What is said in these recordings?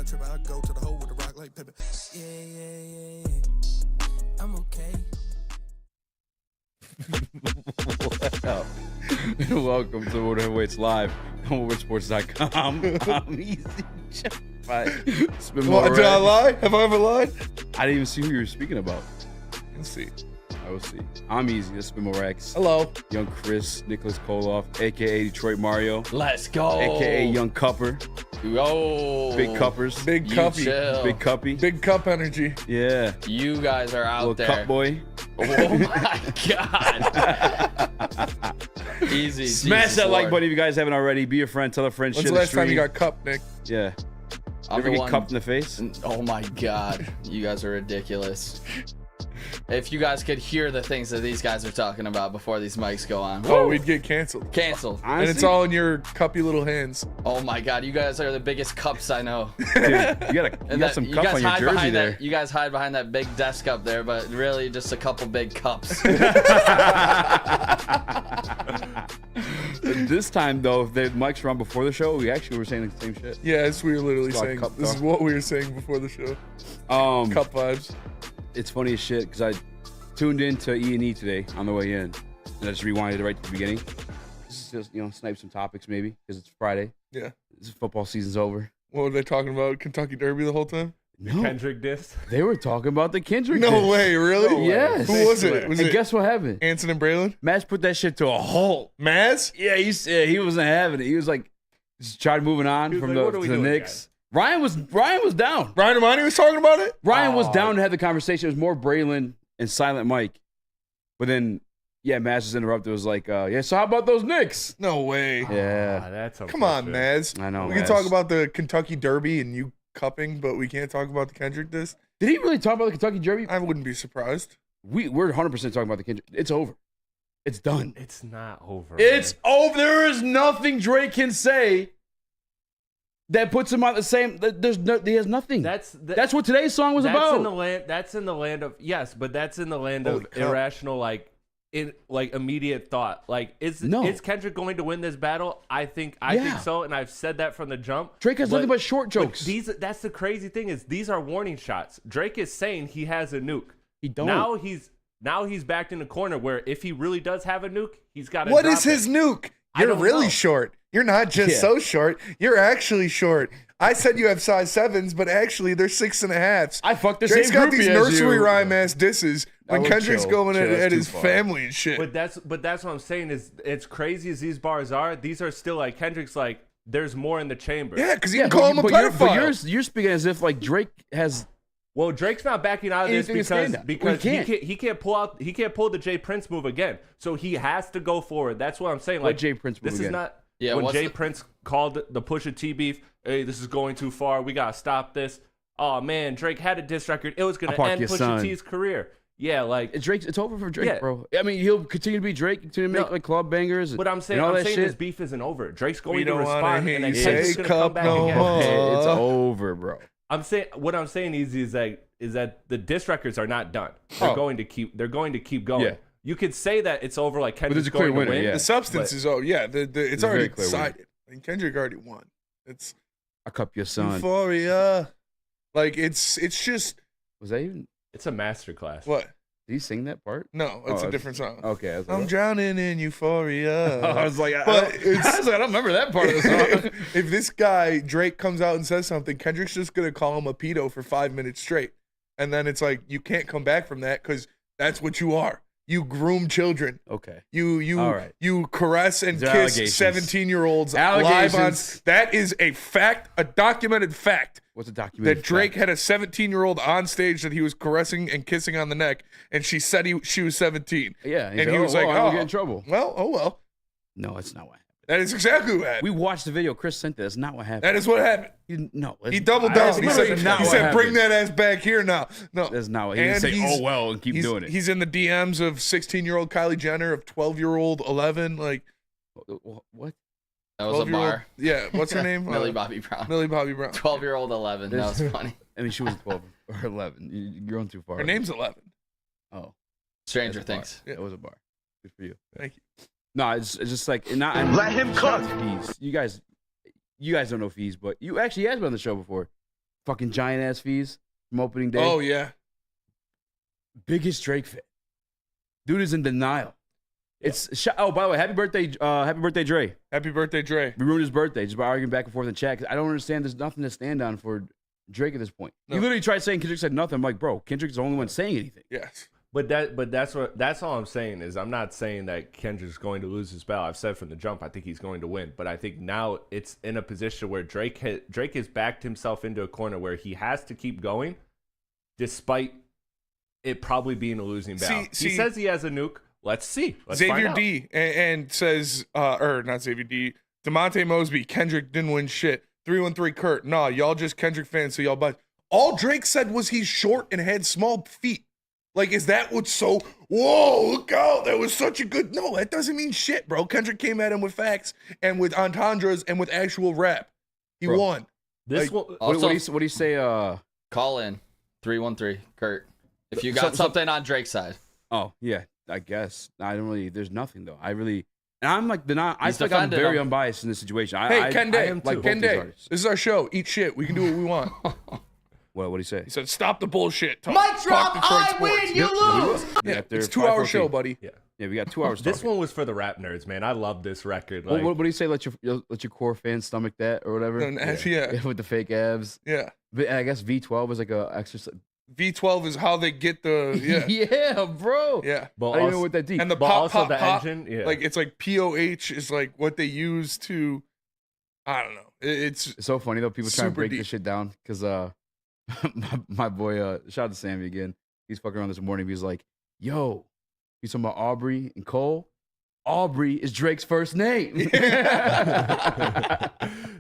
trip, I go to the hole with the rock like Pippin. Yeah. I'm okay. What up? Welcome to Woodward Heavyweights Live on WoodwardSports.com. I'm Eazy. What, did I lie? Have I ever lied? I didn't even see who you were speaking about. Let's see. I will see. I'm Eazy. This is Rex. Hello. Young Chris, Nicholas Kohloff, a.k.a. Detroit Mario. Let's go. A.k.a. Young Cupper. Yo. Big Cuppers. Big Cuppy. Chill. Big Cuppy. Big cup energy. Yeah. You guys are out Little there. Cup boy. Oh my God. Easy. Smash Jesus that like Lord. button if you guys haven't already. Be a friend. Tell a friend. When's Share the the last time you stream. got cupped, Nick? Yeah. I'm You ever the get one- cupped in the face? Oh my God. You guys are ridiculous. If you guys could hear the things that these guys are talking about before these mics go on. Oh, we'd get canceled. Canceled. And it's Honestly, all in your cuppy little hands. Oh my God. You guys are the biggest cups I know. dude, you got some cup on your hide jersey behind there. that. You guys hide behind that big desk up there, but really just a couple big cups. This time though, if the mics were on before the show, we actually were saying the same shit. Yeah, it's we were literally It's like saying. cup This is talk. what we were saying before the show. Cup vibes. It's funny as shit because I tuned into E&E today on the way in, and I just rewinded it right to the beginning. Just snipe some topics maybe because it's Friday. Yeah. This football season's over. What were they talking about? Kentucky Derby the whole time? No, Kendrick diss. they were talking about the Kendrick. No diss. way, really? No way. Yes. Who was it? Was And it guess what happened? Anson and Braylon? Matt put that shit to a halt. Maz? Yeah, he wasn't having it. He was like, just tried moving on He was from like, "What are we the doing, Knicks. Ryan was down. Ryan Ermanni was talking about it? Ryan was Oh. down to have the conversation. It was more Braylon and Silent Mike. But then, yeah, Maz just interrupted. It was like, yeah, so how about those Knicks? No way. Yeah. That's Come on, unfortunate. Maz. I know, We can Maz. talk about the Kentucky Derby and you cupping, but we can't talk about the Kendrick diss. Did he really talk about the Kentucky Derby? I wouldn't be surprised. We're 100% talking about the Kendrick. It's over. It's done. It's not over. It's over. There is nothing Drake can say that puts him on the same. He has nothing. That's what today's song was that's about. in the land. That's in the land of but that's in the land Holy of cow. irrational, immediate thought. Like, is Kendrick going to win this battle? I think so, and I've said that from the jump. Drake has nothing but short jokes. That's the crazy thing is these are warning shots. Drake is saying he has a nuke. He don't. Now he's backed in the corner where if he really does have a nuke, he's got to. What is his nuke? I You're don't really know. short. You're not just Yeah. so short. You're actually short. I said you have size 7s, but actually they're 6.5s. I fucked the Drake's same got groupie these as nursery you. rhyme ass disses when would Kendrick's chill. going Chill, at that's his too far. family and shit. But that's what I'm saying is it's crazy as these bars are. These are still like Kendrick's like there's more in the chamber. Yeah, because you Yeah, can call him a but pedophile. you're speaking as if like Drake has. Well, Drake's not backing out of this Anything to stand on. because Well, he can't pull the Jay Prince move again. So he has to go forward. That's what I'm saying. What Like Jay Prince move this again? is not Yeah, when what's Jay the- Prince called the Pusha T beef. Hey, this is going too far. We gotta stop this. Oh man, Drake had a diss record. It was gonna I'll park end your Pusha son. T's career. Yeah, like It's over for Drake, Yeah. bro. I mean, he'll continue to be Drake, continue to make No. like club bangers. And, But I'm saying, and all that this shit. beef isn't over. Drake's going We to don't wanna respond, hear and then you Kendrick's say gonna come cup back no again. more. It's over, bro. I'm saying what I'm saying is that the diss records are not done. They're Oh. going to keep going. Yeah. You could say that it's over, like there's Kendrick's a clear going winner, to win. yeah. The substance is, oh, yeah, it's It's a already very clear winner. decided. I mean, Kendrick already won. It's I cup your son. euphoria. Like, it's just, Was that even? It's a masterclass. what? Did he sing that part? No, it's Oh, a different song. Okay. I was I'm like, drowning in euphoria. I was like, But I it's- don't remember that part of the song. if this guy Drake comes out and says something, Kendrick's just gonna call him a pedo for 5 minutes straight, and then it's like you can't come back from that because that's what you are. You groom children. Okay. You All right. you caress and These are kiss allegations. 17-year-olds live on. Allegations. That is a fact, a documented fact. What's a documentary? That Drake had a 17-year-old on stage that he was caressing and kissing on the neck, and she said she was 17. Yeah. And he was like, I don't "Oh, get in trouble. well. No, that's not what happened. That is exactly what happened. We watched the video. Chris sent that. That's not what happened. That is what happened. No. He doubled down. He literally not what said, "Bring happened. that ass back here now." No, That's not what he didn't And say. he's- Oh well, and keep he's, doing it. He's in the DMs of 16-year-old Kylie Jenner, of 12-year-old 11, like What? That was a 12-year-old. bar. Yeah, what's her name? Millie Bobby Brown. Millie Bobby Brown. 12-year-old 11. That was funny. I mean, she was 12 or 11. You're going too far. Her name's 11. Oh, Stranger that's a bar. Things. Yeah. That was a bar. Good for you. Thank you. No, it's just like not. Let him shout out cook. to Fees. You guys don't know Fees, but you actually has been on the show before. fucking giant ass fees from opening day. Oh yeah. Biggest Drake fan. Dude is in denial. It's by the way, happy birthday, Dre. Happy birthday, Dre. We ruined his birthday just by arguing back and forth in chat. 'Cause I don't understand. There's nothing to stand on for Drake at this point. No. He literally tried saying Kendrick said nothing. I'm like, bro, Kendrick's the only one saying anything. Yes. But that's all I'm saying is I'm not saying that Kendrick's going to lose his battle. I've said from the jump I think he's going to win. But I think now it's in a position where Drake has backed himself into a corner where he has to keep going, despite it probably being a losing battle. He says he has a nuke. Let's see. Let's Xavier find out. D and says, or not Xavier D. DeMonte Mosby, Kendrick didn't win shit. 313 Kurt, nah, y'all just Kendrick fans, so y'all but all Drake said was he's short and had small feet. Like, is that what's so, whoa, look out, that was such a good, no, that doesn't mean shit, bro. Kendrick came at him with facts and with entendres and with actual rap. He won. This Like, one, What do you say? Call in 313 Kurt if you got something on Drake's side. Oh, yeah, I guess. I don't really, there's nothing, though. I'm like, I He's feel like I'm defended very him. unbiased in this situation. Hey, Ken Day, like both Ken these Day, artists. this is our show. Eat shit. We can do what we want. What do you say? He said, stop the bullshit. Mic Talk drop, Detroit I sports. win, you lose. Yeah, After it's a 2-hour 5:14. show, buddy. Yeah, we got 2 hours. this talking. one was for the rap nerds, man. I love this record. What, Like, what do you say? Let your core fans stomach that or whatever. Yeah. With the fake abs. Yeah. But I guess V12 is like a exercise. V12 is how they get the, yeah. Yeah, bro. Yeah. but I didn't also, know what that deep. And the but pop, also pop, the pop, engine, yeah. like it's like POH is like what they use to, I don't know. It's It's so funny though. People try to super break deep. this shit down because my boy, shout out to Sammy again. He's fucking around this morning. He was like, "Yo, he's talking about Aubrey and Cole. Aubrey is Drake's first name."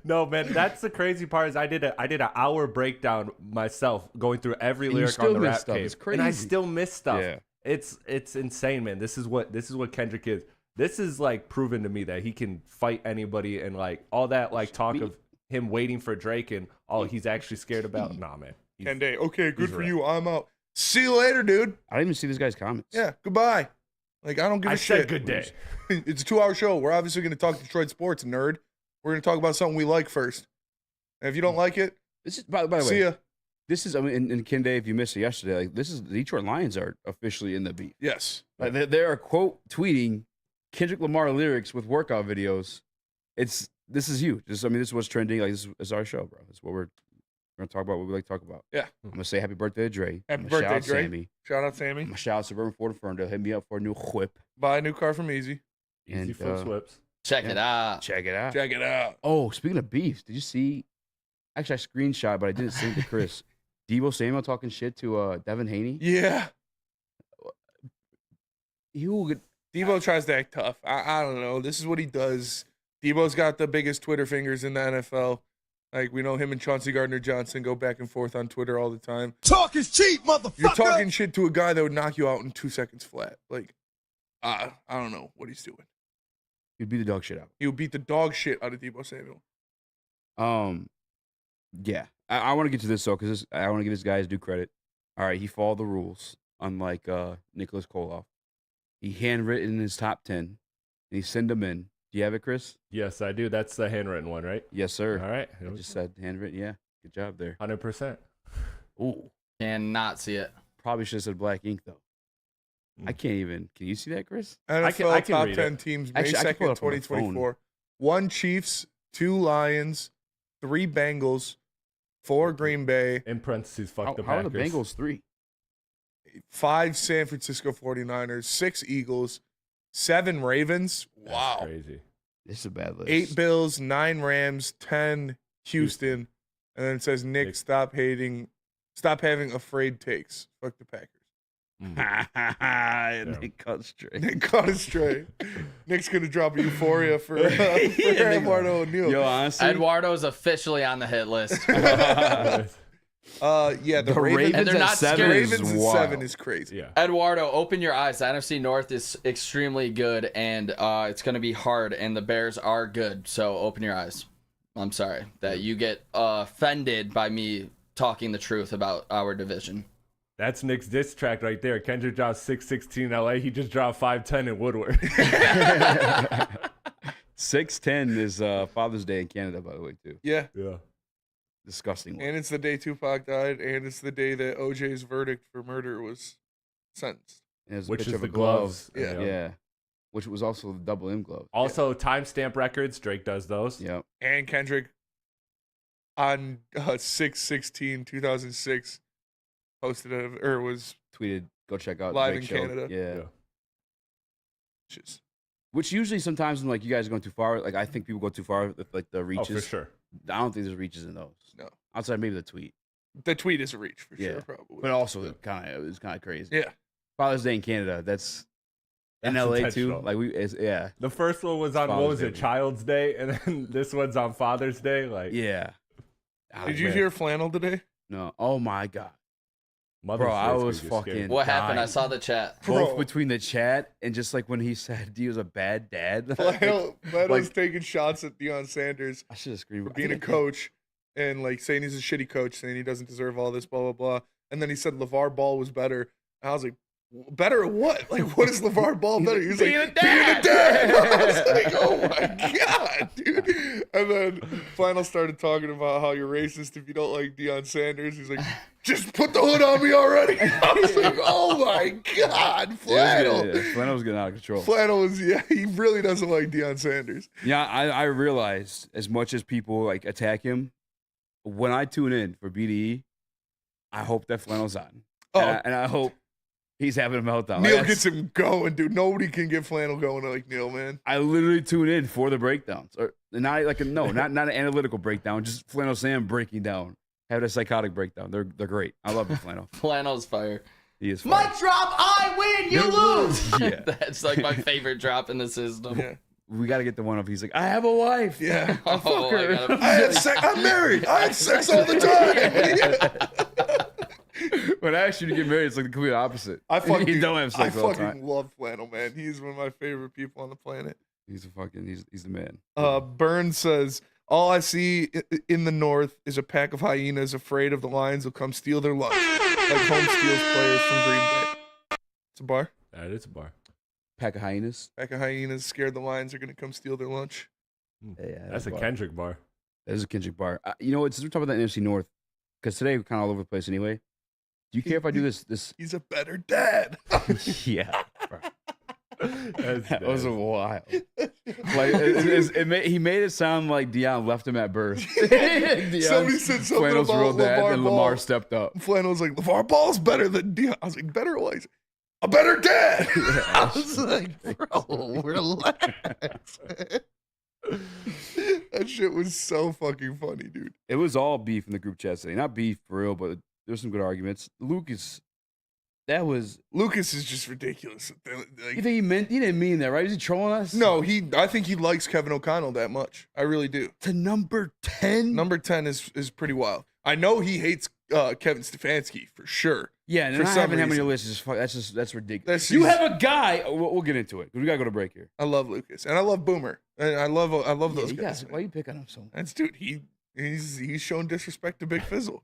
No, man, that's the crazy part. Is I did an hour breakdown myself, going through every And you lyric still on the miss rap stuff. cave, It's and I crazy. still miss stuff. Yeah. It's insane, man. This is what Kendrick is. This is like proven to me that he can fight anybody, and like all that like talk of him waiting for Drake and all he's actually scared about. Nah, man. He's- Ken Day. Okay, good he's for right. you. I'm out. See you later, dude. I didn't even see this guy's comments. Yeah, goodbye. Like, I don't give a I shit. said good day. It's a 2-hour show. We're obviously going to talk Detroit sports, nerd. We're going to talk about something we like first. And if you don't like it, This is by the see way. ya. This is in Ken Day. If you missed it yesterday, like this is the Detroit Lions are officially in the beat. Yes. Like they are quote tweeting Kendrick Lamar lyrics with workout videos. This is huge. This is what's trending. Like this is our show, bro. This is what we're gonna talk about. What we like to talk about. Yeah. I'm gonna say happy birthday to Dre. Happy I'm gonna birthday, shout out Dre. Sammy. Shout out Sammy. I'm gonna shout out Suburban Ford in Ferndale. Hit me up for a new whip. Buy a new car from Eazy. Easy And, flip swips. Check it out. Check it out. Check it out. Oh, speaking of beefs, did you see? Actually, I screenshot, but I didn't send it to Chris. Debo Samuel talking shit to Devin Haney. Yeah. You Debo tries to act tough. I don't know. This is what he does. Debo's got the biggest Twitter fingers in the NFL. Like, we know him and Chauncey Gardner-Johnson go back and forth on Twitter all the time. Talk is cheap, motherfucker. You're talking shit to a guy that would knock you out in 2 seconds flat. Like, I don't know what he's doing. you'd beat the dog shit out. He would beat the dog shit out of Debo Samuel. Yeah. I want to get to this though, because I want to give this guy his due credit. All right, he followed the rules, unlike Nicholas Kohloff. He handwritten his top 10, and he sent them in. Do you have it, Chris? Yes, I do. That's the handwritten one, right? Yes, sir. All right. I just said handwritten. Yeah, good job there. 100%. Ooh, Cannot see it. probably should have said black ink though. I can't even. Can you see that, Chris? NFL I can top read 10 it. teams, May Actually, I can pull it 2nd, up on my 2024. 1 Chiefs, 2 Lions, 3 Bengals, 4 Green Bay, In parentheses, fuck How, the how are Packers. the Bengals 3? 5 San Francisco 49ers, 6 Eagles, 7 Ravens. That's Wow. crazy. This is a bad list. 8 Bills, 9 Rams, 10 Houston. And then it says, Nick, stop having afraid takes. Fuck the Packers. Nick cut straight. Nick caught it straight. Nick's going to drop a euphoria for Eduardo O'Neal. Yo, honestly, Eduardo's officially on the hit list. Yeah, the the Ravens. And they're at not 7 scared. is Ravens at wild. 7 is crazy. Yeah. Eduardo, open your eyes. The NFC North is extremely good, and it's going to be hard, and the Bears are good. So open your eyes. I'm sorry that you get offended by me talking the truth about our division. That's Nick's diss track right there. Kendrick dropped 616 in LA. He just dropped 510 in Woodward. 610 is Father's Day in Canada, by the way, too. Yeah. Yeah. disgusting one. And it's the day Tupac died, and it's the day that OJ's verdict for murder was sentenced. And it was a Which picture is of the a glove. gloves. Yeah. Yeah. Which was also the double M glove. Also, timestamp records. Drake does those. Yeah. And Kendrick on 6/16/2006 posted it, or was Tweeted, go check out Live Drake's in show. Canada. Yeah. just Which usually sometimes when like you guys are going too far, like I think people go too far with like the Oh, reaches. for sure. I don't think there's reaches in those. No. Outside maybe the tweet. the tweet is a reach for Yeah. sure, probably. But also it was kind of crazy. yeah, Father's Day in Canada, that's in That's LA intentional. too. Like yeah. The first one was on, what Father's was Day it, week. Child's Day? And then this one's on Father's Day? Like, Yeah. Ah, did you man. hear Flannel today? No. Oh my god. Mother's Bro, I Day's gonna was be fucking scary. What happened? I dying. saw the chat. Both Bro. between the chat and just like when he said he was a bad dad. Flannel was like- taking shots at Deion Sanders I should have screamed. for being a coach and like saying he's a shitty coach, saying he doesn't deserve all this, blah blah blah. And then he said LeVar Ball was better. And I was like, better at what? Like, what is LeVar Ball better? He's Being like, a dad. being a dad. I was like, oh my god, dude. And then Flannel started talking about how you're racist if you don't like Deion Sanders. He's like, just put the hood on me already. I was like, oh my god, Flannel. Flannel was getting out of control. Flannel was, yeah, he really doesn't like Deion Sanders. Yeah, I realized as much as people like attack him, when I tune in for BDE, I hope that Flannel's on. Oh. And I hope he's having a meltdown. Neil Like, gets him going, dude. Nobody can get Flannel going like Neil, man. I literally tune in for the breakdowns, or not like not an analytical breakdown, just Flannel Sam breaking down, having a psychotic breakdown. They're great. I love the Flannel. Flannel's fire. He is. Fire. My drop, I win, you lose. Yeah. That's like my favorite drop in the system. Yeah. We got to get the one of. He's like, I have a wife. Yeah. I'll fuck Oh, her. I gotta- I had sex. I'm married. I had sex all the time. When I ask you to get married, it's like the complete opposite. I fucking, you don't have I sex all the fucking time. love Flannel, man. He's one of my favorite people on the planet. He's the man. Burns says, all I see in the north is a pack of hyenas afraid of the lions will come steal their lunch. Like home steals players from Green Bay. It's a bar. That is a bar. Pack of hyenas. Pack of hyenas scared the lions are going to come steal their lunch. Yeah, That's a bar. Kendrick bar. That is a Kendrick bar. You know what? Since we're talking about that NFC North, because today we're kind of all over the place anyway. Do you care if I do this? He's a better dad. Yeah. Bro. That's That was a nasty. wild. Like he made it sound like Deion left him at birth. Somebody Somebody said something Flannel's about real dad, LeVar and Ball. Lamar stepped up. Flannel was like, LeVar Ball's better than Deion. I was like, better what? He's like, a better dad. I was like, bro, relax. That shit was so fucking funny, dude. It was all beef in the group chat today. Not beef for real, but there's some good arguments. Lucas, that was. Lucas is just ridiculous. Like, You think he didn't mean that, right? Was he trolling us? no, I think he likes Kevin O'Connell that much. I really do. To number 10. Number 10 is pretty wild. I know he hates Kevin Stefanski for sure. Yeah, and for not some having him on your reason. list is that's ridiculous. That's- You have a guy. We'll get into it. We gotta go to break here. I love Lucas and I love Boomer and I love those Yeah, guys. why you pick on him so much? That's dude. He's shown disrespect to Big Fizzle.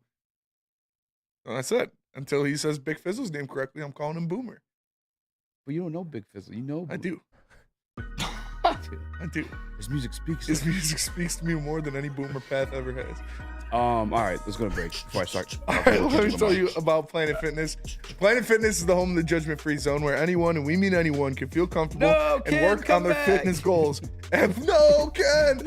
And I said until he says Big Fizzle's name correctly, I'm calling him Boomer. But you don't know Big Fizzle. You know. I do. I do. His music speaks. His music speaks to me more than any Boomer path ever has. All right, let's go to break before I start. All right, let me tell you about Planet Fitness. Planet Fitness is the home of the judgment-free zone where anyone, and we mean anyone, can feel comfortable No, and Ken, work come on their back. fitness goals. And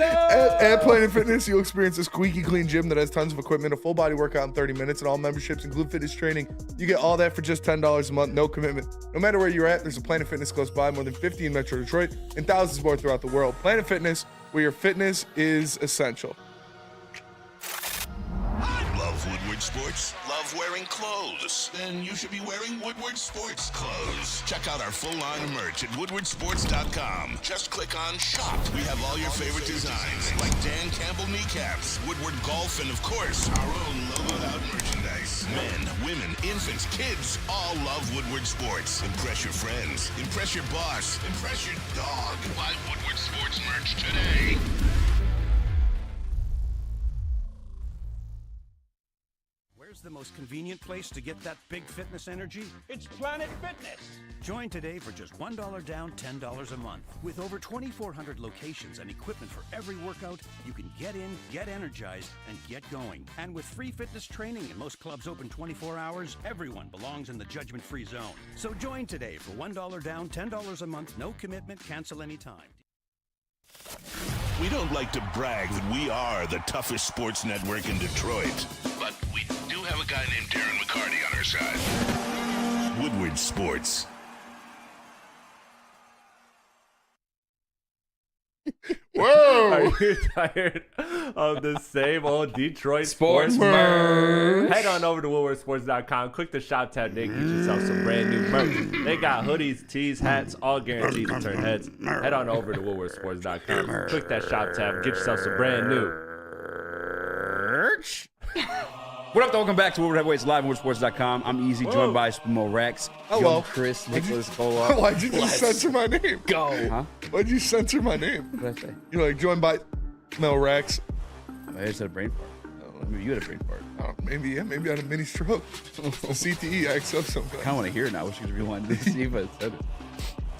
at Planet Fitness, you'll experience a squeaky clean gym that has tons of equipment, a full body workout in 30 minutes, and all memberships include fitness training. You get all that for just $10 a month, no commitment. No matter where you're at, there's a Planet Fitness close by, more than 50 in Metro Detroit, and thousands more throughout the world. Planet Fitness, where your fitness is essential. Love Woodward Sports? Love wearing clothes? Then you should be wearing Woodward Sports clothes. Check out our full line of merch at woodwardsports.com. Just click on shop. We have all your favorite designs, like Dan Campbell kneecaps, Woodward golf, and of course, our own logoed out merchandise. Men, women, infants, kids all love Woodward Sports. Impress your friends. Impress your boss. Impress your dog. Buy Woodward Sports merch today. Where's the most convenient place to get that big fitness energy? It's Planet Fitness. Join today for just $1 down, $10 a month. With over 2,400 locations and equipment for every workout, you can get in, get energized, and get going. And with free fitness training and most clubs open 24 hours, everyone belongs in the judgment-free zone. So join today for $1 down, $10 a month, no commitment, cancel anytime. We don't like to brag that we are the toughest sports network in Detroit, but we do have a guy named Darren McCarty on our side. Woodward Sports. Whoa! Are you tired of the same old Detroit Sports sports merch? Head on over to woodwardsports.com. Click the shop tab there. Get yourself some brand new merch. They got hoodies, tees, hats, all guaranteed to turn heads. Head on over to woodwardsports.com. Click that shop tab. Get yourself some brand new merch. What up, though? Welcome back to Woodward Heavyweights Live on WoodSports.com. I'm Eazy, joined by Spimo Rax. Hello. Young Chris, Nicholas Kohloff. Why'd you just censor my name? Go. Huh? Why'd you censor my name? What did I say? You're like, joined by Mel Rax. I just had a brain fart. Maybe you had a brain fart. Oh, maybe I had a mini stroke. CTE acts up sometimes. I kind of want to hear it now. I wish you could rewind to see if I said it.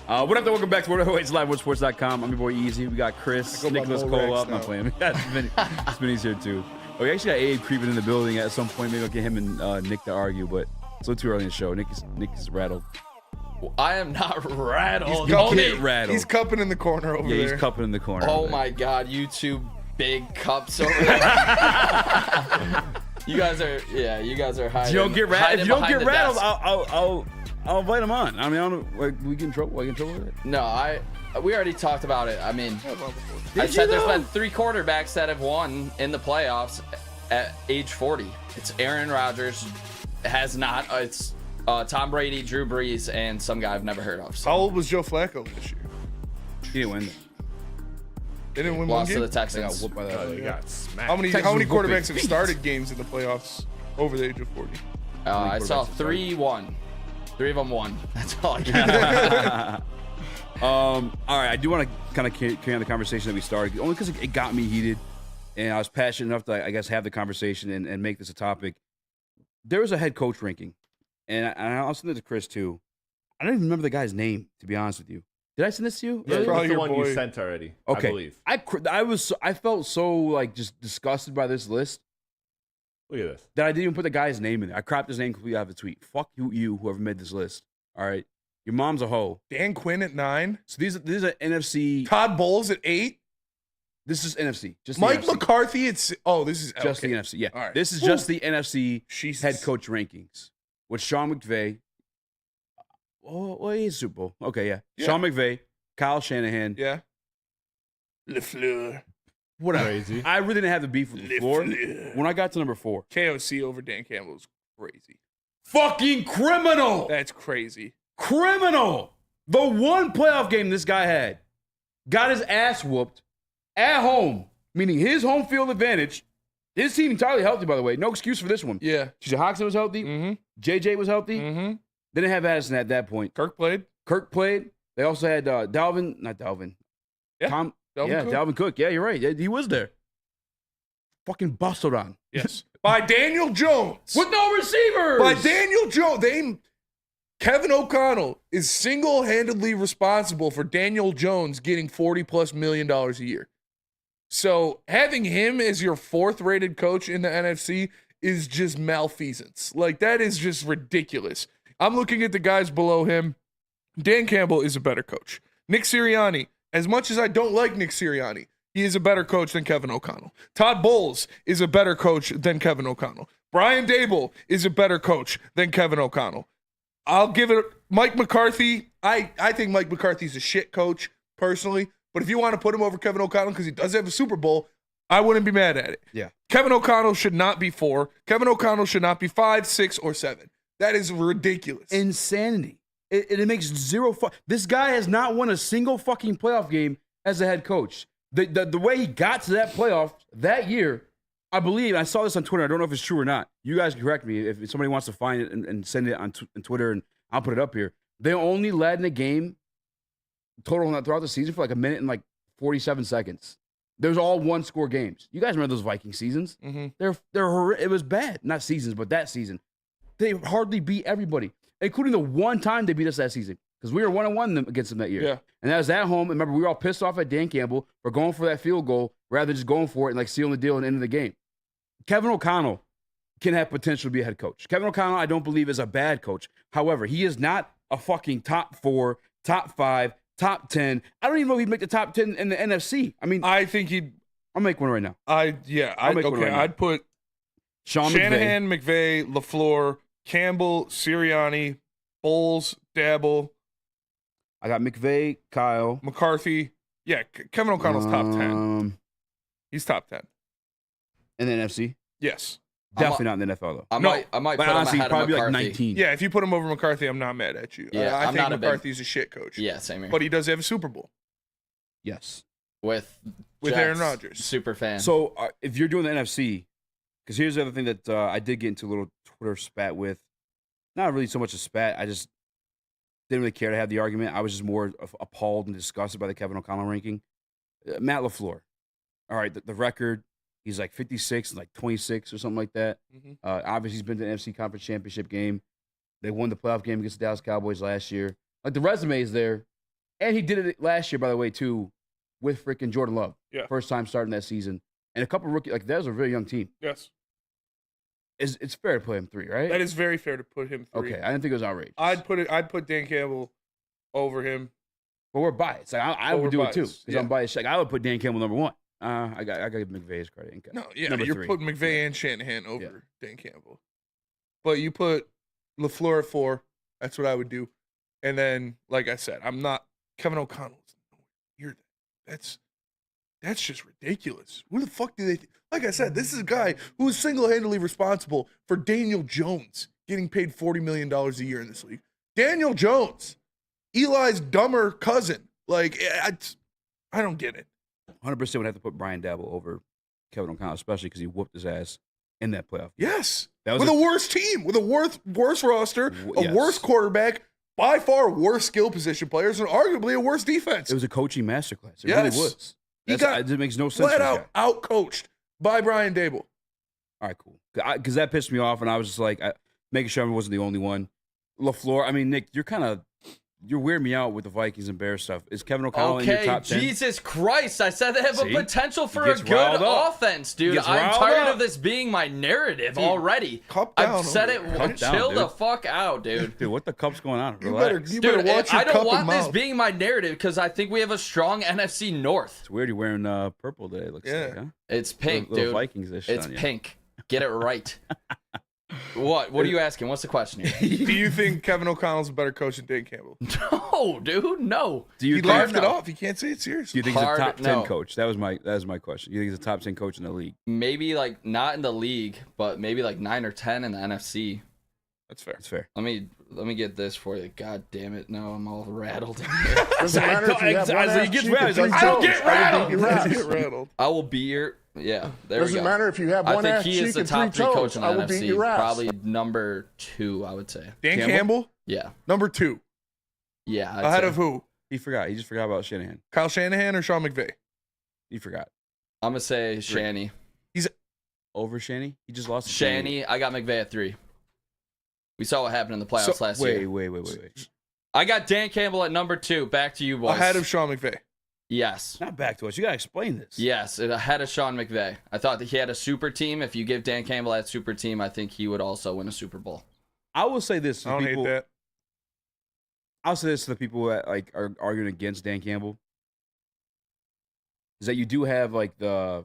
What up, though? Welcome back to Woodward Heavyweights Live on WoodSports.com. I'm your boy Eazy. We got Chris, I go by Nicholas Mo Rax Kohloff. now. Not playing. We got Spinny's here, too. Oh, we actually got Abe creeping in the building at some point. Maybe I'll get him and Nick to argue, but it's a little too early in the show. Nick is rattled. I am not rattled. You get rattled. He's cupping in the corner over Yeah, there. he's cupping in the corner. Oh over my God, you two big cups over there. You guys are hiding. If you don't get rattled, hiding behind the desk. I'll invite him on. I mean, I don't know. Like, we get in trouble. Like, in trouble with it? No, we already talked about it. I mean, I Did said you, there's though? been 3 quarterbacks that have won in the playoffs at age 40. It's Aaron Rodgers, has not. It's Tom Brady, Drew Brees, and some guy I've never heard of. So How old was Joe Flacco this year? He didn't win. They didn't win lost one to game. the They got Texans. whooped by that. Oh, you got smacked. How many Texans was whooping quarterbacks have feet. started games in the playoffs over the age of 40? I saw quarterbacks 3 won. 3 of them won. That's all I got. All right, I do want to kind of carry on the conversation that we started, only because it got me heated, and I was passionate enough to, I guess, have the conversation and make this a topic. There was a head coach ranking, and I was sending it to Chris too. I don't even remember the guy's name, to be honest with you. Did I send this to you? Yeah, Probably that's the your one boy. you sent already. Okay. I believe. I felt so like just disgusted by this list Look at this. that I didn't even put the guy's name in there. I cropped his name completely out of the tweet. Fuck you, whoever made this list. All right, your mom's a hoe. Dan Quinn at 9. So these are NFC. Todd Bowles at 8. This is NFC. Just Mike the NFC. McCarthy at this is Just okay. the NFC. Yeah. All right. This is Woo. just the NFC Jesus. head coach rankings with Sean McVay. Oh, well, he's Super Bowl. Okay, yeah. Yeah. Sean McVay, Kyle Shanahan. Yeah. LeFleur. Whatever. Crazy. I really didn't have the beef with the floor. When I got to number 4, KOC over Dan Campbell is crazy. fucking criminal. That's crazy. Criminal. The one playoff game this guy had, got his ass whooped at home, meaning his home field advantage. His team entirely healthy, by the way. No excuse for this one. Yeah. TJ Hawkinson was healthy. Mm-hmm. JJ was healthy. Mm-hmm. They didn't have Addison at that point. Kirk played. Kirk played. They also had Dalvin. Not Dalvin. Yeah, Tom. Dalvin Cook. Dalvin Cook. Yeah, you're right. Yeah, he was there. Fucking busted on. Yes. By Daniel Jones. With no receivers. By Daniel Jones. Kevin O'Connell is single-handedly responsible for Daniel Jones getting $40+ million a year. So having him as your 4th-rated coach in the NFC is just malfeasance. Like, that is just ridiculous. I'm looking at the guys below him. Dan Campbell is a better coach. Nick Sirianni, as much as I don't like Nick Sirianni, he is a better coach than Kevin O'Connell. Todd Bowles is a better coach than Kevin O'Connell. Brian Dable is a better coach than Kevin O'Connell. I'll give it Mike McCarthy. I think Mike McCarthy's a shit coach, personally. But if you want to put him over Kevin O'Connell because he does have a Super Bowl, I wouldn't be mad at it. Yeah. Kevin O'Connell should not be 4. Kevin O'Connell should not be 5, 6, or 7. That is ridiculous. Insanity. It makes zero. This guy has not won a single fucking playoff game as a head coach. The way he got to that playoff that year, I believe, I saw this on Twitter. I don't know if it's true or not. You guys can correct me if somebody wants to find it and send it on Twitter, and I'll put it up here. They only led in a game total throughout the season for like a minute and like 47 seconds. There's all one-score games. You guys remember those Viking seasons? It was bad. Not seasons, but that season. They hardly beat everybody, including the one time they beat us that season because we were 1-1 against them that year. Yeah. And that was at home. And remember, we were all pissed off at Dan Campbell for going for that field goal rather than just going for it and like sealing the deal at the end of the game. Kevin O'Connell can have potential to be a head coach. Kevin O'Connell, I don't believe, is a bad coach. However, he is not a fucking top 4, top 5, top 10. I don't even know if he'd make the top 10 in the NFC. I mean, I think he'd. I'll make one right now. I'd put Sean Shanahan, McVay, LaFleur, Campbell, Sirianni, Bowles, Dabble. I got McVay, Kyle. McCarthy. Yeah, Kevin O'Connell's top 10. He's top 10. In the NFC? Yes. Definitely not in the NFL, though. I might put him honestly, ahead of probably McCarthy. like 19. Yeah, if you put him over McCarthy, I'm not mad at you. Yeah, I I'm think not a big- McCarthy's a shit coach. Yeah, same here. But he does have a Super Bowl Yes. with with Jets, Aaron Rodgers. super fan. So if you're doing the NFC, because here's the other thing that I did get into a little Twitter spat with. Not really so much a spat. I just didn't really care to have the argument. I was just more appalled and disgusted by the Kevin O'Connell ranking. Matt LaFleur. All right, the record, he's like 56 and like 26 or something like that. Obviously, he's been to the NFC Conference Championship game. They won the playoff game against the Dallas Cowboys last year. Like, the resume is there. And he did it last year, by the way, too, with freaking Jordan Love. Yeah. First time starting that season. And a couple rookie, like, that was a very young team. Yes. It's fair to put him 3, right? That is very fair to put him 3. Okay, I didn't think it was outrageous. I'd put Dan Campbell over him. But we're biased. Like, I But would do we're it too biased, because yeah. I'm biased. Like, I would put Dan Campbell number 1. I got to give McVay his credit. No, yeah, Number you're 3. putting McVay and Shanahan over Dan Campbell. But you put LaFleur at 4. That's what I would do. And then, like I said, I'm not Kevin O'Connell. That's just ridiculous. Who the fuck do they like I said, this is a guy who is single-handedly responsible for Daniel Jones getting paid $40 million a year in this league. Daniel Jones, Eli's dumber cousin. Like, I don't get it. 100% would have to put Brian Dabble over Kevin O'Connell, especially because he whooped his ass in that playoff. Yes. That was with a worse team, with a worse roster, Yes. worse quarterback, by far worse skill position players, and arguably a worse defense. It was a coaching masterclass. It Yes. really was. He got it makes no sense. flat for this guy. out coached by Brian Dable. All right, cool. Because that pissed me off, and I was just like, making sure I wasn't the only one. LaFleur, I mean, Nick, you're weirding me out with the Vikings and Bears stuff. Is Kevin O'Connell in your Okay, top 10? Jesus Christ. I said they have See? a potential for He a gets good riled up. offense, He dude. gets I'm riled tired up. of this being my narrative already. Cup down I've said it. over there. Cup down, Chill dude. the fuck out, dude. Dude, what the cup's going on? You Relax. better Dude, watch your I cup don't want and this mouth. being my narrative because I think we have a strong NFC North. It's weird you're wearing purple today, looks Yeah. like, huh? It's pink, Little dude. Vikings-ish It's on you. pink. Get it right. What are you asking? What's the question here? Do you think Kevin O'Connell's a better coach than Dan Campbell? No, dude, no. Do you He think, laughed it no. off. He can't say it do seriously. you think he's a Hard top 10 no. coach? That was my question. You think he's a top 10 coach in the league? Maybe like not in the league, but maybe like 9 or 10 in the NFC. That's fair. That's fair. Let me get this for you. God damn it! No, I'm all rattled in here. Doesn't matter if you have one He ass gets cheek rattled. or He's three like, I don't toes. get I rattled. would beat your I ass. get rattled. I will be your there we Doesn't go. matter if you have I one think ass he cheek is the and top 3 three coach toes. in the I will beat NFC. your ass. Probably number 2, I would say. Dan Campbell? Campbell, Yeah, number 2. yeah. I'd Ahead say. of who? He forgot. He just forgot about Shanahan. Kyle Shanahan or Sean McVay? He forgot. I'm gonna say Shanny. Over Shanny? He just lost to Shanny. I got McVay at 3. We saw what happened in the playoffs last year. Wait. I got Dan Campbell at number 2. Back to you, boys. Ahead of Sean McVay. Yes. Not back to us. You got to explain this. Yes, ahead of Sean McVay. I thought that he had a super team. If you give Dan Campbell that super team, I think he would also win a Super Bowl. I will say this. To I don't people, hate that. I'll say this to the people that like are arguing against Dan Campbell. Is that you do have like the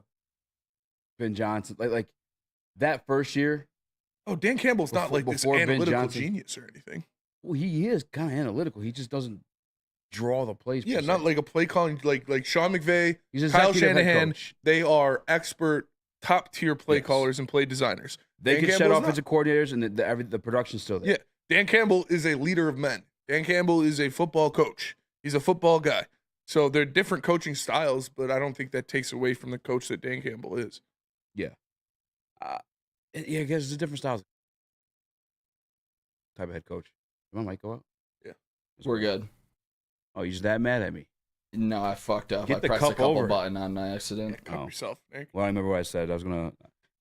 Ben Johnson, like that first year. Oh, Dan Campbell's not like this Before Ben analytical Johnson. genius or anything. Well, he is kind of analytical. He just doesn't draw the plays. Yeah, per not se. like a play calling like Sean McVay, He's an Kyle executive head Shanahan. coach. They are expert, top tier play Yes. callers and play designers. They Dan can shut Campbell's not. offensive coordinators, and the production's still there. Yeah, Dan Campbell is a leader of men. Dan Campbell is a football coach. He's a football guy. So they're different coaching styles, but I don't think that takes away from the coach that Dan Campbell is. Yeah, I guess it's a different style. Type of head coach. Did my mic go out? Yeah. We're good. Oh, you're just that mad at me. No, I fucked up. Get I the pressed a cup couple over. button on accident. Cup Oh. yourself, Nick. Well, I remember what I said. I was gonna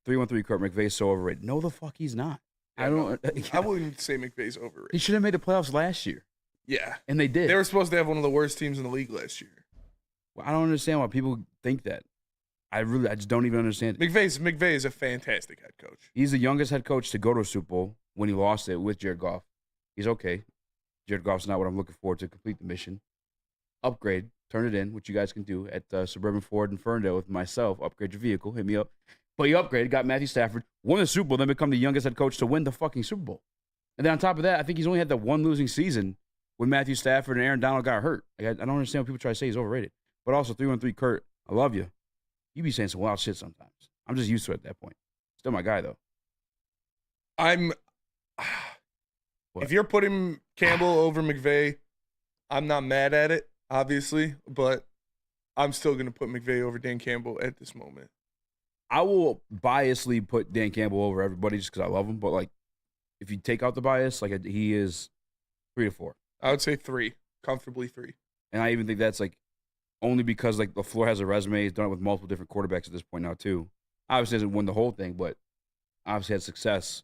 313 Kurt McVay's so overrated. No, the fuck he's not. Yeah, I don't. I wouldn't say McVay's He overrated. should have made the playoffs last year, Yeah. and they did. They were supposed to have one of the worst teams in the league last year. I don't understand why people think that. I just don't even understand it. McVay is a fantastic head coach. He's the youngest head coach to go to a Super Bowl when he lost it with Jared Goff. He's okay. Jared Goff's not what I'm looking for to complete the mission. Upgrade, turn it in, which you guys can do at Suburban Ford in Ferndale with myself. Upgrade your vehicle, hit me up. But he upgraded, got Matthew Stafford, won the Super Bowl, then become the youngest head coach to win the fucking Super Bowl. And then on top of that, I think he's only had that one losing season when Matthew Stafford and Aaron Donald got hurt. Like, I don't understand what people try to say he's overrated. But also, 313 Kurt, I love you. You be saying some wild shit sometimes. I'm just used to it at that point. Still my guy, though. What? If you're putting Campbell over McVay, I'm not mad at it, obviously, but I'm still going to put McVay over Dan Campbell at this moment. I will biasly put Dan Campbell over everybody just because I love him. But, like, if you take out the bias, like, he is 3 to 4. I would say 3, comfortably 3. And I even think that's, like, only because, like, LaFleur has a resume. He's done it with multiple different quarterbacks at this point now, too. Obviously hasn't won the whole thing, but obviously had success.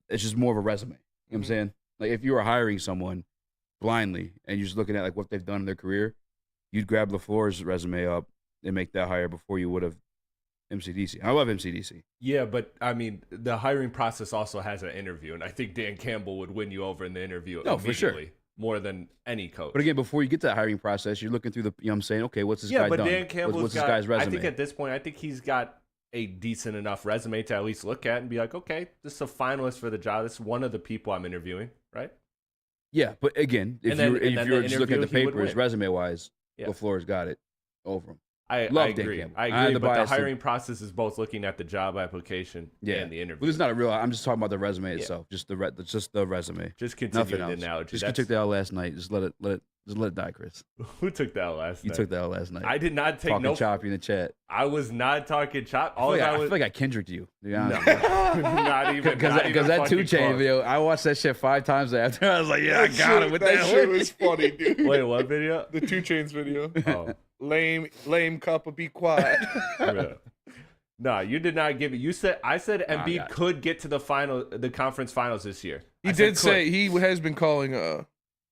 It's just more of a resume. You know what I'm saying? Like, if you were hiring someone blindly and you're just looking at, like, what they've done in their career, you'd grab LaFleur's resume up and make that hire before you would have MCDC. I love MCDC. Yeah, but I mean, the hiring process also has an interview, and I think Dan Campbell would win you over in the interview No, for sure. immediately, more than any coach. But again, before you get to that hiring process, you're looking through the, you know what I'm saying? Okay, what's this guy but done? Dan Campbell's what's got, this guy's resume? I think at this point, I think he's got a decent enough resume to at least look at and be like, okay, this is a finalist for the job. This is one of the people I'm interviewing, right? Yeah, but again, if And then- you're and then the just looking at the interview, he would papers, win. resume-wise, Yeah. LaFleur's got it over him. I Love Dan agree. Campbell. I I agree, had the but the bias of- hiring process is both looking at the job application and the interview. Well, it's not a real. I'm just talking about the resume itself. Just the resume. Just continue Nothing the else. analogy. Just took the L last night. Just let it die, Chris. Who took that last You night? took the L last night. I did not take talking no. choppy in the chat. I was not talking chop. I All feel, like, I I was feel like I Kendricked you. To be no, honest. not even Because that 2 Chainz video, I watched that shit 5 times after. I was like, yeah, I got it with that. shit was funny, dude. Wait, what video? The 2 Chainz video. Oh, Lame couple, be quiet. yeah. No, you did not give it. You said I said I Embiid got it. could get to the conference finals this year. He I said did say could. he has been calling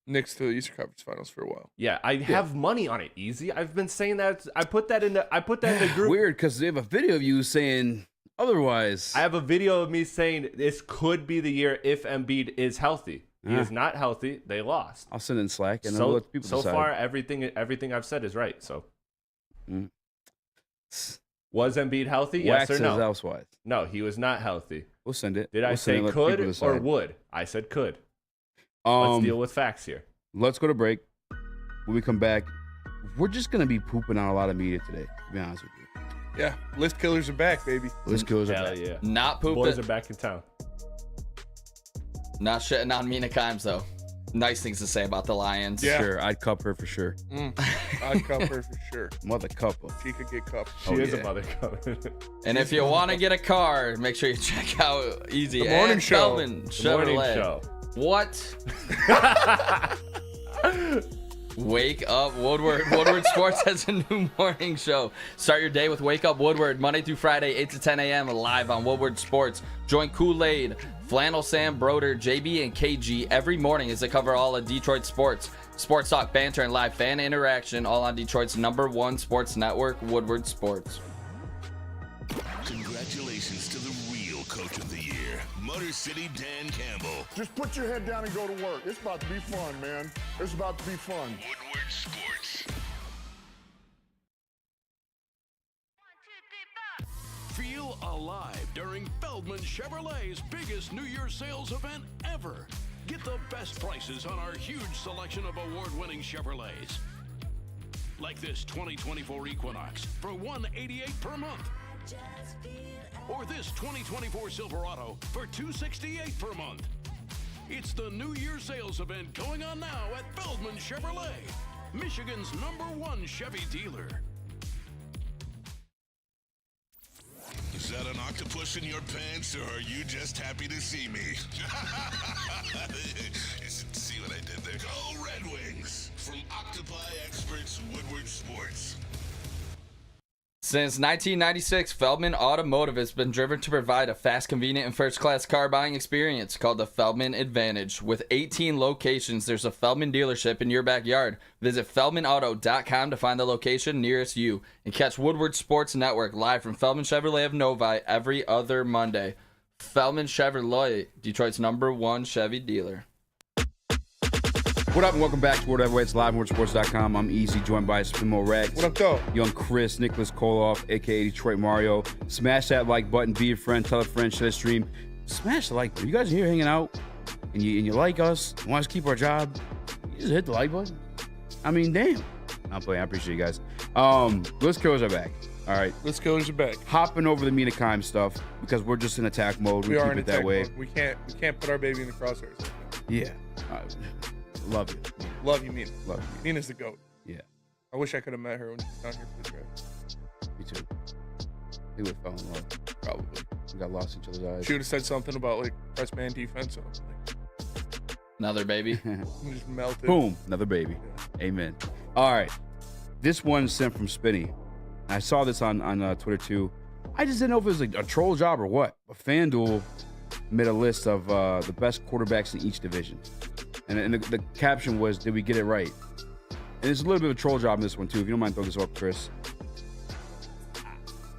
Knicks to the Eastern Conference Finals for a while. Yeah, I have money on it. Easy. I've been saying that. I put that in the group. Weird, because they have a video of you saying otherwise. I have a video of me saying this could be the year if Embiid is healthy. He Yeah. is not healthy. They lost. I'll send in Slack and I'll So, let people so decide. far, everything I've said is right. So, Mm. was Embiid healthy? Yes Wax or no? is elsewise. No, he was not healthy. We'll send it. Did I We'll send say it, let people could or decide. would? I said could. Let's deal with facts here. Let's go to break. When we come back, we're just gonna be pooping on a lot of media today. To be honest with you, Yeah, list killers are back, baby. let's go. Hell yeah. Not Boys pooping. are back in town. Not shitting on Mina Kimes, though. Nice things to say about the Lions. Yeah. Sure, I'd cup her for sure. I'd cup her for sure. Mother cup her. She could get cupped. She is yeah. a mother coming. And if you want to get a car, make sure you check out Eazy The morning and show. Kelvin The morning Chevrolet. show. What? Wake Up Woodward. Woodward Sports has a new morning show. Start your day with Wake Up Woodward, Monday through Friday, 8 to 10 a.m. live on Woodward Sports. Join Kool-Aid, Flannel Sam, Broder, JB, and KG every morning as they cover all of Detroit sports. Sports talk, banter, and live fan interaction, all on Detroit's #1 sports network, Woodward Sports. Congratulations to the real coach of the year, Motor City Dan Campbell. Just put your head down and go to work. It's about to be fun, man. It's about to be fun. Woodward Sports. Feel alive during Feldman Chevrolet's biggest New Year's sales event ever. Get the best prices on our huge selection of award-winning Chevrolets. Like this 2024 Equinox for $188 per month. Or this 2024 Silverado for $268 per month. It's the New Year sales event going on now at Feldman Chevrolet, Michigan's #1 Chevy dealer. Is that an octopus in your pants, or are you just happy to see me? You should see what I did there. Go Red Wings! From Octopi experts, Woodward Sports. Since 1996, Feldman Automotive has been driven to provide a fast, convenient, and first-class car buying experience called the Feldman Advantage. With 18 locations, there's a Feldman dealership in your backyard. Visit FeldmanAuto.com to find the location nearest you and catch Woodward Sports Network live from Feldman Chevrolet of Novi every other Monday. Feldman Chevrolet, Detroit's #1 Chevy dealer. What up, and welcome back to World Heavyweights live on WoodSports.com. I'm Eazy, joined by Spimo Rex. What up, though? Young Chris, Nicholas Kohloff, a.k.a. Detroit Mario. Smash that like button, be a friend, tell a friend, share the stream. Smash the like button. You guys are here hanging out, and you like us, want us to keep our job, you just hit the like button. I mean, damn. I'm playing. I appreciate you guys. Let's Killers are back. All right. Let's Killers are back. Hopping over the Mina Kimes stuff, because we're just in attack mode. We are keep in it that attack way. mode. We can't put our baby in the crosshairs. Yeah. Love you. Love you, Mina. Love you. Mina's the GOAT. Yeah. I wish I could have met her when she was down here for the draft. Me too. We would have fell in love. Probably. We got lost in each other's eyes. She would have said something about like press man defense. So like, Another baby. just melted. Boom. Another baby. Amen. All right. This one's sent from Spinny. I saw this on Twitter too. I just didn't know if it was like a troll job or what. But FanDuel made a list of the best quarterbacks in each division. And the caption was, did we get it right? And there's a little bit of a troll job in this one too. If you don't mind throwing this up, Chris.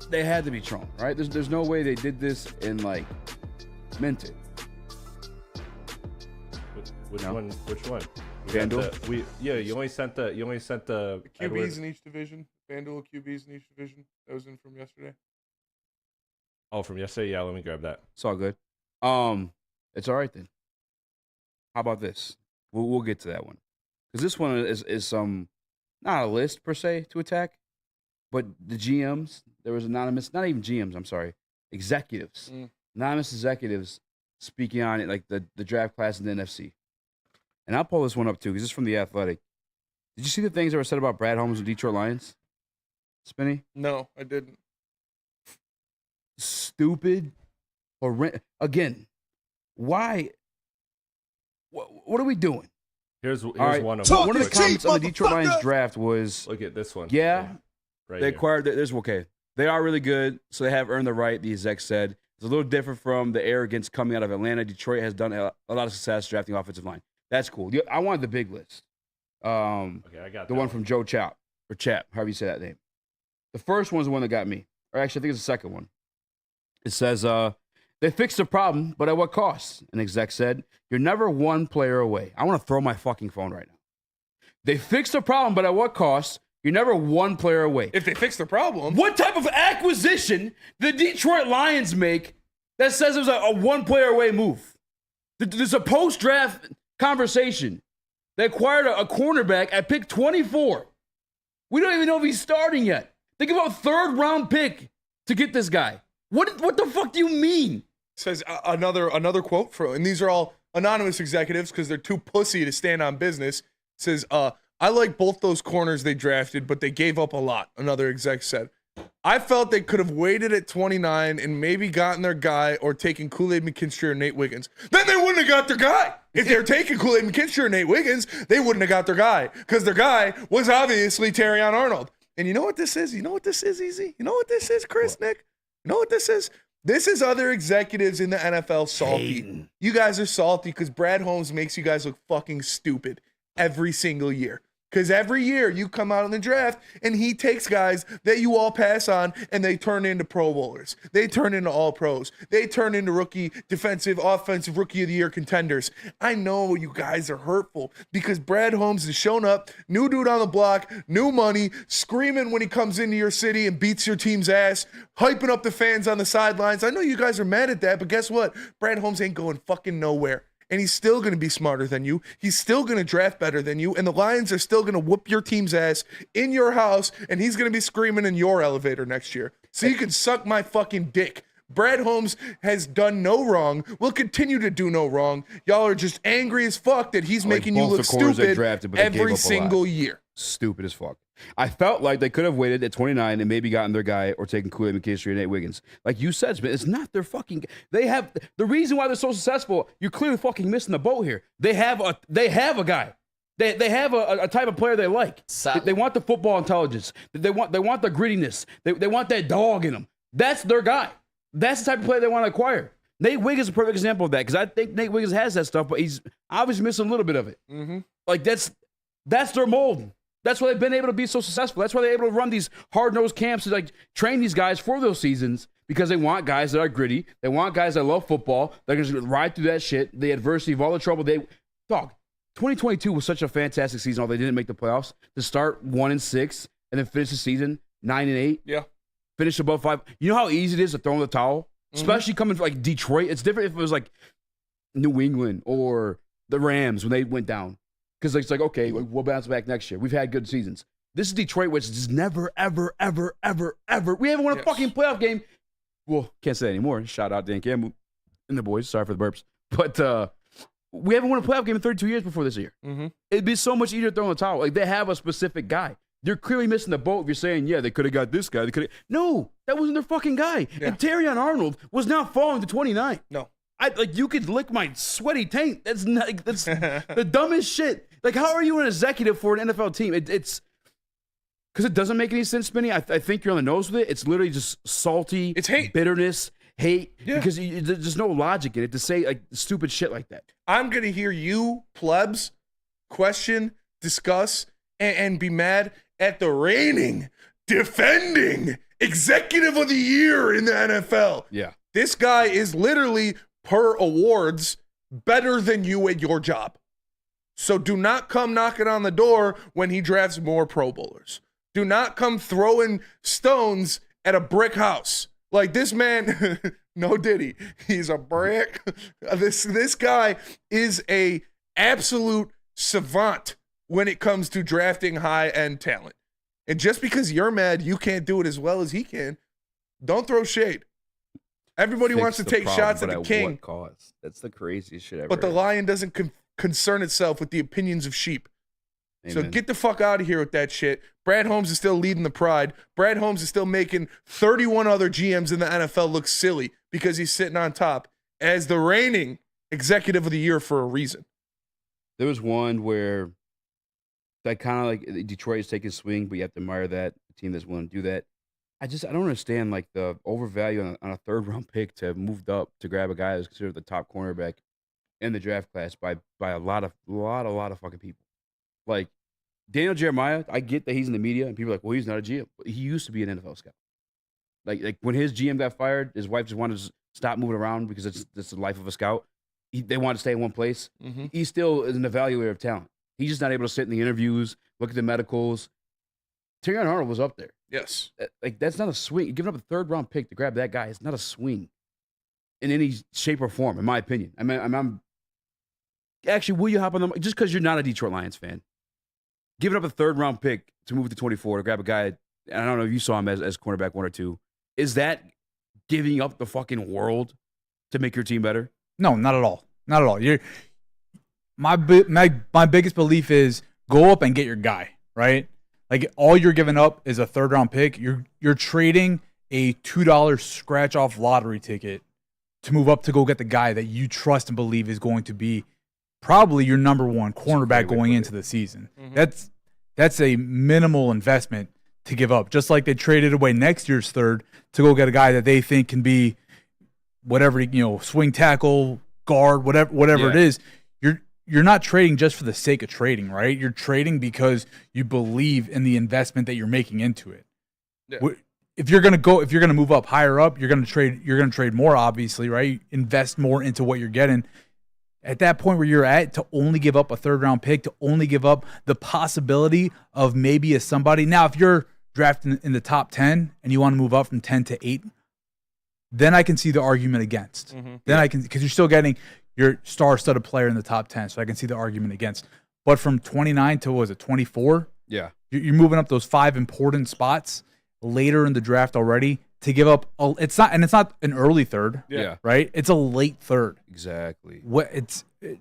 They had to be trolling, right? There's no way they did this and like meant it. Which No? one? Which one? FanDuel? You only sent the QBs Edwards. in each division. FanDuel QBs in each division. That was in from yesterday. Oh, from yesterday. Yeah, let me grab that. It's all good. It's all right then. How about this? We'll get to that one, because this one is not a list per se to attack, but the GMs. There was anonymous, not even GMs. I'm sorry, executives, anonymous executives speaking on it, like the draft class in the NFC. And I'll pull this one up too, because it's from the Athletic. Did you see the things that were said about Brad Holmes and Detroit Lions? Spinny? No, I didn't. Stupid. Again, why? What are we doing? Here's right. one of them. One of the comments on the Detroit Lions draft was, Look at this one. yeah, Right they here. acquired, there's okay. They are really good, so they have earned the right, the exec said. It's a little different from the arrogance coming out of Atlanta. Detroit has done a lot of success drafting offensive line. That's cool. I wanted the big list. Okay, I got the that one from Joe Chap, or Chap, however you say that name. The first one's the one that got me. Or actually, I think it's the second one. It says, they fixed the problem, but at what cost? An exec said, you're never one player away. I want to throw my fucking phone right now. They fixed the problem, but at what cost? You're never one player away. If they fix the problem, What type of acquisition did the Detroit Lions make that says it was a one-player away move? There's a post-draft conversation. They acquired a cornerback at pick 24. We don't even know if he's starting yet. They give up a third-round pick to get this guy. What the fuck do you mean? says another quote from, and these are all anonymous executives because they're too pussy to stand on business. Says, I like both those corners they drafted, but they gave up a lot. Another exec said, I felt they could have waited at 29 and maybe gotten their guy or taken Kool-Aid McKinstry or Nate Wiggins. Then they wouldn't have got their guy. If they're taking Kool-Aid McKinstry or Nate Wiggins, they wouldn't have got their guy because their guy was obviously Terrion Arnold. And you know what this is? You know what this is, Eazy? You know what this is, Chris, Nick? You know what this is? This is other executives in the NFL salty. You guys are salty because Brad Holmes makes you guys look fucking stupid every single year. Because every year you come out in the draft and he takes guys that you all pass on and they turn into Pro Bowlers. They turn into All Pros. They turn into rookie, defensive, offensive rookie of the year contenders. I know you guys are hurtful because Brad Holmes has shown up, new dude on the block, new money, screaming when he comes into your city and beats your team's ass, hyping up the fans on the sidelines. I know you guys are mad at that, but guess what? Brad Holmes ain't going fucking nowhere. And he's still going to be smarter than you. He's still going to draft better than you. And the Lions are still going to whoop your team's ass in your house. And he's going to be screaming in your elevator next year. So you can suck my fucking dick. Brad Holmes has done no wrong, will continue to do no wrong. Y'all are just angry as fuck that he's making you look stupid every single year. stupid as fuck. I felt like they could have waited at 29 and maybe gotten their guy or taken Kool-Aid McKinstry and Nate Wiggins. Like you said, Smith, it's not their fucking. They have the reason why they're so successful. You're clearly fucking missing the boat here. They have a guy. They have a type of player they like. They want the football intelligence. They want the grittiness. They want that dog in them. That's their guy. That's the type of player they want to acquire. Nate Wiggins is a perfect example of that because I think Nate Wiggins has that stuff, but he's obviously missing a little bit of it. Mm-hmm. Like that's their mold. That's why they've been able to be so successful. That's why they're able to run these hard-nosed camps and like train these guys for those seasons because they want guys that are gritty. They want guys that love football. They're going to ride through that shit, the adversity of all the trouble. 2022 was such a fantastic season. Although they didn't make the playoffs, to start 1-6 and then finish the season 9-8. Yeah, finish above 5. You know how easy it is to throw in the towel, especially coming from like Detroit. It's different if it was like New England or the Rams when they went down. Because it's like, okay, we'll bounce back next year. We've had good seasons. This is Detroit, which is never, ever, ever, ever, ever. We haven't won a fucking playoff game. Well, can't say that anymore. Shout out Dan Campbell and the boys. Sorry for the burps. But we haven't won a playoff game in 32 years before this year. Mm-hmm. It'd be so much easier to throw in the towel. Like, they have a specific guy. You're clearly missing the boat if you're saying, yeah, they could have got this guy. They could have. No, that wasn't their fucking guy. Yeah. And Terrion Arnold was not falling to 29. No. You could lick my sweaty taint. That's the dumbest shit. Like, how are you an executive for an NFL team? It's because it doesn't make any sense, Spinny. I think you're on the nose with it. It's literally just salty. It's hate, bitterness, hate. Yeah. Because there's no logic in it to say like stupid shit like that. I'm gonna hear you plebs question, discuss, and be mad at the reigning, defending executive of the year in the NFL. Yeah, this guy is literally per awards better than you at your job. So do not come knocking on the door when he drafts more Pro Bowlers. Do not come throwing stones at a brick house. Like this man, no diddy. He's a brick. This guy is a absolute savant when it comes to drafting high-end talent. And just because you're mad you can't do it as well as he can, don't throw shade. Everybody wants to take shots at the king. What cause? That's the craziest shit ever. But the lion doesn't concern itself with the opinions of sheep. Amen. So get the fuck out of here with that shit. Brad Holmes is still leading the pride. Brad Holmes is still making 31 other GMs in the NFL look silly because he's sitting on top as the reigning executive of the year for a reason. There was one where that kind of like Detroit is taking a swing, but you have to admire that the team that's willing to do that. I don't understand like the overvalue on a third round pick to have moved up to grab a guy that's considered the top cornerback in the draft class by a lot of fucking people. Like Daniel Jeremiah, I get that he's in the media and people are like, well, he's not a GM. But he used to be an NFL scout. Like when his GM got fired, his wife just wanted to stop moving around because it's the life of a scout. They wanted to stay in one place. Mm-hmm. He still is an evaluator of talent. He's just not able to sit in the interviews, look at the medicals. Terrion Arnold was up there. Yes. Like, that's not a swing. Giving up a third round pick to grab that guy is not a swing in any shape or form, in my opinion. I mean, I'm actually, will you hop on them? Just because you're not a Detroit Lions fan, giving up a third round pick to move to 24 to grab a guy, and I don't know if you saw him as cornerback 1 or 2, is that giving up the fucking world to make your team better? No, not at all. Not at all. My biggest belief is go up and get your guy, right? Like all you're giving up is a third round pick. You're trading a $2 scratch off lottery ticket to move up to go get the guy that you trust and believe is going to be probably your number one cornerback going into the season. Mm-hmm. That's a minimal investment to give up. Just like they traded away next year's third to go get a guy that they think can be whatever, swing tackle, guard, whatever it is. You're not trading just for the sake of trading, right? You're trading because you believe in the investment that you're making into it. Yeah. If you're gonna move up higher up, you're gonna trade more, obviously, right? Invest more into what you're getting. At that point where you're at, to only give up a third round pick, to only give up the possibility of maybe somebody. Now, if you're drafting in the top 10 and you want to move up from 10 to 8, then I can see the argument against. Mm-hmm. Then I can, because you're still getting your star-studded player in the top 10, so I can see the argument against. But from 29 to, 24? Yeah. You're moving up those 5 important spots later in the draft already. to give up. It's not an early third. Yeah. Right. It's a late third. Exactly.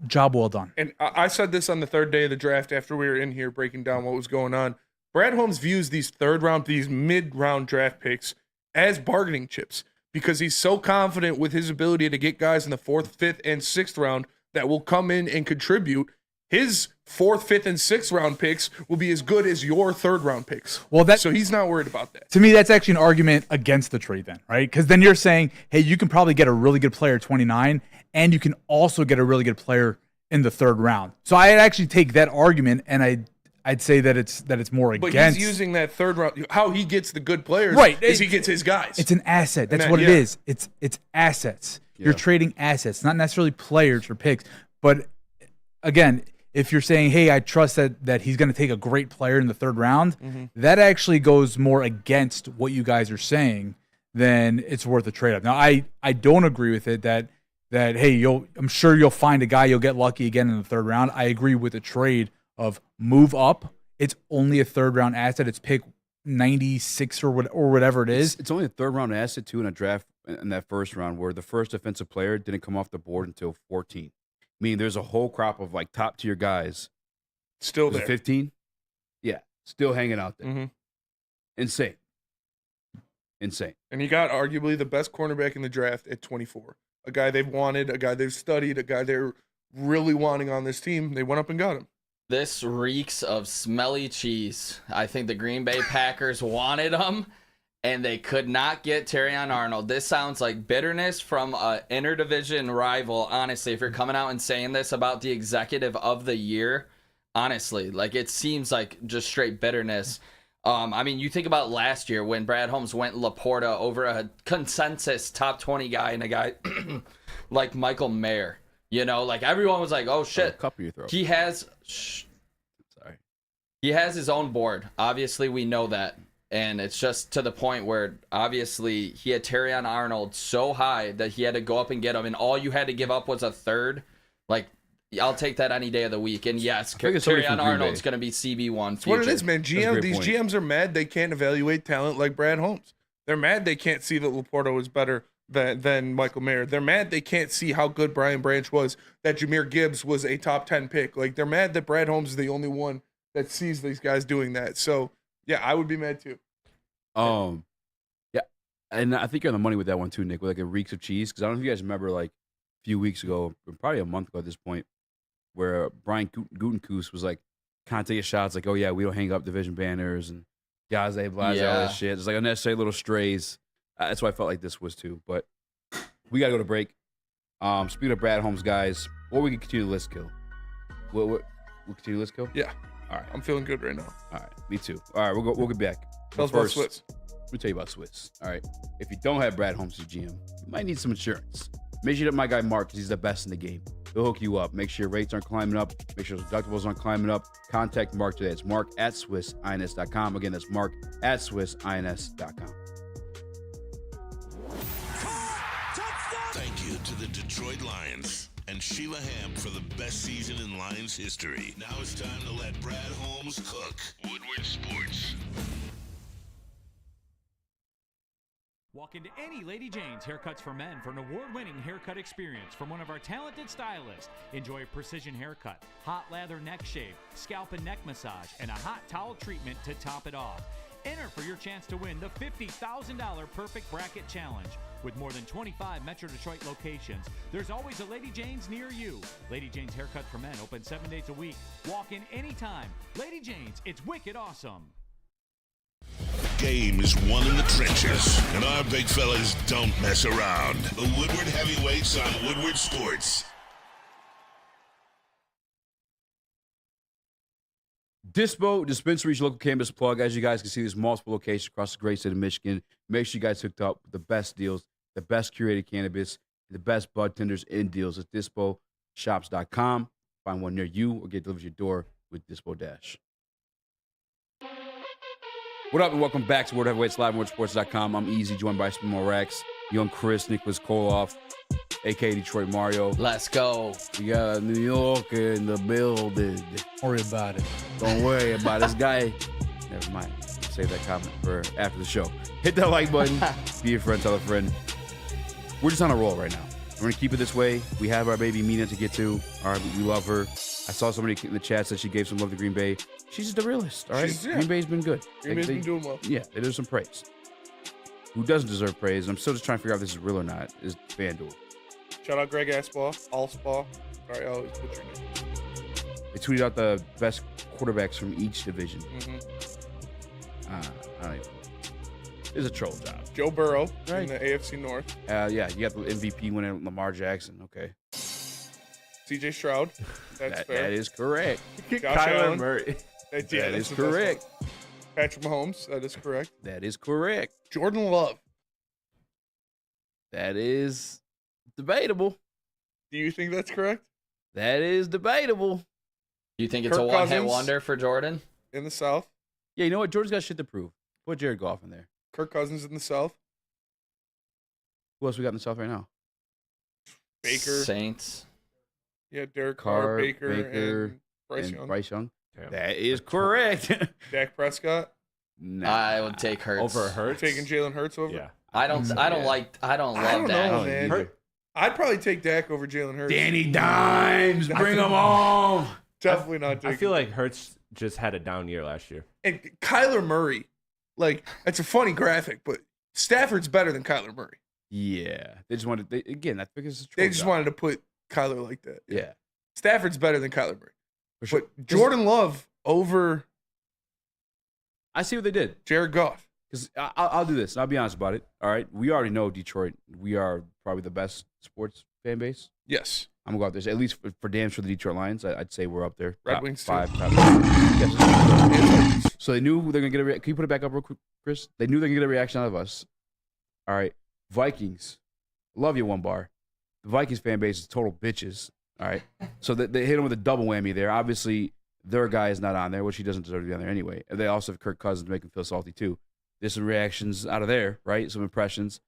Job well done. And I said this on the third day of the draft after we were in here breaking down what was going on. Brad Holmes views these these mid-round draft picks as bargaining chips because he's so confident with his ability to get guys in the 4th, 5th, and 6th round that will come in and contribute. His 4th, 5th, and 6th round picks will be as good as your 3rd round picks. So he's not worried about that. To me, that's actually an argument against the trade then, right? Because then you're saying, hey, you can probably get a really good player at 29, and you can also get a really good player in the 3rd round. So I'd actually take that argument, and I'd say that it's more against. But he's using that 3rd round. How he gets the good players is he gets his guys. It's an asset. That's what it is. It's assets. Yeah. You're trading assets, not necessarily players for picks. But again, if you're saying, hey, I trust that he's going to take a great player in the 3rd round, that actually goes more against what you guys are saying than it's worth a trade-up. Now, I don't agree with it that hey, I'm sure you'll find a guy, you'll get lucky again in the 3rd round. I agree with the trade of move up. It's only a 3rd round asset. It's pick 96 or whatever it is. It's only a 3rd round asset too in a draft in that 1st round where the first defensive player didn't come off the board until 14. I mean, there's a whole crop of like top tier guys still there. 15, yeah, still hanging out there. Insane. And he got arguably the best cornerback in the draft at 24. A guy they've wanted, a guy they've studied, a guy they're really wanting on this team. They went up and got him. This reeks of smelly cheese. I think the Green Bay Packers wanted him, and they could not get Terrion Arnold. This sounds like bitterness from an interdivision rival, honestly. If you're coming out and saying this about the executive of the year, honestly, like it seems like just straight bitterness. I mean, you think about last year when Brad Holmes went Laporta over a consensus top 20 guy and a guy like Michael Mayer. You know, like everyone was like, "Oh shit!" Cup of your throat. He has, he has his own board. Obviously, we know that, and it's just to the point where obviously he had Terrion Arnold so high that he had to go up and get him, and all you had to give up was a 3rd. Like, I'll take that any day of the week. And yes, Terrion Arnold's going to be CB1. That's what it is, man. GMs are mad they can't evaluate talent like Brad Holmes. They're mad they can't see that Laporta was better than Michael Mayer. They're mad they can't see how good Brian Branch was, that Jahmyr Gibbs was a top 10 pick. Like, they're mad that Brad Holmes is the only one that sees these guys doing that. So, yeah, I would be mad too. Yeah, and I think you're on the money with that one too, Nick, with like a reeks of cheese. Because I don't know if you guys remember, like, a few weeks ago, probably a month ago at this point, where Brian Gutekunst was like, kind of taking shots like, oh, yeah, we don't hang up division banners and guys, they blase all this shit. It's like unnecessary little strays. That's what I felt like this was too. But we got to go to break. Speaking of Brad Holmes, guys, or we can continue the list kill. We'll continue the list kill? Yeah. All right. I'm feeling good right now. All right. Me too. All right. We'll get back. Tell us about Swiss. Let me tell you about Swiss. All right. If you don't have Brad Holmes as GM, you might need some insurance. Make sure that my guy Mark, because he's the best in the game. He'll hook you up. Make sure your rates aren't climbing up. Make sure those deductibles aren't climbing up. Contact Mark today. It's Mark at SwissINS.com. Again, that's Mark at SwissINS.com. Thank you to the Detroit Lions and Sheila Hamp for the best season in Lions history. Now it's time to let Brad Holmes cook. Woodward Sports. Walk into any Lady Jane's Haircuts for Men for an award-winning haircut experience from one of our talented stylists. Enjoy a precision haircut, hot lather neck shave, scalp and neck massage, and a hot towel treatment to top it off. Enter for your chance to win the $50,000 Perfect Bracket Challenge. With more than 25 Metro Detroit locations, there's always a Lady Jane's near you. Lady Jane's Haircut for Men, open 7 days a week. Walk in anytime. Lady Jane's, it's wicked awesome. Game is won in the trenches, and our big fellas don't mess around. The Woodward Heavyweights on Woodward Sports. Dispo Dispensary's local cannabis plug. As you guys can see, there's multiple locations across the great state of Michigan. Make sure you guys hooked up with the best deals, the best curated cannabis, the best bud tenders and deals at disposhops.com. Find one near you or get delivered to your door with Dispo Dash. What up and welcome back to World Heavyweights Live on WoodSports.com. I'm Eazy, joined by some more Rax, young Chris, Nicholas Kohloff, a.k.a. Detroit Mario. Let's go. We got New York in the building. Don't worry about it. Don't worry about this guy. Never mind. save that comment for after the show. Hit that like button. Be a friend, tell a friend. We're just on a roll right now. We're going to keep it this way. We have our baby Mina to get to. All right, we love her. I saw somebody in the chat said she gave some love to Green Bay. She's just a realist, all right? Green Bay's been good. Green Bay's been doing well. Yeah, they deserve some praise. Who doesn't deserve praise, and I'm still just trying to figure out if this is real or not, is FanDuel. Shout out Greg Aspaw, Allspaw. Sorry, I always butcher your name. They tweeted out the best quarterbacks from each division. I don't even. It's a troll job. Joe Burrow Right. in the AFC North. Yeah, you got the MVP winner Lamar Jackson. Okay, CJ Stroud. That's fair. that is correct. Josh Kyler Allen. Murray. That That is that's the best correct. one. Patrick Mahomes. That is correct. That is correct. Jordan Love. That is debatable. Do you think that's correct? That is debatable. Do you think it's Kirk a one-hit Cousins. wonder for Jordan? In the South. Yeah, you know what? Jordan's got shit to prove. Put Jared Goff in there. Kirk Cousins in the South. Who else we got in the South right now? Baker. Saints. Yeah, Derek Carr, Baker, and Bryce and Young. Bryce Young. Damn. That is correct. Dak Prescott. Nah. I would take Hurts. Over We're Hurts. taking Jalen Hurts over. Yeah. I don't love I don't Dak. know, man. Hurt- I'd probably take Dak over Jalen Hurts. Danny Dimes, bring him on. Definitely not taking. I feel like Hurts just had a down year last year. And Kyler Murray, like, it's a funny graphic, but Stafford's better than Kyler Murray. Yeah, they just wanted. Again, that's because it's a They troll just job. wanted to put Kyler like that. Yeah, Stafford's better than Kyler Murray. for sure. But Jordan Love over I see what they did. Jared Goff. Because I'll do this. And I'll be honest about it. All right, we already know Detroit. We are probably the best sports fan base. Yes. I'm gonna go out there. At least for damn sure the Detroit Lions. I'd say we're up there. Red Top Wings, too. 5. Top yes. So they knew they're gonna get a. Can you put it back up real quick, Chris? They knew they're gonna get a reaction out of us. All right, Vikings. Love you, one bar. The Vikings fan base is total bitches. All right, so they hit them with a double whammy there. Obviously, their guy is not on there, which he doesn't deserve to be on there anyway. And they also have Kirk Cousins to make him feel salty too. There's some reactions out of there, right? Some impressions.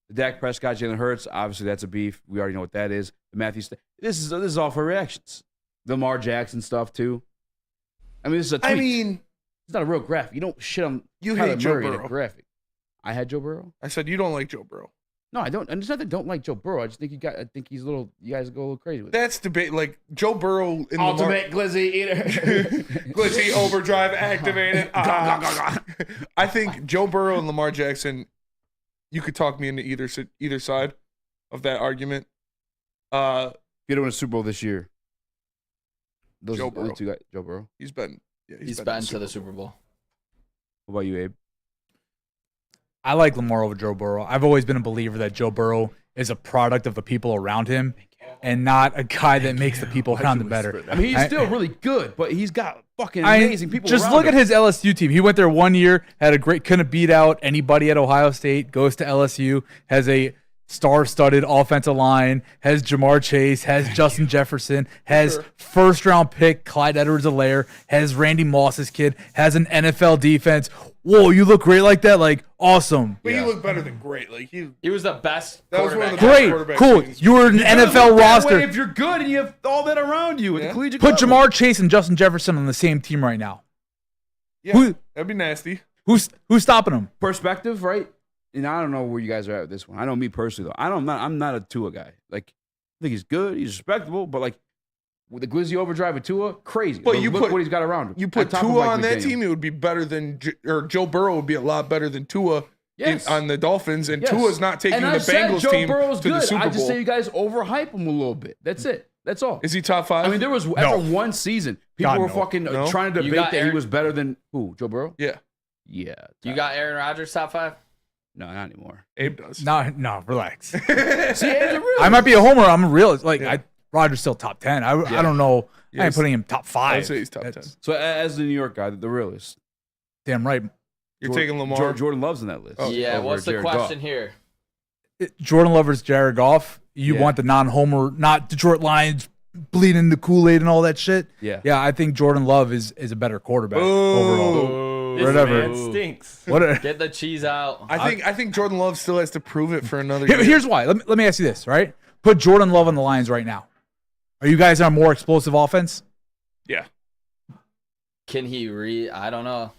The Dak Prescott, Jalen Hurts, obviously that's a beef. We already know what that is. The Matthew, this is all for reactions. The Lamar Jackson stuff too. I mean, this is a tweet. I mean, it's not a real graphic. You don't shit on You Kyler hate Joe Murray in a Burrow. graphic. I had Joe Burrow. I said you don't like Joe Burrow. No, I don't. And it's not that I don't like Joe Burrow. I just think I think he's a little. You guys go a little crazy with it. That's debate. Like Joe Burrow in Ultimate glizzy eater. glitchy overdrive activated. I think Joe Burrow and Lamar Jackson. You could talk me into either side of that argument. If you don't win a Super Bowl this year, those Joe are the Burrow. two guys. Joe Burrow. He's been to the Super Bowl. What about you, Abe? I like Lamar over Joe Burrow. I've always been a believer that Joe Burrow is a product of the people around him and not a guy that makes the people around him better. I mean, he's still really good, but he's got fucking amazing people Just around look him. at his LSU team. He went there 1 year, had a great, couldn't beat out anybody at Ohio State, goes to LSU, has a star-studded offensive line, has Jamar Chase, has Justin Jefferson, has first-round pick Clyde Edwards-Helaire, has Randy Moss's kid, has an NFL defense. Whoa, you look great like that? Like, awesome. But you look better than great. Like He was the best That was one of quarterback. the best Great, quarterback cool. seasons. You were an NFL roster. If you're good and you have all that around you at the collegiate Put level. Jamar Chase and Justin Jefferson on the same team right now. Yeah, Who- that'd be nasty. Who's stopping him? Perspective, right? And I don't know where you guys are at with this one. I know me personally though. I'm not a Tua guy. Like, I think he's good, he's respectable, but like with the glizzy overdrive with Tua, crazy. But Look you what he's got around him. You put On top of Tua Mike on that McDaniel. team, it would be better than or Joe Burrow would be a lot better than Tua Yes. on the Dolphins, and Yes. Tua's not taking And the I said Bengals Joe team Burrow's to the good. Super I just Bowl. say you guys overhype him a little bit. That's it. That's all. Is he top 5? I mean, there was after one season, people God, were no. fucking No? trying to You debate got that he Aaron- was better than who? Joe Burrow? yeah, Yeah. You got Aaron Rodgers top 5? No, not anymore. Abe does. No, relax. See, Abe's a real- I might be a homer. I'm a realist. Like, Yeah. Rodgers still top 10. I don't know. I ain't putting him top 5. I'd say he's top 10. That's So as the New York guy, the realist, damn right. You're taking Lamar. Jordan Love's in that list. Yeah, over what's the Jared question Goff. here? Jordan Lover's Jared Goff. You Yeah. want the non-homer, not Detroit Lions bleeding the Kool-Aid and all that shit. Yeah. Yeah, I think Jordan Love is a better quarterback overall. This Whatever. man stinks. What a, Get the cheese out. I think Jordan Love still has to prove it for another Here- year. here's why. Let me ask you this, right? Put Jordan Love on the Lions right now. Are you guys on a more explosive offense? Yeah. Can he I don't know.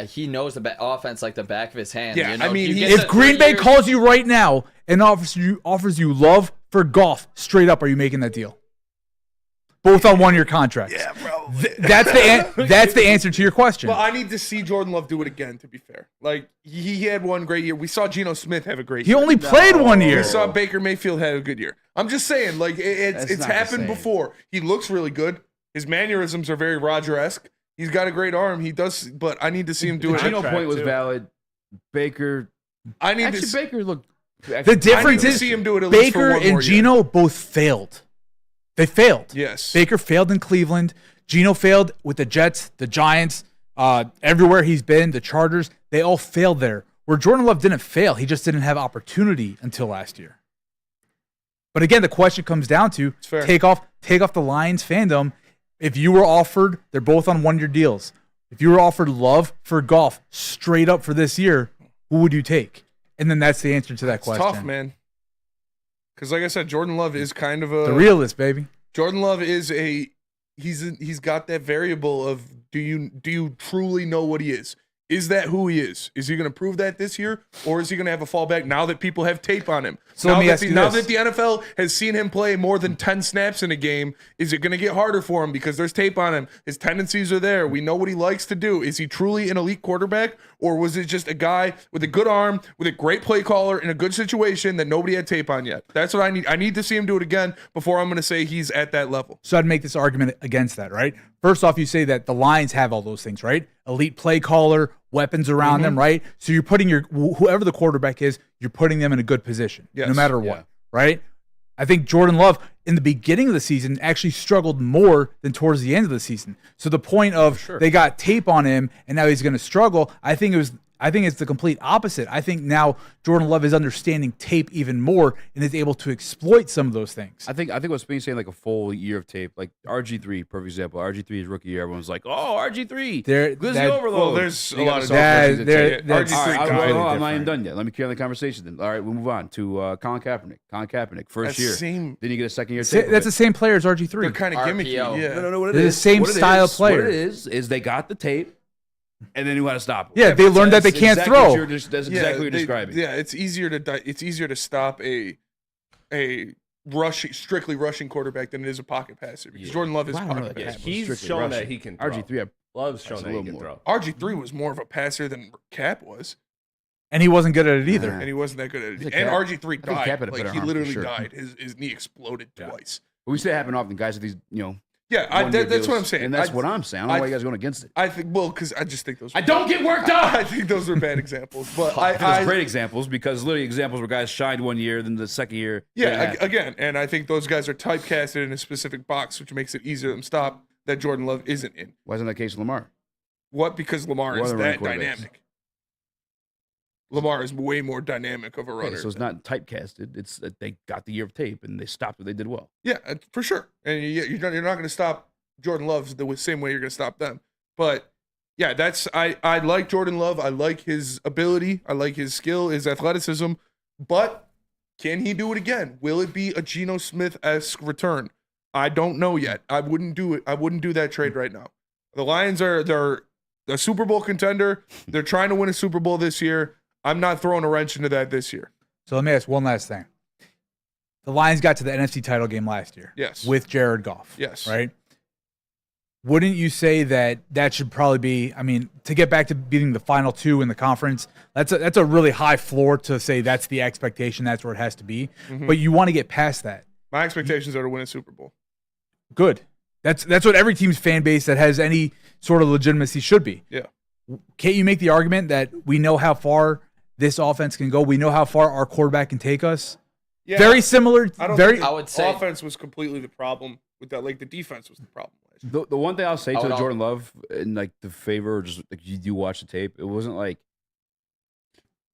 he knows the offense like the back of his hand. Yeah, you know? I mean, if Green Bay calls you right now and offers you love for Goff straight up, are you making that deal? Both on 1-year contracts. Yeah, probably. That's the answer to your question. Well, I need to see Jordan Love do it again, to be fair. Like, he had one great year. We saw Geno Smith have a great year. He only played 1 year. We saw Baker Mayfield have a good year. I'm just saying, like, it's not the happened same. before. He looks really good. His mannerisms are very Roger-esque. He's got a great arm. He does, but I need to see him do The it. Geno Contract, point was too. valid. Baker. I need Actually, to Baker looked. The difference to is see him do it at least for Baker one more and year. Geno both failed. They failed. Yes. Baker failed in Cleveland. Geno failed with the Jets, the Giants, everywhere he's been, the Chargers. They all failed there. Where Jordan Love didn't fail, he just didn't have opportunity until last year. But again, the question comes down to fair. take off the Lions fandom. If you were offered, they're both on 1-year deals. If you were offered Love for Goff straight up for this year, who would you take? And then that's the answer to that It's question. tough, man. Because like I said, Jordan Love is kind of a The realist, baby. Jordan Love is he's got that variable of do you truly know what he is? Is that who he is? Is he going to prove that this year, or is he going to have a fallback now that people have tape on him? So now let me that ask you now this. that the NFL has seen him play more than 10 snaps in a game, is it going to get harder for him because there's tape on him? His tendencies are there. We know what he likes to do. Is he truly an elite quarterback, or was it just a guy with a good arm, with a great play caller in a good situation that nobody had tape on yet? That's what I need. I need to see him do it again before I'm going to say he's at that level. So I'd make this argument against that, right? First off, you say that the Lions have all those things, right? Elite play caller, weapons around them, right? So you're putting whoever the quarterback is, you're putting them in a good position, no Yes. matter what, right? I think Jordan Love in the beginning of the season actually struggled more than towards the end of the season. So the point of they got tape on him and now he's going to struggle, I think it's the complete opposite. I think now Jordan Love is understanding tape even more and is able to exploit some of those things. I think what's being saying like a full year of tape, like RG3, perfect example. RG3's rookie year, everyone's like, "Oh, RG3, Glizzy overload." Well, there's a You lot gotta of stop that- pushing the there- tape. that's- RG3 All right, died. I'm not even done yet. Let me carry on the conversation then. All right, we'll move on to Colin Kaepernick. Colin Kaepernick, first That's year. same- Then you get a second year tape. That's the same player as They're RG3. kind of gimmicky. RPO. Yeah. No, what it They're the is. same what it style is- player. What it is they got the tape, and then you got to stop them. Yeah, they learned that they can't exactly throw. What that's exactly what you're describing. Yeah, it's easier to stop a strictly rushing quarterback than it is a pocket passer because Jordan Love is Well, I don't know pocket that passer. guy's He's strictly shown rushing. that he can throw. RG3, Love's shown That's a that he little can more. throw. RG3 was more of a passer than Cap was, And he wasn't good at it either. and he wasn't that good at He's it. a And Cap. RG3 I think Cap died. had a better Like he arm for literally sure. died. His knee exploded twice. But we see that happen often. Guys with these, Yeah, one-year that's what deals. I'm saying. And that's what I'm saying. I don't know why you guys are going against it. I think because I just think those. I don't get worked up. I think those are bad examples, but There's great examples because literally examples where guys shined 1 year, then the second year. Yeah, again, and I think those guys are typecasted in a specific box, which makes it easier for them to stop that Jordan Love isn't in. Why isn't that case with Lamar? What? Because Lamar What is other that running quarterbacks? dynamic. Lamar is way more dynamic of a runner. Okay, so it's not typecasted. It's that they got the year of tape and they stopped what they did well. Yeah, for sure. And you're not going to stop Jordan Love the same way you're going to stop them. But yeah, I like Jordan Love. I like his ability. I like his skill, his athleticism. But can he do it again? Will it be a Geno Smith-esque return? I don't know yet. I wouldn't do it. I wouldn't do that trade right now. The Lions they're a Super Bowl contender. They're trying to win a Super Bowl this year. I'm not throwing a wrench into that this year. So let me ask one last thing. The Lions got to the NFC title game last year. Yes. With Jared Goff. Yes. Right? Wouldn't you say that should probably be, I mean, to get back to beating the final two in the conference, that's a really high floor to say that's the expectation, that's where it has to be. Mm-hmm. But you want to get past that. My expectations are to win a Super Bowl. Good. That's what every team's fan base that has any sort of legitimacy should be. Yeah. Can't you make the argument that we know how far this offense can go? We know how far our quarterback can take us? Yeah, Very similar. I don't Very. think I would say- offense was completely the problem with that. Like the defense was the problem last year. The one thing I'll say I to would Jordan Love in like the favor, or just like you do watch the tape, it wasn't like,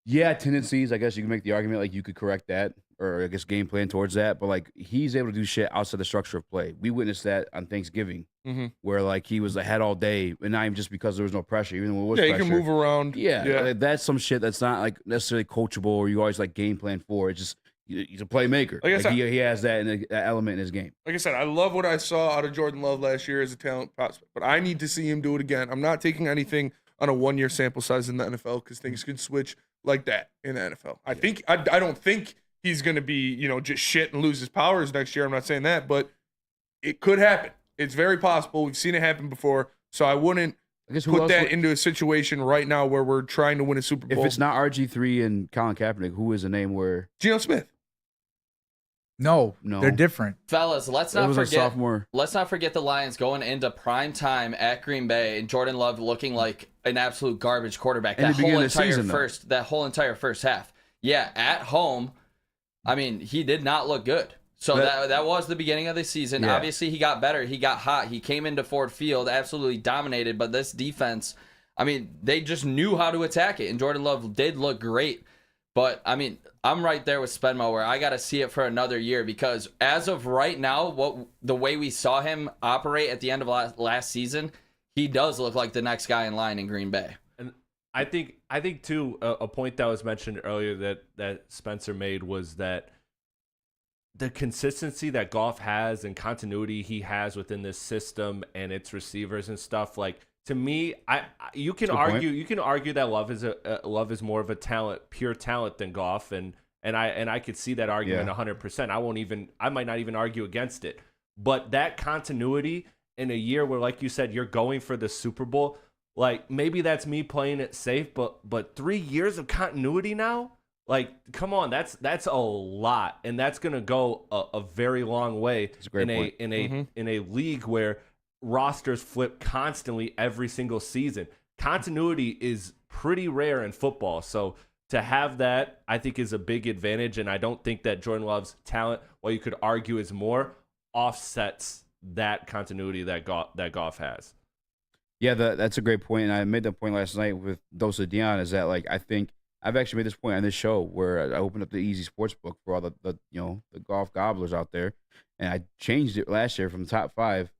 yeah, tendencies. I guess you can make the argument like you could correct that, or I guess game plan towards that. But like he's able to do shit outside the structure of play. We witnessed that on Thanksgiving, where like he was ahead all day, and not even just because there was no pressure, even though it was Yeah, you pressure. can move around. Yeah, yeah. like, that's some shit that's not like necessarily coachable, or you always like game plan for. It's just he's a playmaker. Like I said- he has that element in his game. Like I said, I love what I saw out of Jordan Love last year as a talent prospect, but I need to see him do it again. I'm not taking anything on a 1-year sample size in the NFL because things can switch like that in the NFL. I don't think he's going to be, just shit and lose his powers next year. I'm not saying that, but it could happen. It's very possible. We've seen it happen before. So I wouldn't put that into a situation right now where we're trying to win a Super Bowl. If it's not RG3 and Colin Kaepernick, who is a name where Geno Smith. No, they're different. Fellas, let's not was a forget. sophomore. Let's not forget the Lions going into prime time at Green Bay and Jordan Love looking like an absolute garbage quarterback. In the beginning of the season, that whole entire first half. Yeah, at home, I mean, he did not look good. So that was the beginning of the season. Yeah. Obviously, he got better. He got hot. He came into Ford Field, absolutely dominated. But this defense, I mean, they just knew how to attack it. And Jordan Love did look great. But, I mean, I'm right there with Spenmo where I got to see it for another year because as of right now, the way we saw him operate at the end of last season, he does look like the next guy in line in Green Bay. And I think too, a point that was mentioned earlier that Spencer made was that the consistency that Goff has and continuity he has within this system and its receivers and stuff, like, to me, you can argue that Love is more of a pure talent than Goff, and I could see that argument 100%. I might not even argue against it. But that continuity in a year where, like you said, you're going for the Super Bowl, like maybe that's me playing it safe, but 3 years of continuity now, like come on, that's a lot, and that's gonna go a very long way in a league where rosters flip constantly every single season. Continuity is pretty rare in football. So to have that, I think, is a big advantage. And I don't think that Jordan Love's talent, while you could argue is more, offsets that continuity that Goff has. Yeah, that's a great point. And I made that point last night with Dosa Dion, is that, like, I think I've actually made this point on this show where I opened up the Eazy Sportsbook for all the golf gobblers out there. And I changed it last year from the top 5.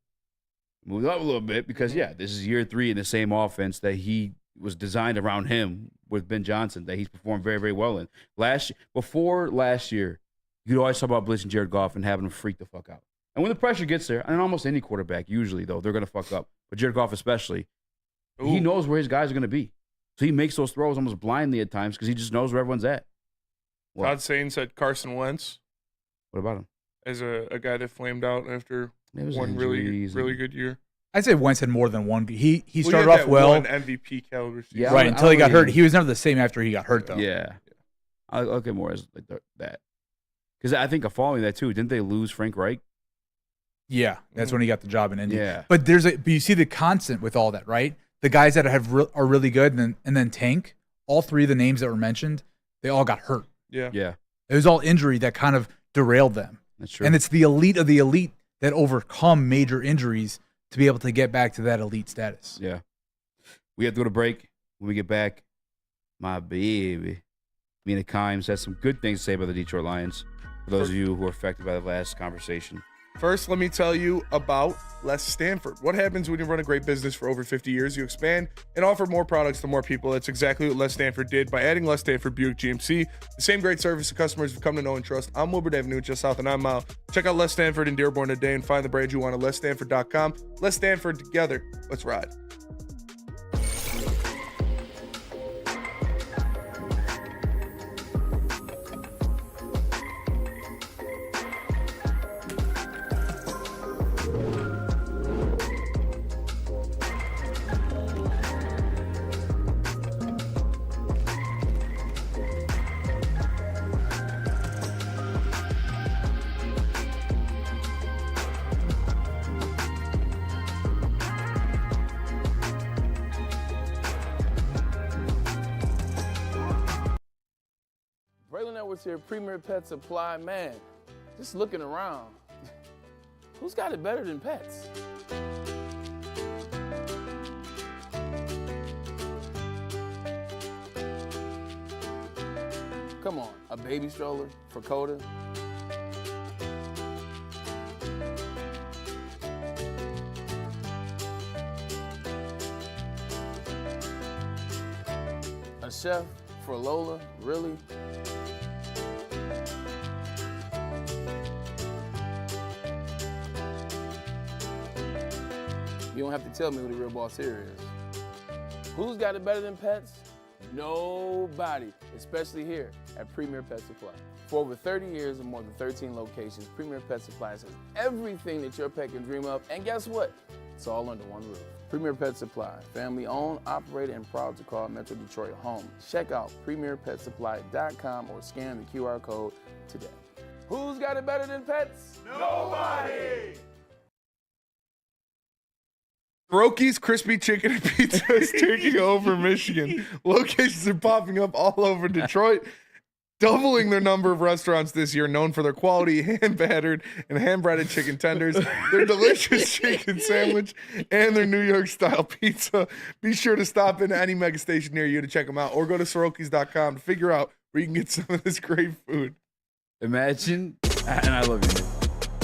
Moved up a little bit because, this is year 3 in the same offense that he was designed around him with Ben Johnson that he's performed very, very well in. Before last year, you could always talk about blitzing Jared Goff and having him freak the fuck out. And when the pressure gets there, and almost any quarterback usually, though, they're going to fuck up. But Jared Goff especially, he knows where his guys are going to be. So he makes those throws almost blindly at times because he just knows where everyone's at. Todd Sane said Carson Wentz. What about him? As a guy that flamed out after one really good year. I'd say Wentz had more than one. He started off well. One MVP caliber season. Yeah, right, until he got hurt. He was never the same after he got hurt, though. Yeah. I look at more as like that. Because I think following that, too, didn't they lose Frank Reich? Yeah, that's when he got the job in Indy. Yeah. But you see the constant with all that, right? The guys that are really good and then tank, all 3 of the names that were mentioned, they all got hurt. Yeah. Yeah. It was all injury that kind of derailed them. That's true. And it's the elite of the elite that overcome major injuries to be able to get back to that elite status. Yeah. We have to go to break. When we get back, my baby, Mina Kimes, has some good things to say about the Detroit Lions for those of you who are affected by the last conversation. First, let me tell you about Les Stanford. What happens when you run a great business for over 50 years? You expand and offer more products to more people. That's exactly what Les Stanford did by adding Les Stanford Buick GMC. The same great service that customers have come to know and trust on Woodward Avenue, just south of 9 Mile. Check out Les Stanford in Dearborn today and find the brand you want at lesstanford.com. Les Stanford, together. Let's ride. Here, Premier Pet Supply, man, just looking around, who's got it better than pets? Come on, a baby stroller for Coda? A chef for Lola, really? You don't have to tell me who the real boss here is. Who's got it better than pets? Nobody, especially here at Premier Pet Supply. For over 30 years and more than 13 locations, Premier Pet Supply has everything that your pet can dream of, and guess what? It's all under one roof. Premier Pet Supply, family owned, operated, and proud to call Metro Detroit home. Check out premierpetsupply.com or scan the QR code today. Who's got it better than pets? Nobody! Roki's Crispy Chicken and Pizza is taking over Michigan. Locations are popping up all over Detroit, doubling their number of restaurants this year, known for their quality hand-battered and hand-breaded chicken tenders, their delicious chicken sandwich, and their New York-style pizza. Be sure to stop in any mega station near you to check them out, or go to Sorokis.com to figure out where you can get some of this great food. Imagine, and I love you, man.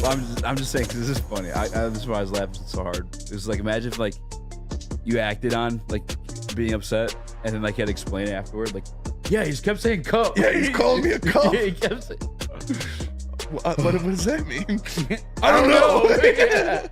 Well, I'm just saying because this is funny. This is why I was laughing so hard. It was like, imagine if like you acted on like being upset and then like you had to explain it afterward. Like, yeah, he just kept saying cup. Yeah, he's calling me a cup. Yeah, he kept saying. What does that mean? I don't know. Yeah.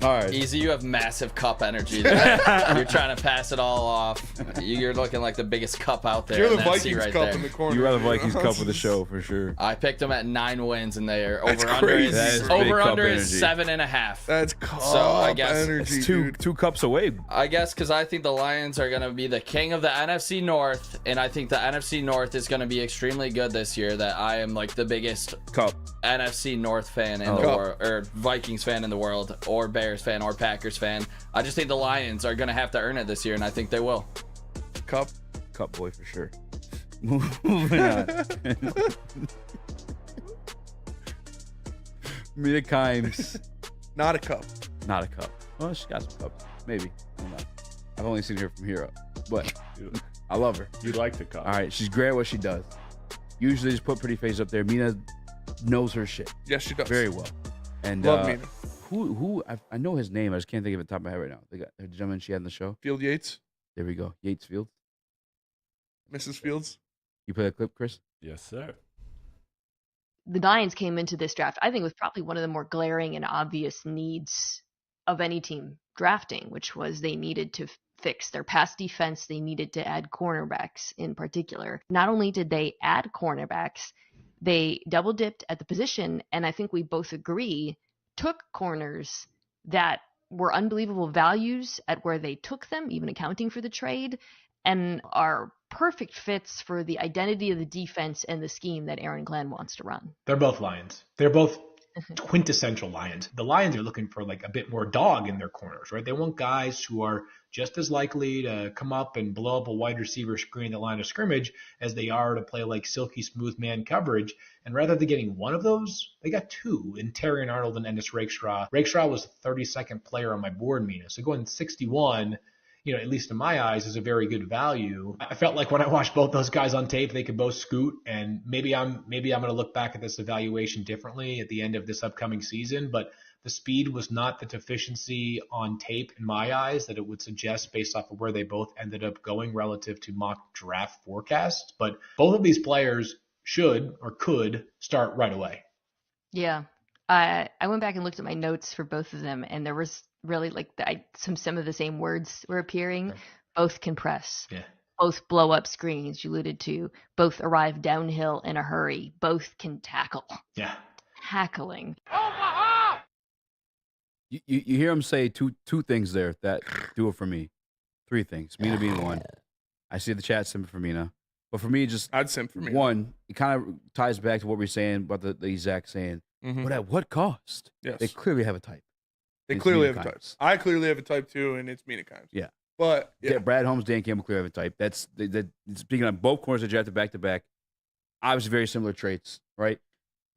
All right. Eazy, you have massive cup energy there. You're trying to pass it all off. You're looking like the biggest cup out there. You're the in that seat Vikings right cup there. in the corner. You are the Vikings cup of the show for sure. I picked them at 9 wins, and they are That's over under crazy. is, That is big over cup under is energy. 7.5. That's cup So I guess energy, It's dude. two cups away. I guess because I think the Lions are going to be the king of the NFC North, and I think the NFC North is going to be extremely good this year. That I am like the biggest Cup. NFC North fan in the world, or Vikings fan in the world, or Bears fan, or Packers fan. I just think the Lions are going to have to earn it this year, and I think they will. Cup. Cup boy for sure. Moving on. Mina Kimes. Not a cup. Not a cup. Well, she got some cups. Maybe. I don't know. I've only seen her from here up. But I love her. You like the cup. All right. She's great at what she does. Usually just put pretty face up there. Mina knows her shit Yes, she does. very well. And Love Mina. I know his name. I just can't think of it top of my head right now. The gentleman she had in the show. Field Yates. There we go. Yates Field. Mrs. Fields. You play that clip, Chris? Yes, sir. The Lions came into this draft, I think, with probably one of the more glaring and obvious needs of any team drafting, which was they needed to fix their pass defense. They needed to add cornerbacks in particular. Not only did they add cornerbacks, they double dipped at the position, and I think we both agree, took corners that were unbelievable values at where they took them, even accounting for the trade, and are perfect fits for the identity of the defense and the scheme that Aaron Glenn wants to run. They're both Lions. They're both quintessential Lions. The Lions are looking for like a bit more dog in their corners, right? They want guys who are just as likely to come up and blow up a wide receiver screen the line of scrimmage as they are to play like silky smooth man coverage. And rather than getting one of those, they got two in Terrion Arnold and Ennis Rakestraw. Rakestraw was the 32nd player on my board, Mina. So going 61, at least in my eyes, is a very good value. I felt like when I watched both those guys on tape, they could both scoot, and maybe I'm going to look back at this evaluation differently at the end of this upcoming season, but the speed was not the deficiency on tape in my eyes that it would suggest based off of where they both ended up going relative to mock draft forecasts. But both of these players should or could start right away. Yeah. I went back and looked at my notes for both of them, and there was really some of the same words were appearing. Right. Both compress. Yeah. Both blow up screens, you alluded to. Both arrive downhill in a hurry. Both can tackle. Yeah. Tackling. You hear him say two things there that do it for me. 3 things. Mina being one. I see the chat simp for Mina. But for me, I'd simp for Mina. One, it kind of ties back to what we were saying about the exact saying. But at what cost? Yes. They clearly have a type. They clearly have a type. I clearly have a type too, and it's Mina Kimes. Yeah. But yeah, Brad Holmes, Dan Campbell clearly have a type. That's speaking on both corners that drafted back to back. Obviously, very similar traits, right?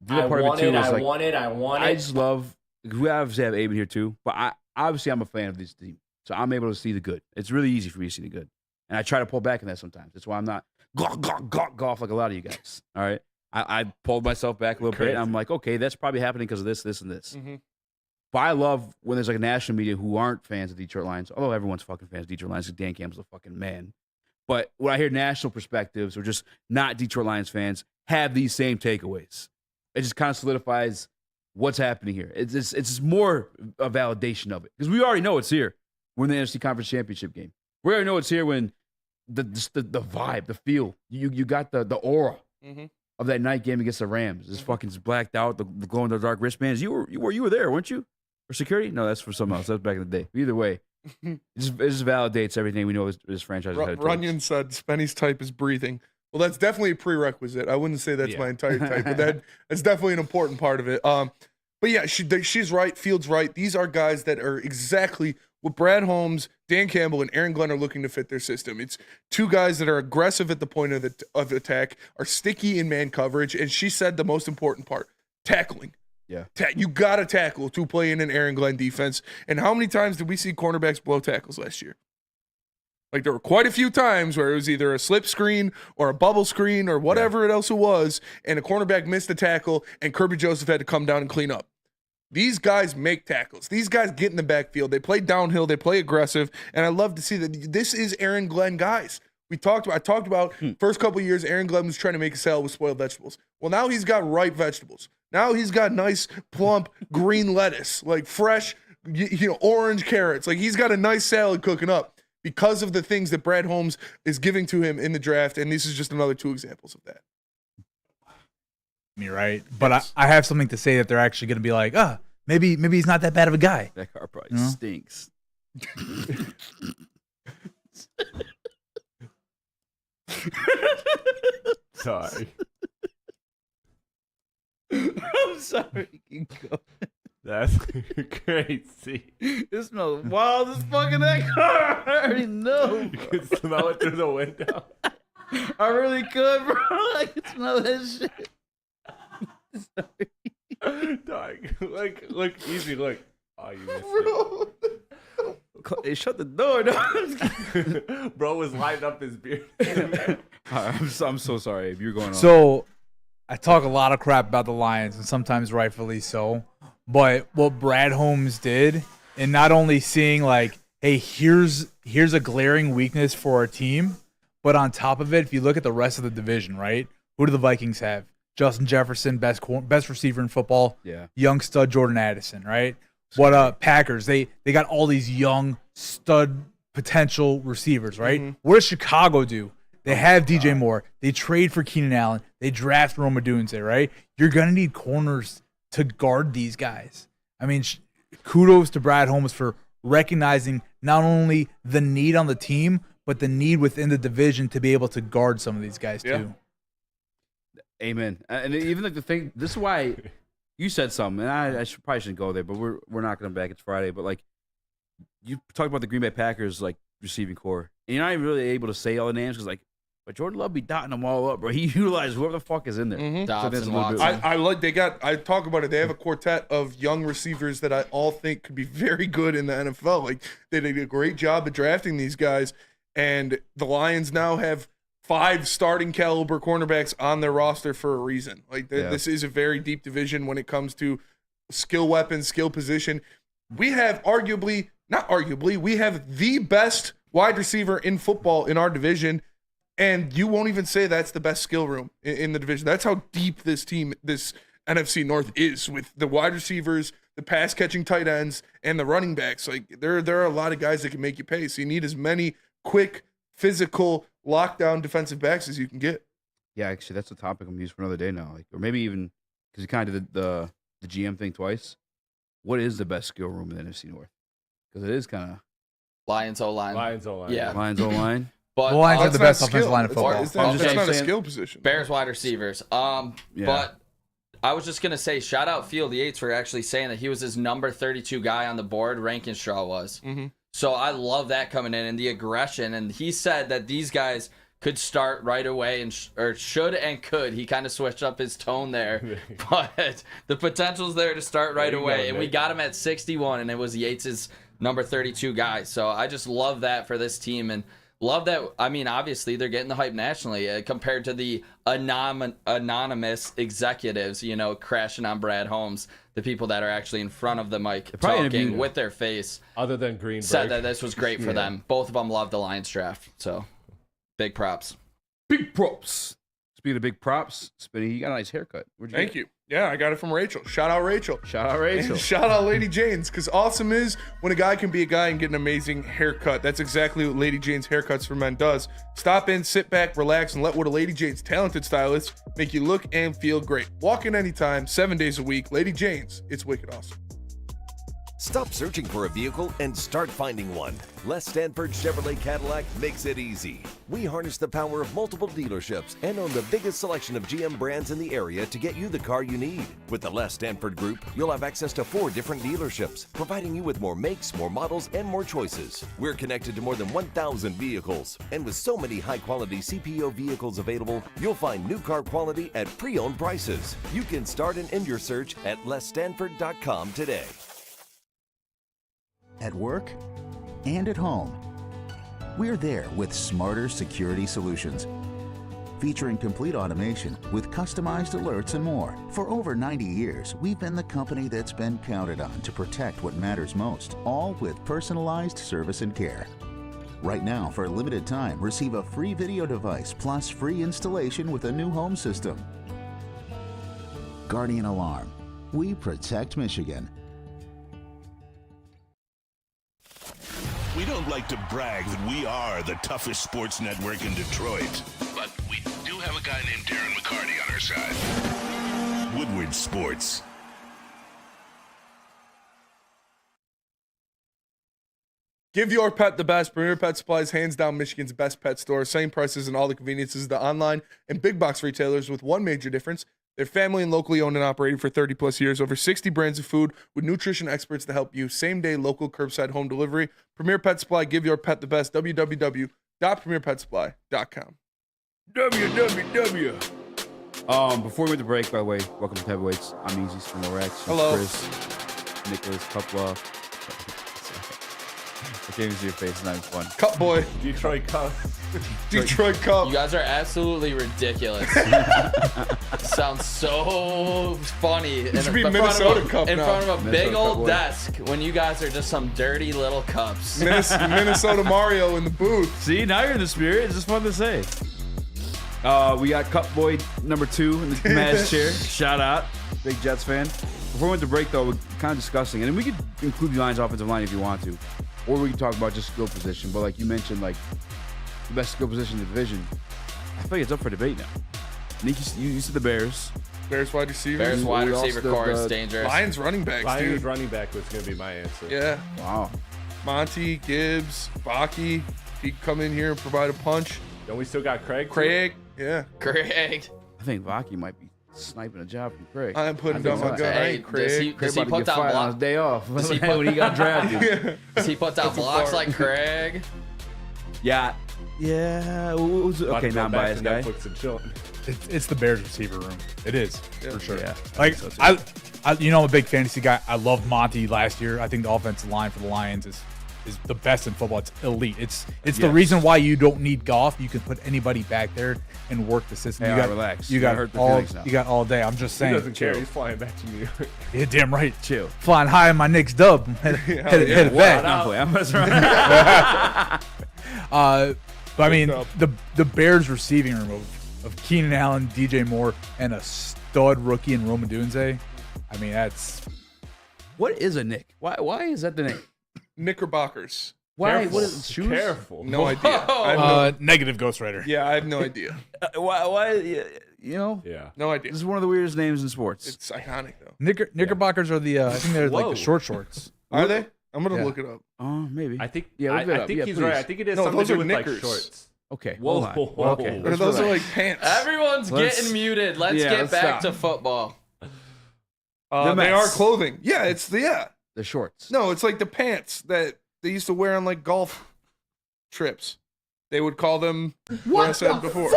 I want it. I just love. We obviously have Abe in here too, but I'm a fan of this team, so I'm able to see the good. It's really easy for me to see the good, and I try to pull back on that sometimes. That's why I'm not golf like a lot of you guys. All right. I pulled myself back a little bit. And I'm like, okay, that's probably happening because of this, this, and this. Mm-hmm. But I love when there's like a national media who aren't fans of Detroit Lions, although everyone's fucking fans of Detroit Lions because Dan Campbell's a fucking man. But when I hear national perspectives or just not Detroit Lions fans have these same takeaways, it just kind of solidifies what's happening here. It's more a validation of it because we already know it's here. win the NFC Conference Championship game. We already know it's here when the vibe, the feel, you got the aura of that night game against the Rams. It's fucking blacked out, the glow in the dark wristbands. You were there, weren't you? For security? No, that's for something else. That's back in the day. Either way, it just validates everything we know this franchise is headed towards. Runyon said Spenny's type is breathing. Well, that's definitely a prerequisite. I wouldn't say that's my entire type, but that's definitely an important part of it. But yeah, she's right. Fields right. These are guys that are exactly what Brad Holmes, Dan Campbell, and Aaron Glenn are looking to fit their system. It's two guys that are aggressive at the point of attack, are sticky in man coverage, and she said the most important part, tackling. Yeah. You got to tackle to play in an Aaron Glenn defense. And how many times did we see cornerbacks blow tackles last year? Like, there were quite a few times where it was either a slip screen or a bubble screen or whatever else it was, and a cornerback missed the tackle, and Kirby Joseph had to come down and clean up. These guys make tackles. These guys get in the backfield. They play downhill. They play aggressive. And I love to see that this is Aaron Glenn guys. I talked about first couple of years, Aaron Glenn was trying to make a salad with spoiled vegetables. Well, now he's got ripe vegetables. Now he's got nice, plump, green lettuce, like fresh, orange carrots. Like, he's got a nice salad cooking up because of the things that Brad Holmes is giving to him in the draft. And this is just another 2 examples of that. Me right, but I have something to say that they're actually going to be like, maybe he's not that bad of a guy. That car probably stinks. Sorry. I'm sorry. Keep going. That's crazy. It smells wild as fucking that car. I already know. You can smell it through the window. I really could, bro. I can smell that shit. Dog, look, Eazy, look. Oh, you missed it. Hey, shut the door, dog. Bro was lighting up his beard. I'm so sorry. You're going on. So, I talk a lot of crap about the Lions, and sometimes rightfully so. But what Brad Holmes did, and not only seeing like, hey, here's a glaring weakness for our team, but on top of it, if you look at the rest of the division, right? Who do the Vikings have? Justin Jefferson, best receiver in football. Yeah. Young stud Jordan Addison, right? What Packers? They got all these young stud potential receivers, right? Mm-hmm. What does Chicago do? They have DJ Moore. They trade for Keenan Allen. They draft Rome Odunze, right? You're gonna need corners to guard these guys. I mean, kudos to Brad Holmes for recognizing not only the need on the team, but the need within the division to be able to guard some of these guys too. Amen. And even like the thing, this is why you said something, and I probably shouldn't go there, but we're not going back. It's Friday, but like you talk about the Green Bay Packers like receiving core, and you're not even really able to say all the names because like, but Jordan Love be dotting them all up, bro. He utilized whoever the fuck is in there. Mm-hmm. So I talk about it. They have a quartet of young receivers that I all think could be very good in the NFL. Like, they did a great job of drafting these guys, and the Lions now have 5 starting caliber cornerbacks on their roster for a reason. Like, this is a very deep division when it comes to skill weapons, skill position. We have we have the best wide receiver in football in our division. And you won't even say that's the best skill room in the division. That's how deep this NFC North is with the wide receivers, the pass catching tight ends, and the running backs. Like, there are a lot of guys that can make you pay. So you need as many quick, physical, lockdown defensive backs as you can get. Yeah, actually, that's a topic I'm used for another day now. Like, or maybe even because you kind of did the GM thing twice. What is the best skill room in the NFC North? Because it is kind of Lions O-line. Yeah. Lions O-line. But the Lions are the best offensive line of football. It's not a skill position. Bears wide receivers. But I was just gonna say, shout out Field Yates for actually saying that he was his number 32 guy on the board. Rankinstraw was. Mm-hmm. So I love that coming in and the aggression. And he said that these guys could start right away and should and could. He kind of switched up his tone there, but the potential's there to start right away. And we got him at 61, and it was Yates's number 32 guy. So I just love that for this team and. Love that. I mean, obviously, they're getting the hype nationally compared to the anonymous executives, crashing on Brad Holmes, the people that are actually in front of the mic talking with their face. Other than Greenberg. Said that this was great for them. Both of them loved the Lions draft. So, big props. Big props. Speaking of big props, Spinny, you got a nice haircut. Where'd you Thank get it? you. Yeah, I got it from Rachel. Shout out Rachel. Shout out Rachel. And shout out Lady Jane's, because awesome is when a guy can be a guy and get an amazing haircut. That's exactly what Lady Jane's Haircuts for Men does. Stop in, sit back, relax, and let one of Lady Jane's talented stylists make you look and feel great. Walk in anytime, 7 days a week. Lady Jane's, it's wicked awesome. Stop searching for a vehicle and start finding one. Les Stanford Chevrolet Cadillac makes it easy. We harness the power of multiple dealerships and own the biggest selection of GM brands in the area to get you the car you need. With the Les Stanford Group, you'll have access to 4 different dealerships, providing you with more makes, more models, and more choices. We're connected to more than 1,000 vehicles. And with so many high-quality CPO vehicles available, you'll find new car quality at pre-owned prices. You can start and end your search at lesstanford.com today. At work and at home, we're there with smarter security solutions. Featuring complete automation with customized alerts and more. For over 90 years, we've been the company that's been counted on to protect what matters most, all with personalized service and care. Right now, for a limited time, receive a free video device plus free installation with a new home system. Guardian Alarm. We protect Michigan. We don't like to brag that we are the toughest sports network in Detroit, but we do have a guy named Darren McCarty on our side. Woodward Sports. Give your pet the best. Premier Pet Supplies, hands down Michigan's best pet store. Same prices and all the conveniences of the online and big box retailers, with one major difference. They're family and locally owned and operated for 30 plus years. Over 60 brands of food with nutrition experts to help you. Same day, local, curbside, home delivery. Premier Pet Supply, give your pet the best. www.premierpetsupply.com. www. Before we went to break, by the way, welcome to Heavyweights. I'm Eazy, Spin Rax. Hello. Chris, Nicholas, Kohloff. I can't even see your face. It's not even fun. Cup boy. Detroit Cup. Detroit Cup. You guys are absolutely ridiculous. Sounds so funny It should be Minnesota Cup in now. front of a big Minnesota old Cup, desk when you guys are just some dirty little cups. Minnesota Mario in the booth. See, now you're in the spirit. It's just fun to say. We got Cup Boy number 2 in the Maz chair. Shout out. Big Jets fan. Before we went to break, though, we're kind of discussing, and we could include the Lions' offensive line if you want to, or we can talk about just skill position. But like you mentioned, like the best skill position in the division, I feel like it's up for debate now. Nick, you said the Bears. Bears wide receiver. Bears wide We also receiver did core is the dangerous. Lions running backs, Lions dude. running back was going to be my answer. Yeah. Wow. Monty, Gibbs, Baki. He could come in here and provide a punch. Then we still got Craig. Craig. Yeah. Craig. I think Vaki might be sniping a job from Craig. I am putting I down think my so. gun. I Hey, ain't Craig. does he about to put get down fired on block? his day off Does he when he got drafted. Does he put down That's a blocks bar. like Craig? Yeah. Okay, non-biased guy. It's the Bears receiver room. It is for sure. Yeah, Like think so, too. I'm a big fantasy guy. I loved Monty last year. I think the offensive line for the Lions is the best in football. It's elite. It's the reason why you don't need Goff. You can put anybody back there and work the system. Hey, you got relax. You You're got hurt the all. feelings now. You got all day. I'm just He saying. doesn't care. He's flying back to New York. Yeah, damn right. Chill. Flying high in my Knicks dub. Headed back. But I mean, the Bears receiving room of Keenan Allen, DJ Moore, and a stud rookie in Rome Odunze. I mean, that's What is a Nick? Why is that the name? Knickerbockers. Why? Careful. What is shoes? Careful. No idea. I have negative Ghost Rider. yeah, I have no idea. Why? You know? Yeah. No idea. This is one of the weirdest names in sports. It's iconic though. Knickerbockers are the I think they're like Whoa. the short shorts. Are they? I'm gonna Yeah. look it up. Oh, maybe. I think. Yeah, I, look it I up. think Yeah, he's please. right. I think it has No, something those to do are with knickers. like shorts. Okay. Whoa. Hold on. Okay. Or let's those are relax. like pants. Everyone's Let's- getting muted. Let's Yeah, get let's back stop. to football. The They are Mets. clothing. Yeah, it's the The shorts. No, it's like the pants that they used to wear on like golf trips. They would call them what I said before.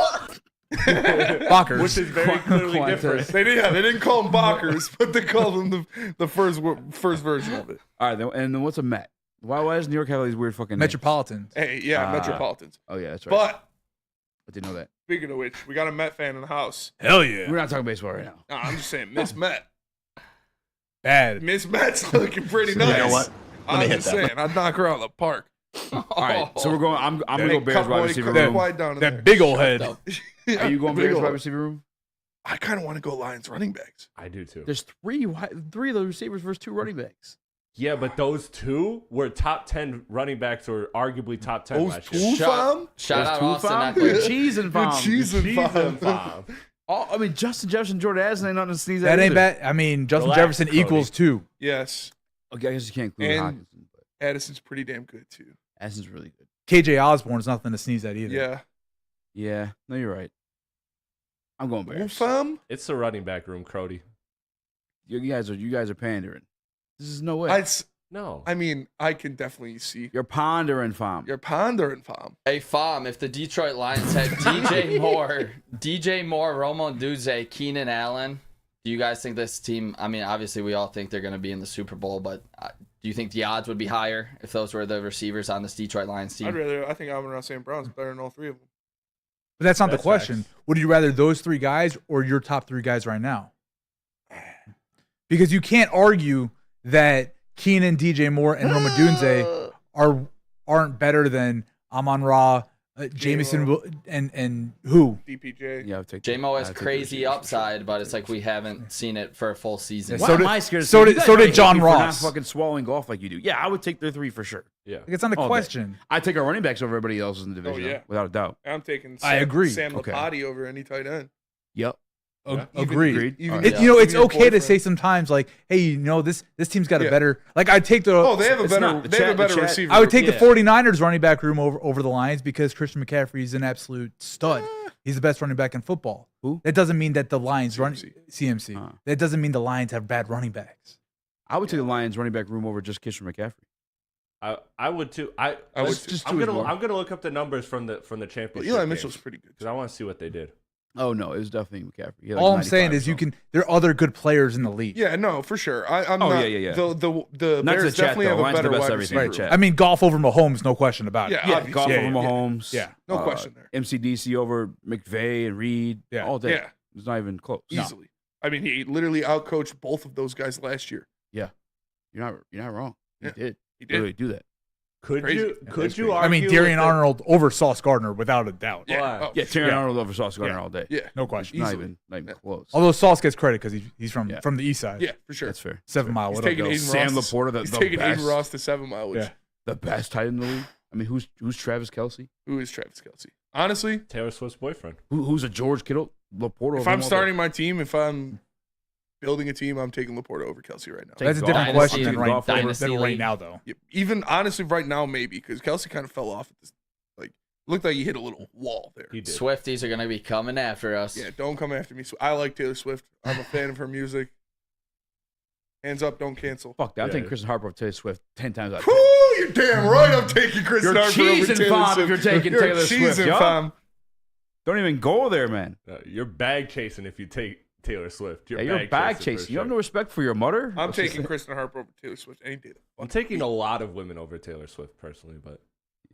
Bockers. Which is very clearly different. They didn't call them Bockers, but they called them the first version of it. All right. And then what's a Met? Why is New York have all these weird fucking names? Metropolitans. Hey, yeah, Metropolitans. Oh yeah, that's right. But I didn't know that. speaking of which, we got a Met fan in the house. Hell yeah. We're not talking baseball right now. Nah, I'm just saying, Miss Met. Bad. Miss Met's looking pretty You nice. know what? I'm just saying, I'd knock her out of the park. All right, so we're going. I'm gonna go Bears wide receiver Cut room. wide down in there. That big old head. Are you going Big Bears old- wide receiver room? I kind of want to go Lions running backs. I do too. There's three of the receivers versus 2 running backs. Yeah, but those 2 were top 10 running backs, or arguably top 10 Those last 2, year. fam? Shout out Austin You're Eckler. cheesing, You're fam. cheesing, fam. I mean, Justin Jefferson, Jordan Addison ain't nothing to sneeze at. That ain't either. bad. I mean, Justin Relax, Jefferson Cody. equals 2. Yes. Okay, I guess you can't include And Hawkinson, but Addison's pretty damn good, too. Addison's really good. KJ Osborne's nothing to sneeze at either. Yeah. Yeah, no, you're right. I'm going Who, Bears. fam? It's the running back room, Crody. You guys are pandering. This is no way. No. I mean, I can definitely see. You're pondering, fam. You're pondering, fam. Hey, Fam, if the Detroit Lions had DJ Moore, Romo Duze, Keenan Allen, do you guys think this team, I mean, obviously we all think they're going to be in the Super Bowl, but do you think the odds would be higher if those were the receivers on this Detroit Lions team? I think Amon-Ra St. Brown's better than all 3 of them. But that's not That's the question. facts. Would you rather those 3 guys or your top 3 guys right now? Because you can't argue that Keenan, DJ Moore, and Roma Dunze aren't better than Amon-Ra, Jameson, and who? DPJ. Yeah, I'll take J-Mo has I'll take crazy the receivers for upside, but it's like we haven't seen it for a full season. Yeah, Why am I scared? so You did- guys so did hate John me for not Ross. fucking swallowing golf like you do. Yeah, I would take their 3 for sure. Yeah. Like, it's not a All day. question. I take our running backs over everybody else in the division, yeah. without a doubt. I'm taking I agree. Sam Okay. Lapati over any tight end. Yep. Agreed. Even- All right. You know, it's even your okay to boyfriend. say sometimes like, hey, you know, this team's got a Yeah. better. Like, I take the. Oh, they have a It's better. not- the They have a chat- better the chat- receiver. I would take Yeah. the 49ers running back room over the Lions because Christian McCaffrey's an absolute stud. He's the best running back in football. Who? That doesn't mean that the Lions run CMC. CMC. That doesn't mean the Lions have bad running backs. I would take the Lions running back room over just Christian McCaffrey. I would too. I would Let's too. just I'm do it gonna more. I'm gonna look up the numbers from the But championship. Eli Mitchell's pretty good. because I want to see what they did. Oh no, it was definitely McCaffrey. He had like All I'm saying 95 is you or something. can. There are other good players in the league. Yeah, no, for sure. I'm Oh, not. yeah. The Not to Bears the chat, definitely though. have a Lions are the better best wide everything receiver. in the chat. I mean, golf over Mahomes, no question about it. Yeah, Yeah, obviously. Golf yeah, over yeah. Mahomes. Yeah. No question there. MCDC over McVay and Reed. Yeah. All day. Yeah. It's not even close. Easily. I mean, he literally outcoached both of those guys last year. Yeah. You're not wrong. He Yeah. did. He did. Literally do that. Could Crazy. you Yeah, could that's you crazy. argue? I mean, with Darian the- Arnold over Sauce Gardner without a doubt. Yeah. Why? Oh, Yeah, Terry Yeah. Arnold over Sauce Gardner Yeah. all day. Yeah. No question. Not Easily. even close. Although Sauce gets credit because he's from Yeah. from the east side. Yeah, for sure. That's fair. 7 Mile. He's What up, taking though? Aiden Sam Ross. Laporta, He's the taking best. Aiden Ross to 7 Mile. Which, Yeah. The best tight end in the league. I mean, who's Travis Kelce? Who is Travis Kelce? Honestly, Taylor Swift's boyfriend. Who's a George Kittle? Laporta. if over I'm him all day. starting my team, if I'm building a team, I'm taking Laporta over Kelsey right now. Take That's a golf. different Dynasty- question than Dynasty right league. now, though. Yeah, even honestly, right now maybe because Kelsey kind of fell off. At this, like, looked like he hit a little wall there. He did. Swifties are going to be coming after us. Yeah, don't come after me. I like Taylor Swift. I'm a fan of her music. Hands up, don't cancel. Fuck that. I'm Yeah. taking Kristen Harper over Taylor Swift 10 times out of Woo, 10. you're damn right. I'm taking Chris You're Harper over cheesing, Taylor fam, if Swift. you're taking You're Taylor Swift, cheesing, yo. fam. Don't even go there, man. You're bag chasing if you take Taylor Swift. You're bag for chasing. You have sure. no respect for your mother. I'm taking Kristen Harper over Taylor Swift any day. I'm taking a lot of women over Taylor Swift personally, but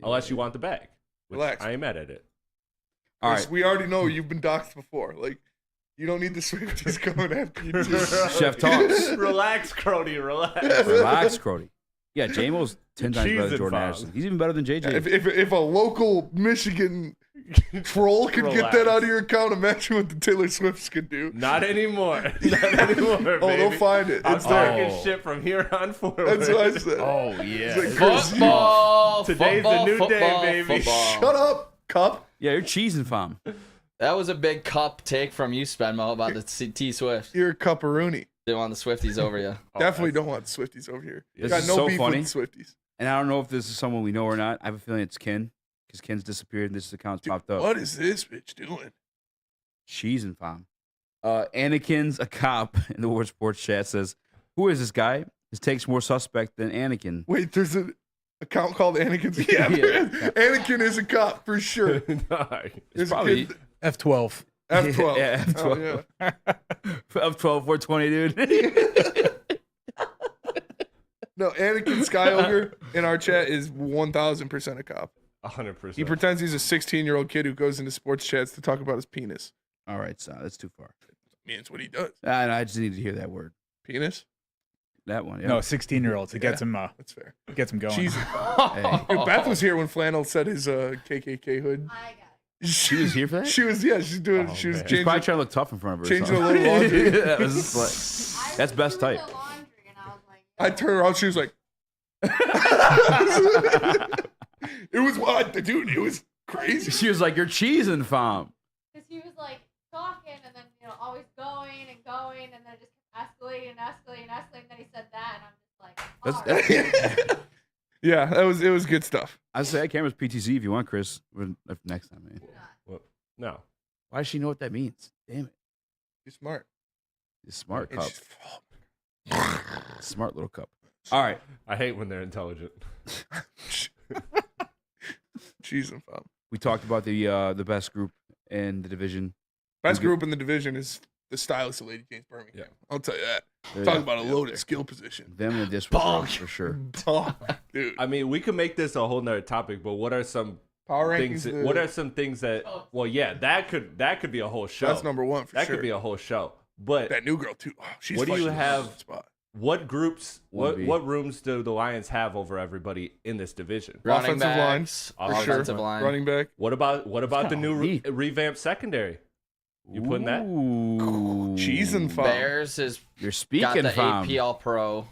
unless you want the bag, which Relax. I ain't mad at it. All Chris, right. we already know you've been doxxed before. Like, you don't need the Swifties coming after you. Too. Chef talks. Relax, Crody. Relax. Relax, Crody. Yeah, J-Mo's 10 times better than Cheesing, Jordan fam. Anderson. He's even better than JJ. If a local Michigan troll could get that out of your account, imagine what the Taylor Swifts could do. Not anymore. Not anymore. Oh, they'll baby. find it. I'm It's there. talking shit from here on forward. That's what I said. Oh, yeah. It's like, Chris, Football. Today's the new day, baby. shut up, Cup. Yeah, you're cheesing, fam. That was a big cup take from you, Spenmo, about the T Swift. You're a Cup-a-rooney. Didn't want the Swifties over you. Definitely don't want the Swifties over here. This Got is no so beef funny. with the Swifties. And I don't know if this is someone we know or not. I have a feeling it's Ken, because Ken's disappeared and this account's popped up. What is this bitch doing? Cheesing, fam. Anakin's a cop in the Woodward Sports chat says, "Who is this guy? His take's more suspect than Anakin." Wait, there's an account called Anakin's. Yeah, Yeah. Anakin is a cop for sure. It's There's a probably kid- F12. F12. Yeah, F12. Oh, yeah. F12, 420, dude. No, Anakin Skyogre in our chat is 1,000% a cop. 100%. He pretends he's a 16-year-old kid who goes into sports chats to talk about his penis. All right, so that's too far. I mean, it's what he does. I just need to hear that word. Penis? that one. Yeah. No, 16-year-olds. It gets him. That's fair. Gets him going. Hey, Beth was here when Flannel said his KKK hood. She was here for that? She was, yeah. She's doing. She was She's probably trying to look tough in front of her. Changing a little laundry. That's best type. I turned around. She was like, "It was what, dude? It was crazy." She was like, "You're cheesing, fam." Because he was like talking and then always going and going and then it just kept escalating and escalating and escalating. And then he said that and I'm just like, oh. Yeah, it was good stuff. I say that camera's PTZ if you want, Chris. Next time, man. Well, no. Why does she know what that means? Damn it. You're smart. You're smart It's cup. just- Smart little cup. All right. I hate when they're intelligent. Jeez, I'm fun. We talked about the best group in the division. Best group in the division is the stylist of Lady James Birmingham. Yeah. I'll tell you that. There Talk you about a go. loaded skill position. Them and the dishwasher for sure. Dude. I mean, we could make this a whole nother topic, but what are some Power things? rankings, What are some things that? Well, yeah, that could be a whole show. That's number one for that sure. could be a whole show. But that new girl too. Oh, she's what do you fucking have? Spot. What groups? Would What be. what rooms do the Lions have over everybody in this division? Running Offensive backs, line, for offensive sure. line. Running back. What about the new neat. revamped secondary? You putting that? Ooh. Cheese and fun. Bears is You're got speaking, the fam. AP All Pro.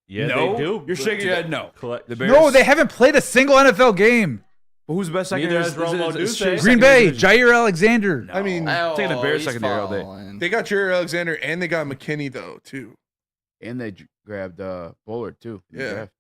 Yeah, No? they do. You're shaking your head no. Collect- The Bears. No, they haven't played a single NFL game. But who's the best Neither secondary? has Romo Duce. Green Bay, Jair Alexander. I mean, Oh, taking the Bears he's secondary all day. falling. they got Jerry Alexander and they got McKinney though too. And they grabbed Bullard too. in the Yeah. draft.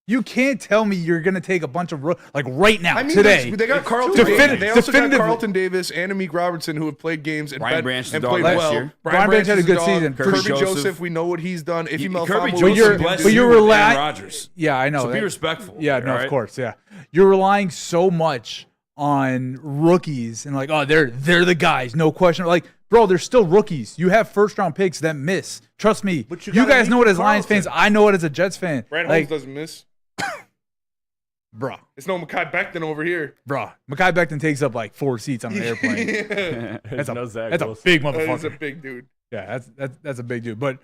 You can't tell me you're gonna take a bunch of right now, I mean, today. they got Carlton. Defin- They also got definitively. Carlton Davis and Amik Robertson who have played games and, Brian Branch is and the dog played last well. year. Brian Branch had a is good dog. season. Kirby Kirby Joseph, Joseph, we know what he's done. If he Kirby Malfamo, Joseph blessed but you you're with relying- Aaron Rodgers. Yeah, I know. So be that- respectful. Yeah, no, all right? of course, yeah. You're relying so much on rookies and they're the guys, no question. Like, bro, they're still rookies. You have first round picks that miss. Trust me. But you You gotta guys meet know it as Lions Carlton. fans. I know it as a Jets fan. Brad Like, Holmes doesn't miss. bro, It's no Mekhi Becton over here. Mekhi Becton takes up like 4 seats on an airplane. Yeah. That's a No Zach that's a Wilson. big That is a motherfucker. big dude. Yeah, that's a big dude. But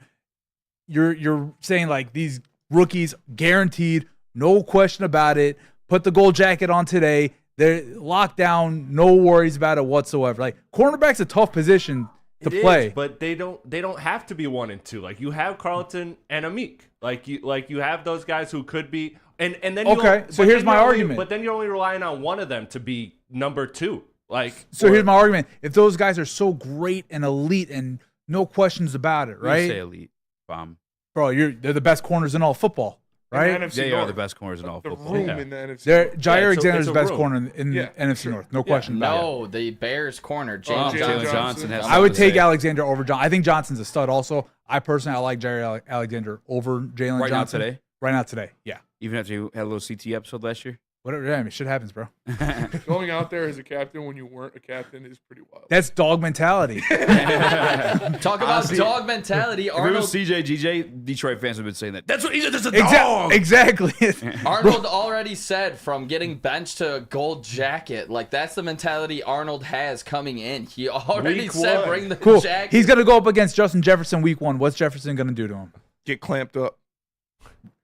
you're saying like these rookies guaranteed, no question about it. Put the gold jacket on today. They're locked down, no worries about it whatsoever. Like cornerback's a tough position to It play. is, but they don't have to be 1 and 2. Like you have Carlton and Amik. Like you have those guys who could be and then Okay, so here's my argument. But then you're only relying on one of them to be number 2. Here's my argument. If those guys are so great and elite and no questions about it, You right? say elite, bomb. Bro, they're the best corners in all football, right? In the NFC They are North. the best corners in all The football. room Yeah. in the NFC. They're North. Jair Alexander's it's the a best room. corner in Yeah, NFC sure. North. No question about it. No, the Bears corner, Oh, James Jalen Johnson. Johnson has I would something to take say. Alexander over John. I think Johnson's a stud also. I personally like Jair Alexander over Jalen Right now Johnson. today? Right now today. Yeah. Even after you had a little CT episode last year. Whatever. Yeah, I mean, shit happens, bro. Going out there as a captain when you weren't a captain is pretty wild. That's dog mentality. Talk about Honestly, dog mentality. If it Arnold was CJ, GJ, Detroit fans have been saying that. That's what he's a dog. Exactly. Arnold already said from getting benched to a gold jacket. Like that's the mentality Arnold has coming in. He already Week said one. bring the Cool. jacket. He's gonna go up against Justin Jefferson week 1. What's Jefferson gonna do to him? Get clamped up.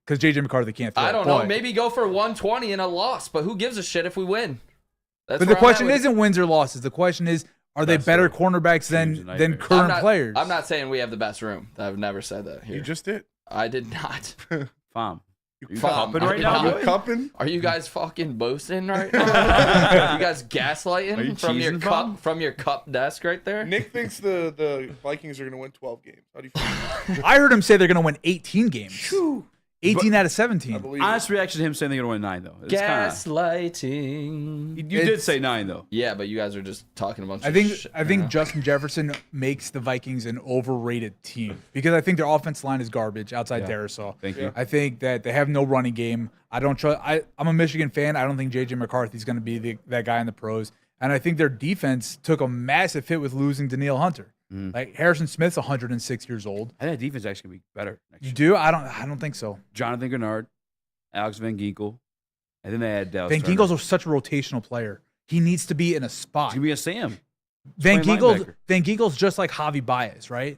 Because JJ McCarthy can't throw. I don't know. But- Maybe go for 120 and a loss, but who gives a shit if we win? That's But where the I'm question at with- isn't wins or losses. The question is, are they That's better the cornerbacks teams than and than nightmares. current I'm not, players? I'm not saying we have the best room. I've never said that here. You just did. I did not. Fam. You Fam, cupping right I'm now, not. boy? Cupping? Are you guys fucking boasting right now? you guys gaslighting Are you from your cheesing, cup Fam? from your cup desk right there? Nick thinks the Vikings are going to win 12 games. How do you feel? I heard him say they're gonna win 18 games. 18 out of I 17. believe it. Honest reaction to him saying they're going to win 9, though. It's kinda, Gaslighting. you did It's- say 9, though. Yeah, but you guys are just talking a bunch I of think shit. I think Justin Jefferson makes the Vikings an overrated team because I think their offensive line is garbage outside Darisaw. Thank you. I think that they have no running game. I don't trust. I'm a Michigan fan. I don't think JJ McCarthy's going to be that guy in the pros. And I think their defense took a massive hit with losing Danielle Hunter. Like Harrison Smith's 106 years old. I think that defense is actually going to be better next You year. do? I don't think so. Jonathan Gennard, Alex Van Ginkel, and then they had Dallas Van Turner. Ginkel's such a rotational player. He needs to be in a spot. He's going to be a Sam. Van playing Ginkel's linebacker. Van Ginkel's just like Javi Baez, right?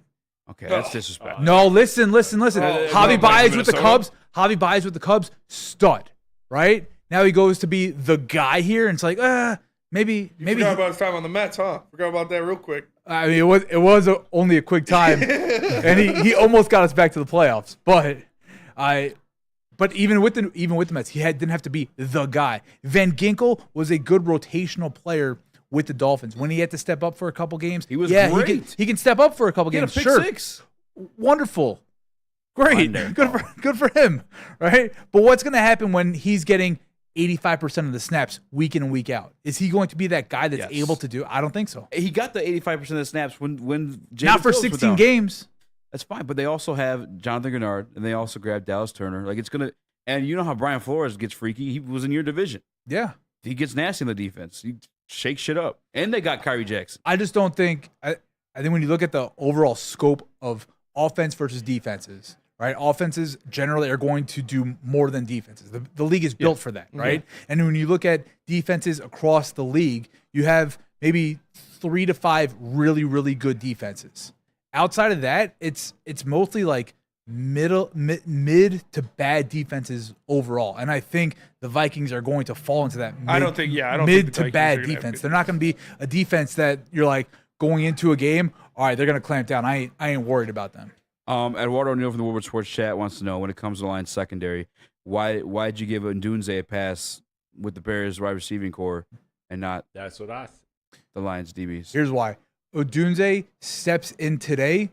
Okay, that's disrespectful. No, listen. Javi Baez with the Cubs. Javi Baez with the Cubs, stud, right? Now he goes to be the guy here, and it's like, maybe. Forgot about his time on the Mets, huh? Forgot about that real quick. I mean, it was only a quick time, and he almost got us back to the playoffs. But even with the Mets, he didn't have to be the guy. Van Ginkel was a good rotational player with the Dolphins. When he had to step up for a couple games, he was great. He can step up for a couple games. He had a pick six. Wonderful. Great. Good for him, right? But what's going to happen when he's getting 85% of the snaps week in and week out? Is he going to be that guy that's able to do? I don't think so. He got the 85% of the snaps when Jacob not for Phillips 16 games. That's fine, but they also have Jonathan Gennard, and they also grabbed Dallas Turner. Like it's gonna, and you know how Brian Flores gets freaky. He was in your division. Yeah, he gets nasty in the defense. He shakes shit up, and they got Kyrie Jackson. I just don't think. I think when you look at the overall scope of offense versus defenses, right? Offenses generally are going to do more than defenses. The league is built for that, right? And when you look at defenses across the league, you have maybe 3 to 5 really, really good defenses. Outside of that, it's mostly like mid to bad defenses overall. And I think the Vikings are going to fall into that mid to bad defense. They're not going to be a defense that you're like going into a game, all right, they're going to clamp down. I ain't worried about them. Eduardo O'Neill from the Woodward Sports Chat wants to know, when it comes to the Lions secondary, why'd you give Ndunze a pass with the Bears wide receiving core and not That's what I said. The Lions DBs? Here's why. Odunze steps in today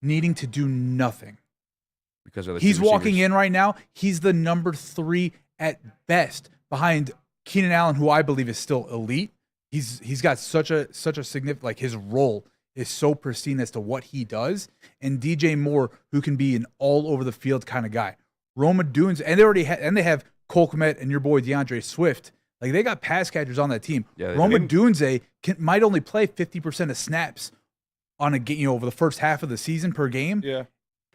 needing to do nothing. Because of he's walking in right now. He's the number 3 at best behind Keenan Allen, who I believe is still elite. He's got such a significant, like, his role is so pristine as to what he does, and DJ Moore, who can be an all over the field kind of guy. Rome Odunze, and they have Cole Kmet and your boy DeAndre Swift. Like, they got pass catchers on that team. Yeah, Rome Odunze might only play 50% of snaps on a game, over the first half of the season per game. Yeah.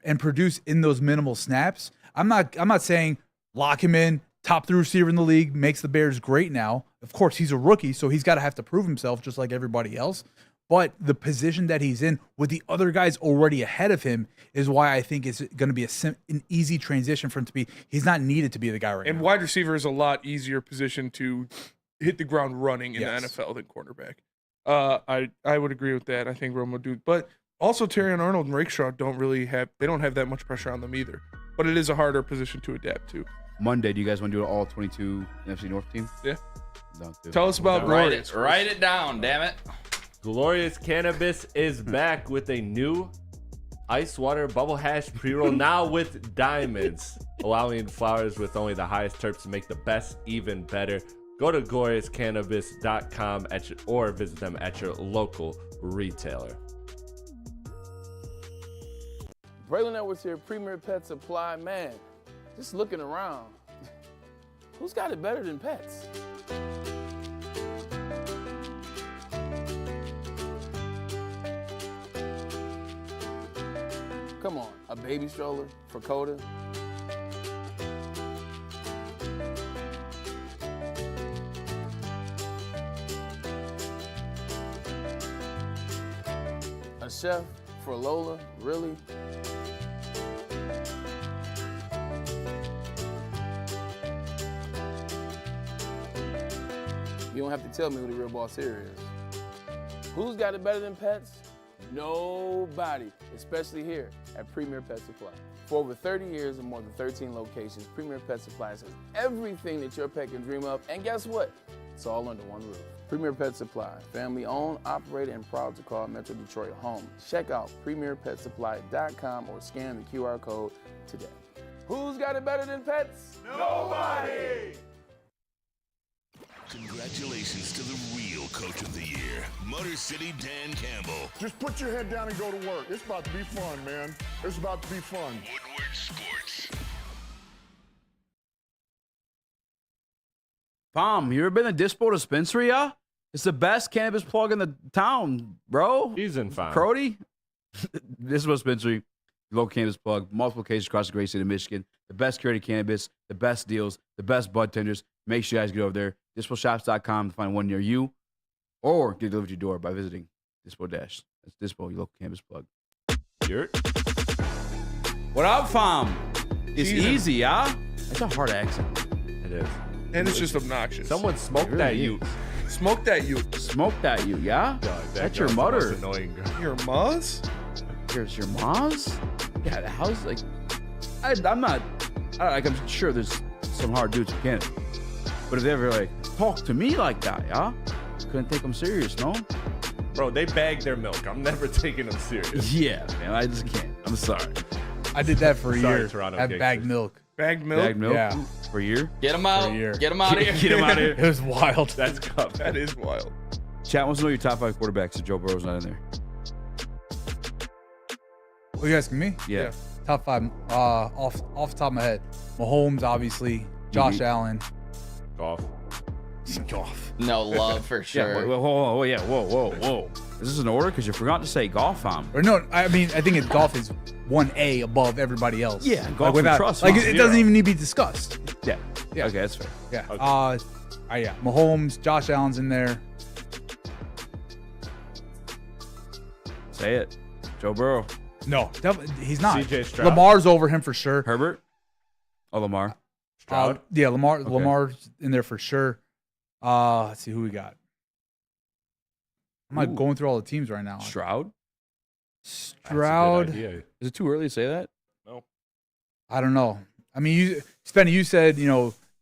And produce in those minimal snaps. I'm not saying lock him in, top 3 receiver in the league, makes the Bears great now. Of course, he's a rookie, so he's got to have to prove himself just like everybody else. But the position that he's in with the other guys already ahead of him is why I think it's going to be an easy transition for him to be. He's not needed to be the guy right now. And wide receiver is a lot easier position to hit the ground running in the NFL than cornerback. I would agree with that. I think Romo do, but also Terrion Arnold and Raxter don't have that much pressure on them either. But it is a harder position to adapt to. Monday, do you guys want to do an all 22 NFC North team? Yeah. No, Tell us about Glorious. Write it down, damn it. Glorious Cannabis is back with a new ice water bubble hash pre-roll, now with diamonds, allowing flowers with only the highest terps to make the best even better. Go to gloriouscannabis.com or visit them at your local retailer. Braylon Edwards here, Premier Pet Supply. Man, just looking around, who's got it better than pets? Come on, a baby stroller for Coda? A chef for Lola? Really? You don't have to tell me who the real boss here is. Who's got it better than pets? Nobody, especially here at Premier Pet Supply. For over 30 years and more than 13 locations, Premier Pet Supply has everything that your pet can dream of, and guess what? It's all under one roof. Premier Pet Supply, family owned, operated, and proud to call Metro Detroit home. Check out premierpetsupply.com or scan the QR code today. Who's got it better than pets? Nobody! Congratulations to the real coach of the year, Motor City Dan Campbell. Just put your head down and go to work. It's about to be fun, man. It's about to be fun. Woodward Sports. Tom, you ever been to Dispo Dispensary, yeah? It's the best cannabis plug in the town, bro. He's in fine. Crody? Dispo Dispensary, local cannabis plug, multiple cases across the great state of Michigan. The best curated cannabis, the best deals, the best bud tenders. Make sure you guys get over there. DispoShops.com to find one near you, or get it delivered to your door by visiting Dispo Dash. That's Dispo, your local cannabis plug. What up, fam? It's Season. easy, yeah? That's a hard accent. It is. And it's just obnoxious. Someone smoked that you. Smoke that you. Smoke that you, yeah? That's your mother. Annoying girl. Your ma's? Here's your mom's? Yeah, the house, like, I'm not, like, I'm sure there's some hard dudes who can't. But if they ever, like, talk to me like that, yeah? Couldn't take them serious, no? Bro, they bag their milk. I'm never taking them serious. Yeah, man, I just can't. I'm sorry. I did that for a Sorry, year. Toronto Have gangsters. bagged milk. Bagged milk? Bagged milk? Yeah. For a year? Get him out. For a year. Get him out of here. Get him out of here. It was wild. That's cup. That is wild. Chat wants to know your top 5 quarterbacks if Joe Burrow's not in there. What you asking me? Yeah. Top 5. Off the top of my head. Mahomes, obviously. Josh Allen. Golf. Goff. No, Love for sure. Whoa. Is this an order? Because you forgot to say golf, fam. Or no, I mean, I think golf is 1A above everybody else. Yeah, Like, golf we trust, Like, huh? it doesn't even need to be discussed. Yeah. Yeah. Okay, that's fair. Yeah. Okay. Yeah. Mahomes, Josh Allen's in there. Say it. Joe Burrow. No, he's not. CJ Stroud. Lamar's over him for sure. Herbert? Oh, Lamar. Stroud. Yeah, Lamar. Okay. Lamar's in there for sure. Let's see who we got. I'm not going through all the teams right now. Stroud? Stroud. That's a good idea. Is it too early to say that? No. I don't know. I mean, Spenny, you said,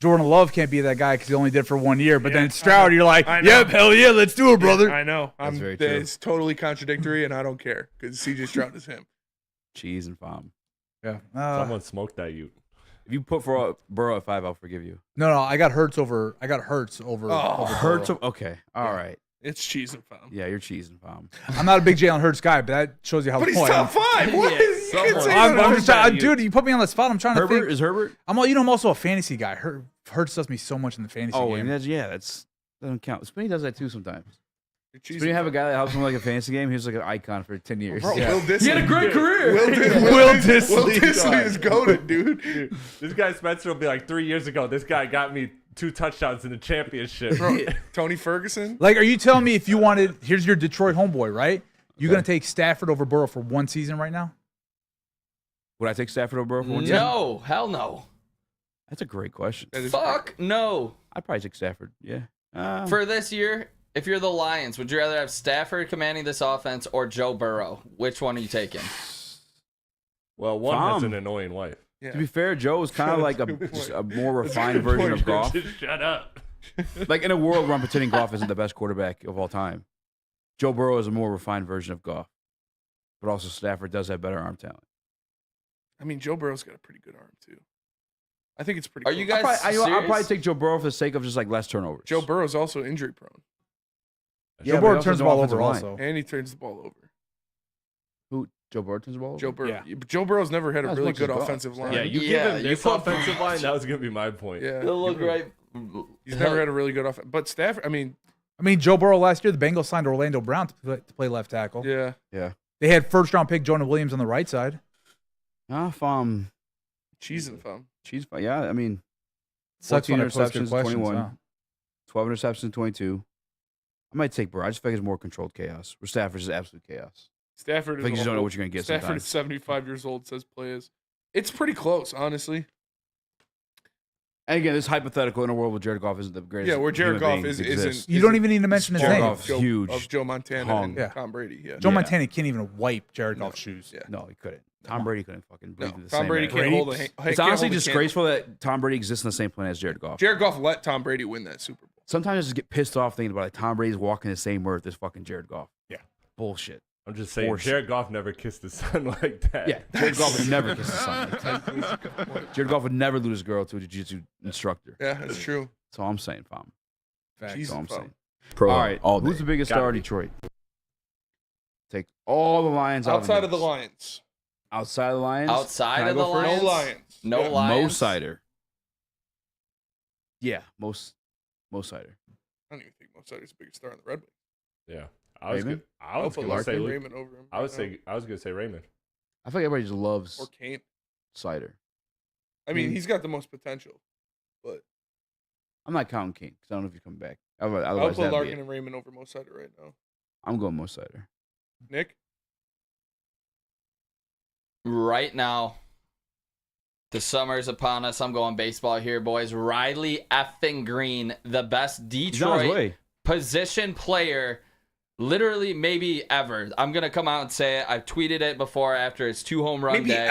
Jordan Love can't be that guy because he only did for 1 year. But then Stroud, you're like, yep, hell yeah, let's do it, brother. I know. That's very true. It's totally contradictory, and I don't care because CJ Stroud is him. Cheese and farm. Yeah. Someone smoked that you. If you put Burrow at 5, I'll forgive you. No, I got Hurts over. over Hurts. Burrow. Okay. All right. It's cheese and fam. Yeah, you're cheesing, fam. I'm not a big Jalen Hurts guy, but that shows you how. But he's low I am. top 5. What? Yeah, You can't say I'm that. just trying, dude. You put me on the spot. I'm trying to Herbert? think. Is Herbert? I'm also a fantasy guy. Hurts does me so much in the fantasy Oh, game. and that's doesn't count. Spinny does that too sometimes. You're cheese Spinny and have a fam. guy that helps him like a fantasy game. He was like an icon for 10 years. Bro, Yeah. Will Disley. He had a great career. Will Disley is goated, dude. This guy Spencer will be like 3 years ago. This guy got me 2 touchdowns in the championship. Bro, Tony Ferguson. Like, are you telling me if you wanted, here's your Detroit homeboy, right? You're gonna take Stafford over Burrow for 1 season right now? Would I take Stafford over Burrow for 1 season? No, hell no. That's a great question. Fuck no. I'd probably take Stafford. Yeah. For this year, if you're the Lions, would you rather have Stafford commanding this offense or Joe Burrow? Which one are you taking? Well, one has Tom. an annoying wife. Yeah. To be fair, Joe is kind of like just a more refined version of Goff. Just shut up. Like in a world where I'm pretending Goff isn't the best quarterback of all time, Joe Burrow is a more refined version of Goff. But also Stafford does have better arm talent. I mean, Joe Burrow's got a pretty good arm too. I think it's pretty. Are close. you guys I'll serious? probably take Joe Burrow for the sake of just like less turnovers. Joe Burrow's also injury prone, Yeah, Joe but he Burrow also turns has the no ball offensive over line. also. and he turns the ball over. Who? Joe Burrow turns the ball over? Joe Burrow. Yeah. But Joe Burrow's never had a Not as really much good as Goff. offensive line. Yeah, you Yeah, give him you this put- offensive line. That was gonna be my point. Yeah. He'll look right. He's never had a really good offense. But Stafford, I mean, Joe Burrow last year, the Bengals signed Orlando Brown to play left tackle. yeah. Yeah. They had first-round pick Jonah Williams on the right side. Cheese and fun. Cheese. Yeah, I mean, Sucks 14 when I post good interceptions, questions, 21. huh? 12 interceptions, 22. I might take Burrow. I just think it's more controlled chaos. Where Stafford's just absolute chaos. Stafford I is think you just don't know awful. what you're going to get Stafford sometimes. is 75 years old, says players. It's pretty close, honestly. And again, this is hypothetical in a world where Jared Goff isn't the greatest. Yeah, where Jared human Goff being is, that isn't. exists. You don't even need to mention his Jared name. Goff's huge. Of Joe Montana hung. and Yeah. Tom Brady. Yeah. Joe Yeah. Montana can't even wipe Jared Goff's shoes. Yeah. No, he couldn't. Tom Brady couldn't fucking breathe No, in the Tom same Brady air. can't hold a It's can't honestly hold a disgraceful that Tom Brady exists in the same planet as Jared Goff. Jared Goff let Tom Brady win that Super Bowl. Sometimes I just get pissed off thinking about it. Jared Brady's walking the same earth as fucking Jared Goff. Yeah. Bullshit. I'm just saying, Bullshit. Jared Goff never kissed his son like that. Yeah, Jared Goff would never kiss his son. Jared Goff would never lose his girl to a jiu-jitsu instructor. Yeah, that's true. That's all I'm saying, fam. Facts. That's all I'm Fam. saying. Pro all right, all who's day. the biggest Gotta star of be. Detroit? Take all the Lions Outside of the mix. Lions. Outside of the Lions? Outside Can I of go the first? Lions? No Lions. No Yeah. Lions. Mo Sider. Yeah, Mo Sider. I don't even think Mo Sider's the biggest star in the Red Wings. Yeah. I was Raymond? I'll put gonna say Larkin, Luke. Raymond over him. I right was gonna say Raymond. I feel like everybody just loves now. Or Kane. Sider. I mean, he's got the most potential. But I'm not counting King because I don't know if he's coming back. I'll Otherwise, put that'd be Larkin it. and Raymond over Mo Sider right now. I'm going Mo Sider. Nick? Right now, the summer's upon us. I'm going baseball here, boys. Riley effing Green, the best Detroit position player, literally maybe ever. I'm going to come out and say it. I've tweeted it before after his 2 home run Maybe day.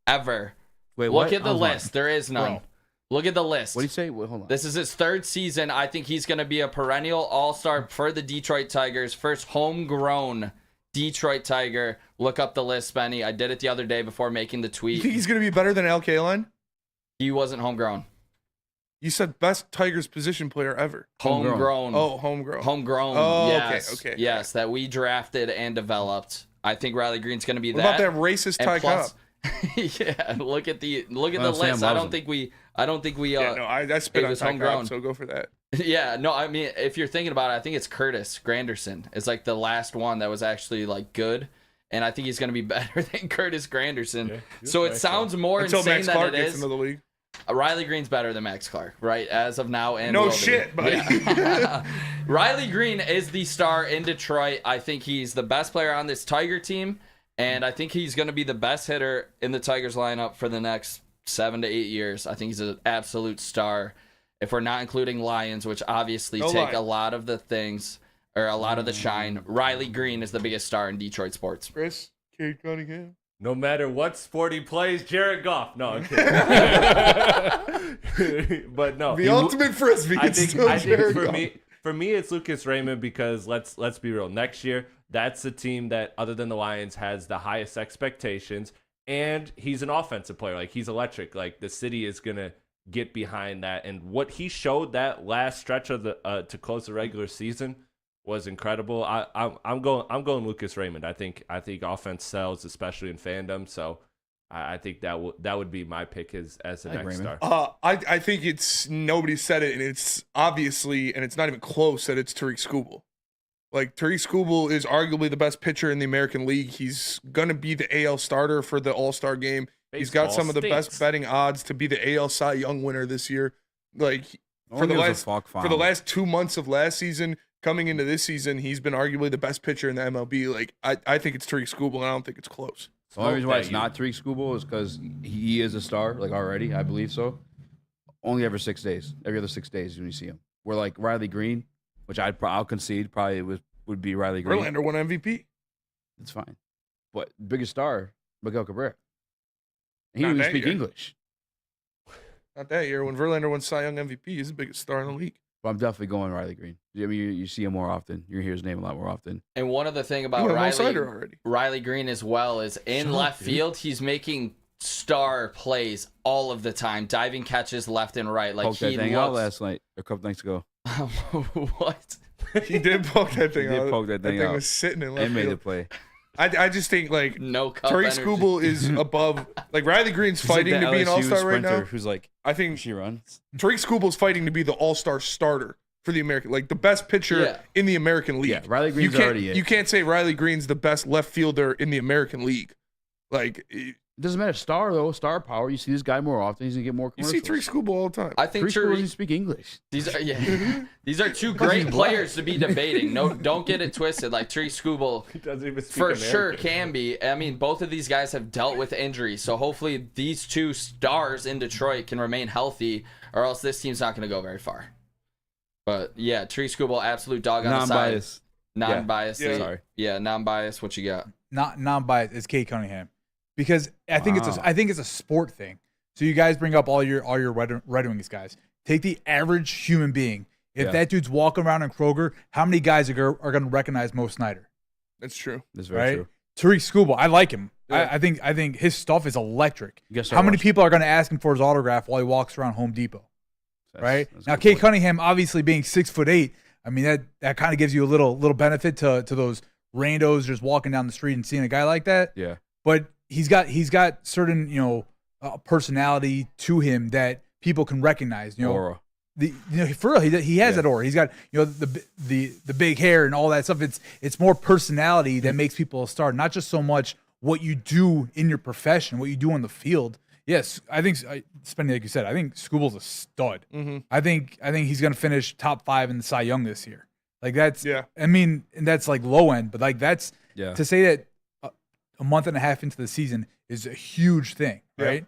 Ever. Wait, Look at the list. There is none. Bro. Look at the list. What do you say? Wait, hold on. This is his 3rd season. I think he's going to be a perennial all-star for the Detroit Tigers. First homegrown Detroit Tiger. Look up the list, Benny. I did it the other day before making the tweet. You think he's going to be better than Al Kaline? He wasn't homegrown. You said best Tigers position player ever. Homegrown. Oh, homegrown. Homegrown. Oh, yes. okay. Yes, that we drafted and developed. I think Riley Green's going to be What that. about that racist And Ty plus- Cobb? Yeah, look at the Well, list. Sam I loves don't him. think we Yeah, no, I spit it on was Ty homegrown. Cobb, so go for that. Yeah, no, I mean, if you're thinking about it, I think it's Curtis Granderson. It's like the last one that was actually like good, and I think he's going to be better than Curtis Granderson. So it sounds more Until insane Max than Clark it gets is. into the league. Riley Green's better than Max Clark, right? As of now, and No will be. shit, buddy. Yeah. Riley Green is the star in Detroit. I think he's the best player on this Tiger team, and I think he's going to be the best hitter in the Tigers lineup for the next 7 to 8 years. I think he's an absolute star. If we're not including Lions, which obviously take a lot of the things or a lot of the shine, Riley Green is the biggest star in Detroit sports. Chris, Cade Cunningham. No matter what sport he plays, Jared Goff. No, I'm kidding. But no, The ultimate frisbee. I It's think, still I think Jared for Goff. me, it's Lucas Raymond because let's be real. Next year, that's the team that, other than the Lions, has the highest expectations, and he's an offensive player. Like, he's electric. Like, the city is gonna get behind that, and what he showed that last stretch of the to close the regular season was incredible. I'm going Lucas Raymond. I think offense sells, especially in fandom. So I think that would be my pick as the next star. I think it's nobody said it, and it's obviously, and it's not even close that it's Tariq Skubal. Like, Tariq Skubal is arguably the best pitcher in the American League. He's gonna be the AL starter for the All-Star game. He's got some of the best betting odds to be the AL Cy Young winner this year. Like, for the last 2 months of last season, coming into this season, he's been arguably the best pitcher in the MLB. Like, I think it's Tariq Skubal, and I don't think it's close. The only reason why it's not Tariq Skubal is because he is a star, like already, I believe so. Only every 6 days, every other 6 days when you see him. Where like Riley Green, which I'll concede probably would be Riley Green. Verlander won MVP. It's fine, but biggest star Miguel Cabrera. He Not didn't even that speak year. English. Not that year. When Verlander won Cy Young MVP, he's the biggest star in the league. But I'm definitely going Riley Green. I mean, you see him more often. You hear his name a lot more often. And one other thing about won Most Cider already. Riley Green as well is in Shut up, left dude. field, he's making star plays all of the time, diving catches left and right. Like, Poked that he thing out looks. last night, a couple nights ago. What? He did poke that thing He did out. poke that thing out. was sitting in left And made field. the play. I just think, like, No cup Tariq energy. Skubal is above. Like, Riley Green's He's like fighting the to be an LSU all-star right now. sprinter Who's like, I think she runs. Tariq Skubal's fighting to be the all-star starter for the American, like the best pitcher Yeah. in the American League. Yeah, Riley Green's you can't, already it. You can't say Riley Green's the best left fielder in the American League. Like, It doesn't matter. Star, though. Star power. You see this guy more often. He's going to get more you commercials. see Tariq Skubal all the time. I think Tariq Skubal doesn't Tariq, speak English. these are two great players to be debating. No, don't get it twisted. Like, Tariq Skubal He doesn't even speak for American. sure can be. I mean, both of these guys have dealt with injuries, so hopefully these two stars in Detroit can remain healthy, or else this team's not going to go very far. But yeah, Tariq Skubal, absolute dog on the side. Non-biased. Non-biased. Yeah. Sorry. Yeah, non-biased. What you got? Not non-biased. It's Cade Cunningham, because I think it's a sport thing. So you guys bring up all your Red Wings guys. Take the average human being. If that dude's walking around in Kroger, how many guys are going to recognize Mo Snyder? That's true. That's very true. Tariq Skubal, I like him. Yeah. I think his stuff is electric. You gotta How start many watching. people are going to ask him for his autograph while he walks around Home Depot? Right That's now, a good Cade point. Cunningham, obviously being 6'8", I mean that kind of gives you a little benefit to those randos just walking down the street and seeing a guy like that. Yeah. But he's got certain personality to him that people can recognize. Aura. For real, he has that aura. He's got the big hair and all that stuff. It's more personality that makes people a star, not just so much what you do in your profession, what you do on the field. Yes, I think, Spenny, like you said, I think Skubal's a stud. Mm-hmm. I think he's gonna finish top 5 in the Cy Young this year. Like that's, Yeah. I mean, and that's like low end, but like that's Yeah. to say that a month and a half into the season is a huge thing, right?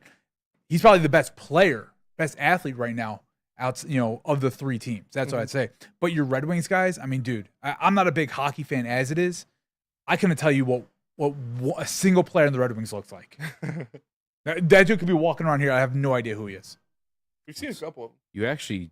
He's probably the best player, best athlete right now out, of the 3 teams. That's what I'd say. But your Red Wings guys, I mean, dude, I'm not a big hockey fan as it is. I couldn't tell you what a single player in the Red Wings looks like. That dude could be walking around here. I have no idea who he is. We've seen a couple of them. You actually,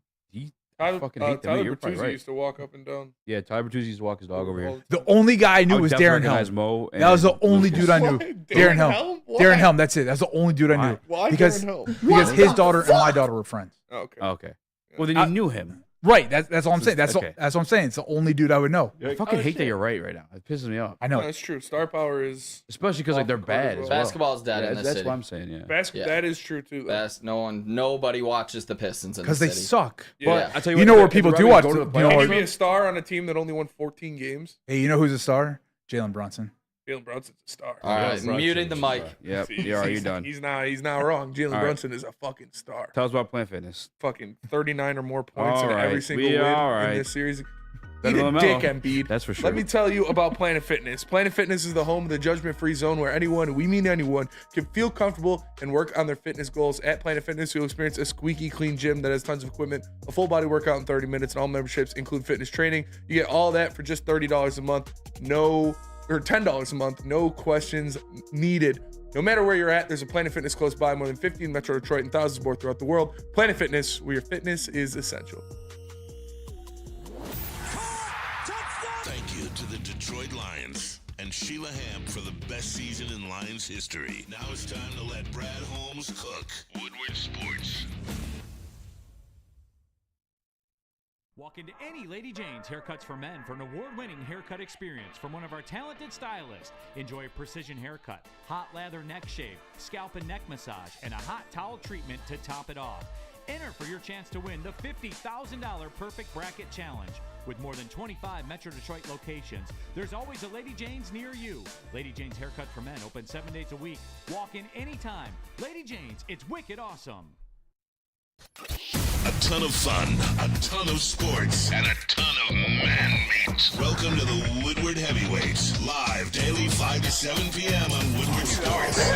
Tyler, fucking hate them. Tyler You're probably Bertuzzi right. used to walk up and down. Yeah, Tyler Bertuzzi used to walk his dog over here. The only guy I knew was Darren Helm. Mo That was the only dude I knew. Darren Helm. Darren Helm. That's it. That's the only dude I knew. Why because Darren Helm? because his daughter and my daughter were friends. Okay. Okay. Well, then you knew him. Right. That's all I'm saying. That's Okay. that's what I'm saying. It's the only dude I would know. I fucking hate that you're right now. It pisses me off. I know. That's true. Star power is Especially because they're bad as well. Basketball's dead in this That's city. what I'm saying. Yeah. That is true too. Though. Nobody watches the Pistons in Because the they city. suck. Yeah. I tell You know where people do watch. Go to the You know Can where- you be a star on a team that only won 14 games? Hey, you know who's a star? Jalen Brunson. Jalen Brunson's a star. All right, muting the mic. Yep. See, Yeah, you're he's- done. He's not wrong. Jalen All right. Brunson is a fucking star. Tell us about Planet Fitness. Fucking 39 or more points All in every right. single We win all right. in this series. Better Eat a than dick, LaMelo. Embiid. That's for sure. Let me tell you about Planet Fitness. Planet Fitness is the home of the judgment-free zone where anyone, we mean anyone, can feel comfortable and work on their fitness goals. At Planet Fitness, you'll experience a squeaky clean gym that has tons of equipment, a full body workout in 30 minutes, and all memberships include fitness training. You get all that for just $30 a month. Or $10 a month. No questions needed. No matter where you're at, there's a Planet Fitness close by, more than 50 in Metro Detroit and thousands more throughout the world. Planet Fitness, where your fitness is essential. Thank you to the Detroit Lions and Sheila Hamp for the best season in Lions history. Now it's time to let Brad Holmes cook. Woodward Sports. Walk into any Lady Jane's Haircuts for Men for an award-winning haircut experience from one of our talented stylists. Enjoy a precision haircut, hot lather neck shave, scalp and neck massage, and a hot towel treatment to top it off. Enter for your chance to win the $50,000 Perfect Bracket Challenge. With more than 25 Metro Detroit locations, there's always a Lady Jane's near you. Lady Jane's Haircut for Men, open 7 days a week. Walk in anytime. Lady Jane's, it's wicked awesome. A ton of fun, a ton of sports, and a ton of man meat. Welcome to the Woodward Heavyweights, live daily 5 to 7 p.m. on Woodward Sports.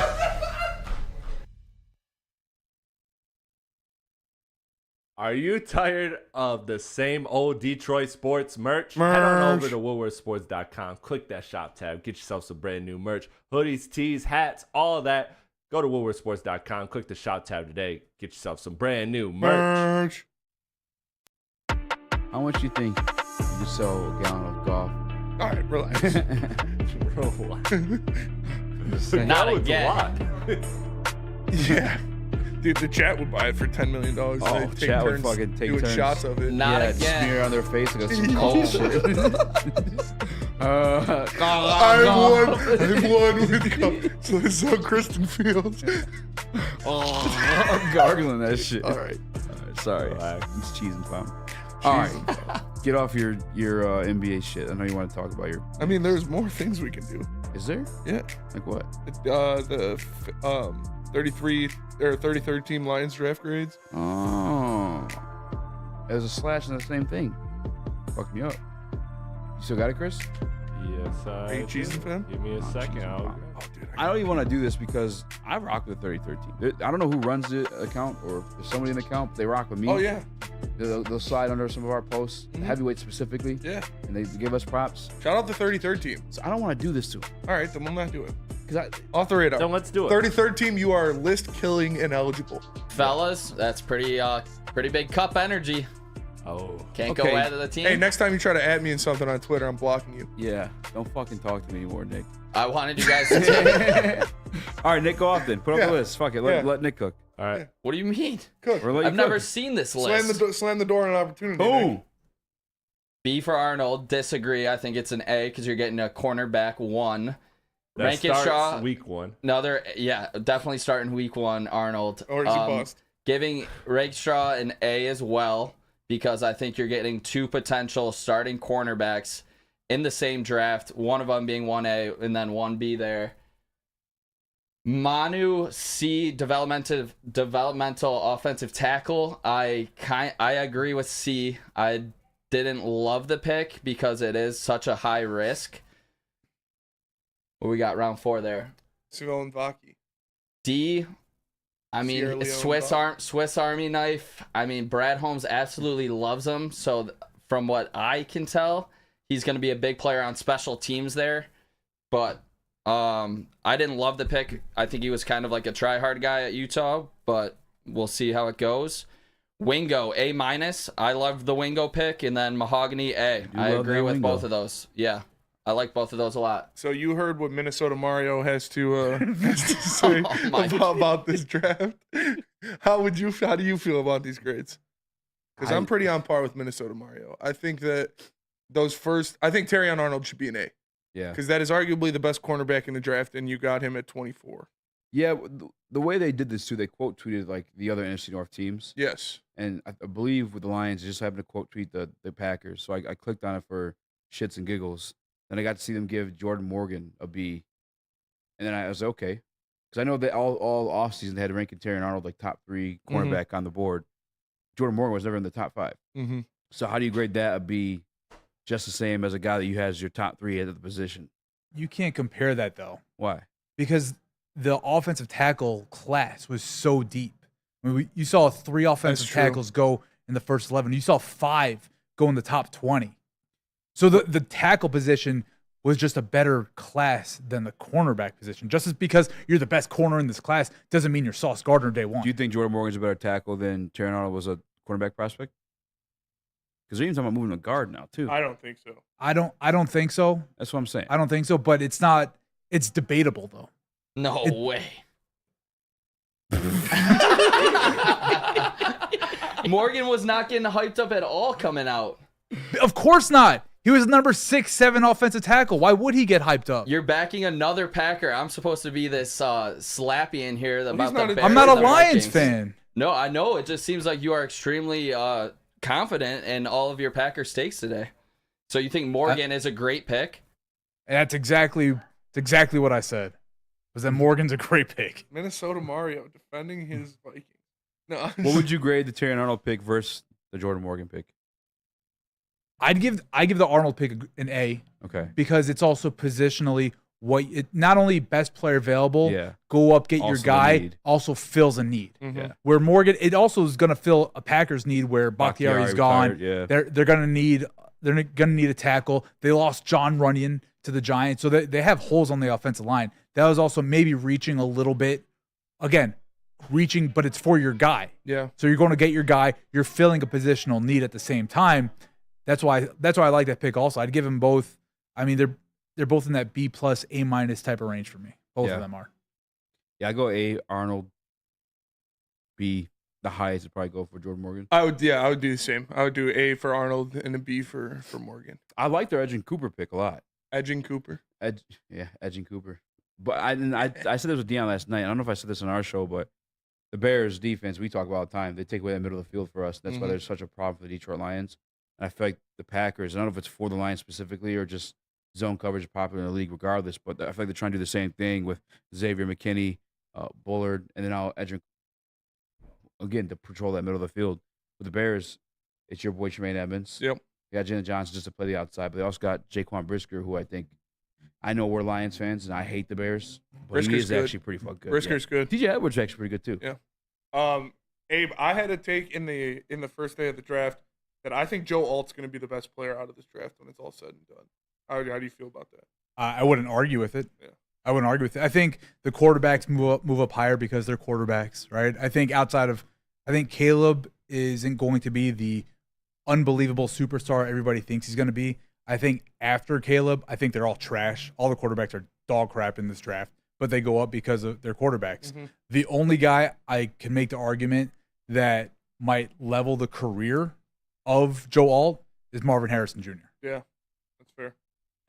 Are you tired of the same old Detroit sports merch? Head on over to woodwardsports.com. Click that shop tab. Get yourself some brand new merch. Hoodies, tees, hats, all of that. Go to woodwardsports.com. Click the shop tab today. Get yourself some brand new merch. How much you think you could sell a gallon of golf? All right, relax. Not That was again. a lot. Yeah. Dude, the chat would buy it for $10 million. Oh, They take chat would turns fucking take doing turns. shots of it. Not yeah, again. smear on their face like some cold shit. I won with cup. So it's on Kristen Fields. I'm gargling that shit. All right. Sorry. It's cheese and pound. All right. Get off your NBA shit. I know you want to talk about your. I mean, there's more things we can do. Is there? Yeah. Like what? The 33rd team Lions draft grades. Oh. There's a slash in the same thing. Fuck me up. You still got it, Chris? Yes, Are you cheesing for them? Give me a second. I don't even want to do this because I rock with the 33rd team. I don't know who runs the account or if there's somebody in the account. They rock with me. Oh, yeah. They'll slide under some of our posts, heavyweight specifically. Yeah. And they give us props. Shout out the 33rd team. So I don't want to do this to them. All right, then we'll not do it. Because off the radar. Then let's do it. 33rd team, you are list killing ineligible. Fellas, that's pretty big cup energy. Oh. Can't go Okay. out of the team. Hey, next time you try to add me in something on Twitter, I'm blocking you. Yeah. Don't fucking talk to me anymore, Nick. I wanted you guys to All right, Nick, go off then. Put up Yeah. the list. Fuck it. Let Nick cook. All right. What do you mean? Cook. Or let you I've never cook. seen this Slam list. slam the door on an opportunity. Boom. Nick. B for Arnold. Disagree. I think it's an A because you're getting a cornerback 1. That Rankin starts Shaw. week 1. Definitely starting week 1, Arnold. Or is he bust? Giving Raxter an A as well because I think you're getting 2 potential starting cornerbacks in the same draft, one of them being 1A and then 1B there. Manu C, developmental offensive tackle. I agree with C. I didn't love the pick because it is such a high risk. What we got round 4 there? Seville and Vaki. D. I Sierra mean, Leone Swiss Army knife. I mean, Brad Holmes absolutely loves him. So from what I can tell, he's going to be a big player on special teams there. But I didn't love the pick. I think he was kind of like a try-hard guy at Utah, but we'll see how it goes. Wingo, A-. I love the Wingo pick, and then Mahogany, A. I agree with both of those. Yeah, I like both of those a lot. So you heard what Minnesota Mario has to say about this draft. How do you feel about these grades? Because I'm pretty on par with Minnesota Mario. I think that I think Terrion Arnold should be an A. Yeah. Because that is arguably the best cornerback in the draft, and you got him at 24. Yeah, the way they did this too, they quote tweeted like the other NFC North teams. Yes. And I believe with the Lions, they just happened to quote tweet the Packers. So I clicked on it for shits and giggles. Then I got to see them give Jordan Morgan a B. And then I was okay. Because I know that all offseason they had ranking Terrion Arnold like top 3 cornerback on the board. Jordan Morgan was never in the top 5. Mm-hmm. So how do you grade that a B just the same as a guy that you had as your top 3 at the position? You can't compare that, though. Why? Because the offensive tackle class was so deep. I mean, you saw 3 offensive tackles go in the first 11. You saw 5 go in the top 20. So the tackle position was just a better class than the cornerback position. Just as because you're the best corner in this class doesn't mean you're Sauce Gardner day one. Do you think Jordan Morgan's a better tackle than Terrion Arnold was a cornerback prospect? Because they're even talking about moving to guard now too. I don't think so. I don't think so. That's what I'm saying. I don't think so, but it's not. It's debatable though. No way. Morgan was not getting hyped up at all coming out. Of course not. He was number 6, 7 offensive tackle. Why would he get hyped up? You're backing another Packer. I'm supposed to be this slappy in here about the Bears. I'm not a and the Lions Vikings. fan. No, I know. It just seems like you are extremely confident in all of your Packers takes today. So you think Morgan is a great pick? That's exactly what I said. Was that Morgan's a great pick? Minnesota Mario defending his Vikings. No. What would you grade the Terrion Arnold pick versus the Jordan Morgan pick? I give the Arnold pick an A. Okay. Because it's also positionally not only best player available, go up, get Also your the guy, need. also fills a need. Mm-hmm. Yeah. Where Morgan, it also is going to fill a Packers need where Bakhtiari's gone. Retired, yeah. They're going to need a tackle. They lost John Runyon to the Giants, so they have holes on the offensive line. That was also maybe reaching a little bit. Again, reaching, but it's for your guy. Yeah. So you're going to get your guy. You're filling a positional need at the same time. That's why I like that pick. Also, I'd give them both. I mean, they're both in that B+, A- type of range for me. Both of them are. Yeah, I go A, Arnold. B, the highest would probably go for Jordan Morgan. I would do the same. I would do A for Arnold and a B for Morgan. I like their Edgin Cooper pick a lot. Edgin Cooper. Edgin Cooper. But I said this with Dion last night. I don't know if I said this on our show, but the Bears defense, we talk about all the time. They take away the middle of the field for us. That's why there's such a problem for the Detroit Lions. And I feel like the Packers, I don't know if it's for the Lions specifically or just zone coverage is popular in the league regardless, but I feel like they're trying to do the same thing with Xavier McKinney, Bullard, and then now Edgin. Again, to patrol that middle of the field. With the Bears, it's your boy Tremaine Edmonds. Yep. They got Jalen Johnson just to play the outside, but they also got Jaquan Brisker, who I know we're Lions fans, and I hate the Bears, but Brisker's he is good. actually pretty fucking good. Brisker's good. TJ Edwards is actually pretty good too. Yeah. Abe, I had a take in the first day of the draft that I think Joe Alt's going to be the best player out of this draft when it's all said and done. How do you feel about that? I wouldn't argue with it. Yeah. I wouldn't argue with it. I think the quarterbacks move up higher because they're quarterbacks, right? I think Caleb isn't going to be the unbelievable superstar everybody thinks he's going to be. I think after Caleb, I think they're all trash. All the quarterbacks are dog crap in this draft, but they go up because of their quarterbacks. Mm-hmm. The only guy I can make the argument that might level the career of Joe Alt is Marvin Harrison Jr. Yeah, that's fair.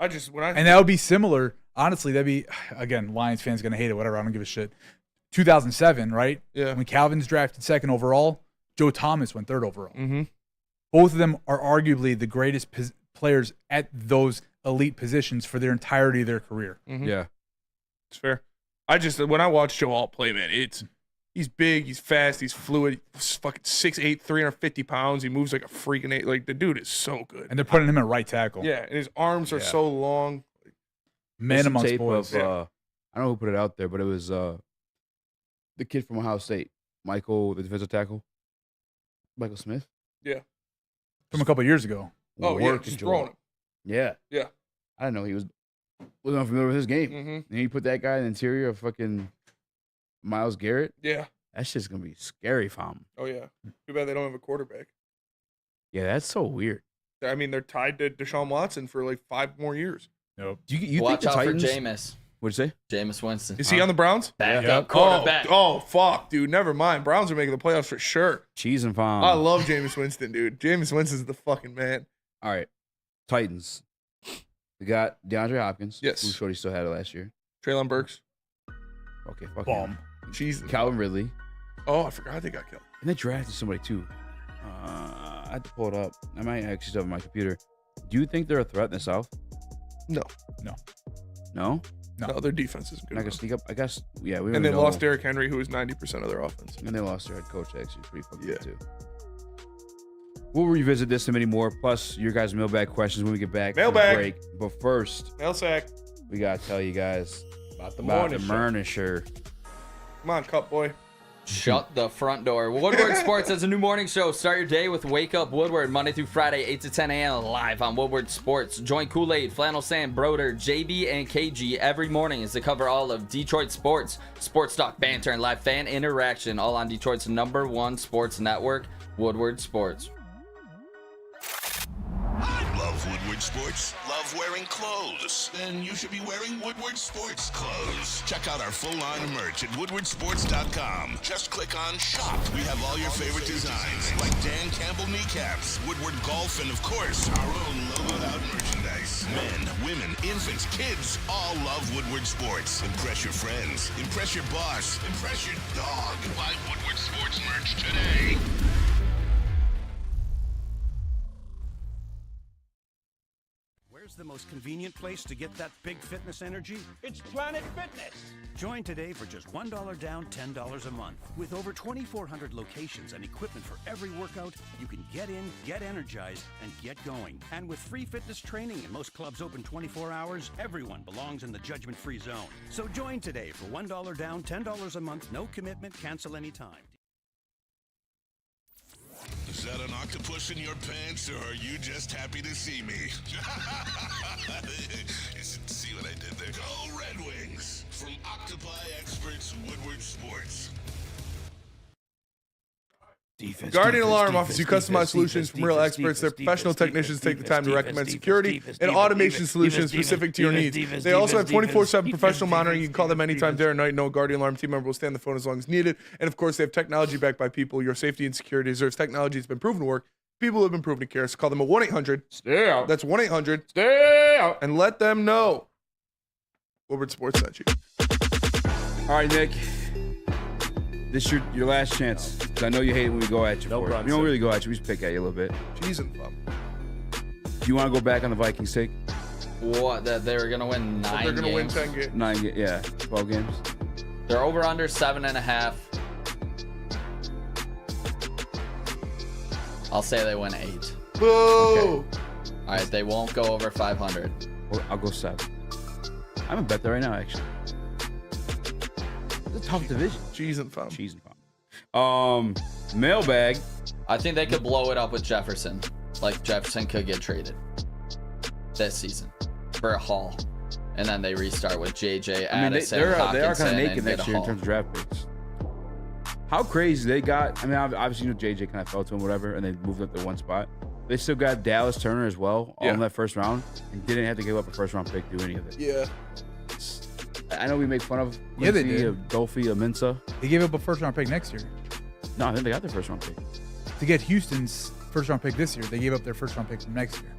And that would be similar. Honestly, that'd be, again, Lions fans going to hate it, whatever. I don't give a shit. 2007, right? Yeah. When Calvin's drafted second overall, Joe Thomas went third overall. Mm-hmm. Both of them are arguably the greatest players at those elite positions for their entirety of their career. Mm-hmm. Yeah. It's fair. When I watch Joe Alt play, man, he's big, he's fast, he's fluid, he's fucking 6'8", 350 pounds. He moves like a freaking eight. Like, the dude is so good. And they're putting him at right tackle. Yeah, and his arms are so long. Man amongst tape boys. of, I don't know who put it out there, but it was the kid from Ohio State, Michael, the defensive tackle, Michael Smith. Yeah. From a couple of years ago. Oh, yeah, just throwing him. Yeah. Yeah. I didn't know he was unfamiliar with his game. Mhm. And you put that guy in the interior of fucking Myles Garrett. Yeah. That shit's gonna be scary for him. Oh, yeah. Too bad they don't have a quarterback. Yeah, that's so weird. I mean, they're tied to Deshaun Watson for like 5 more years. Nope. You Watch think the out Titans? for Jameis. What'd you say? Jameis Winston. Is he on the Browns? Backup quarterback. Oh, fuck, dude. Never mind. Browns are making the playoffs for sure. Cheese and farm. I love Jameis Winston, dude. Jameis Winston's the fucking man. All right, Titans. We got DeAndre Hopkins. Yes. Who showed he still had it last year. Treylon Burks. Okay, fuck Bomb. him. Jesus. Calvin Ridley. Oh, I forgot they got killed. And they drafted somebody too. I had to pull it up. I might actually still have it on my computer. Do you think they're a threat in the South? No. No. No? No, their defense is good. And I can enough. sneak up. I guess, yeah. We And they already know. lost Derrick Henry, who was 90% of their offense. And they lost their head coach, actually. Pretty fucking Yeah. good, too. We'll revisit this and many more, plus your guys' mailbag questions when we get back. from the Mailbag. break. But first, Mail sack. we got to tell you guys About the about the morning show. Murnisher. Come on, Cup Boy. Shut the front door. Woodward Sports has a new morning show. Start your day with Wake Up Woodward, Monday through Friday, 8 to 10 a.m. live on Woodward Sports. Join Kool-Aid, Flannel Sam, Broder, JB, and KG every morning as they cover all of Detroit sports, sports talk, banter, and live fan interaction, all on Detroit's #1 sports network, Woodward Sports. Love Woodward Sports? Love wearing clothes? Then you should be wearing Woodward Sports clothes. Check out our full line of merch at woodwardsports.com. Just click on shop. We have all your favorite designs, like Dan Campbell kneecaps, Woodward golf, and of course, our own logoed out merchandise. Men, women, infants, kids all love Woodward Sports. Impress your friends. Impress your boss. Impress your dog. Buy Woodward Sports merch today. Where's the most convenient place to get that big fitness energy? It's Planet Fitness. Join today for just $1 down, $10 a month. With over 2,400 locations and equipment for every workout, you can get in, get energized, and get going. And with free fitness training and most clubs open 24 hours, everyone belongs in the judgment-free zone. So join today for $1 down, $10 a month, no commitment, cancel anytime. Is that an octopus in your pants, or are you just happy to see me? See what I did there? Go Red Wings! From Octopi Experts, Woodward Sports. Guardian Alarm offers you customized solutions from real experts. Their professional technicians take the time to recommend security and automation solutions specific to your needs. They also have 24/7 professional monitoring. You can call them anytime, day or night. No Guardian Alarm team member will stay on the phone as long as needed. And of course, they have technology backed by people. Your safety and security deserves technology that's been proven to work. People have been proven to care. So call them at 1-800. Stay out. That's 1-800. Stay out. And let them know Woodward Sports sent you. All right, Nick. This is your last chance. 'Cause I know you hate it when we go at you. No for it. Brunson. We don't really go at you. We just pick at you a little bit. Cheese and fun. Do you want to go back on the Vikings take? What? That they were gonna win 9 They're going to win games? 10 games. 12 games. They're over under 7.5. I'll say they win 8. Boo! All right, they won't go over 500. Well, I'll go 7. I'm gonna bet that right now, actually. It's a tough division. Cheese and fun. Cheese and fun. Mailbag. I think they could blow it up with Jefferson. Like Jefferson could get traded this season for a haul, and then they restart with JJ, I mean, Addison, they are Hawkinson, kind of and naked get next a year in haul. terms of draft picks. How crazy they got. I mean, obviously, JJ kind of fell to him, whatever, and they moved up to one spot. They still got Dallas Turner as well, all in that first round, and didn't have to give up a first round pick to do any of it. Yeah. I know we make fun of Yeah, they Quincy, did. of Dolphy, of Mensa. They gave up a first round pick next year. No, I think they got their first round pick. To get Houston's first round pick this year, they gave up their first round pick from next year.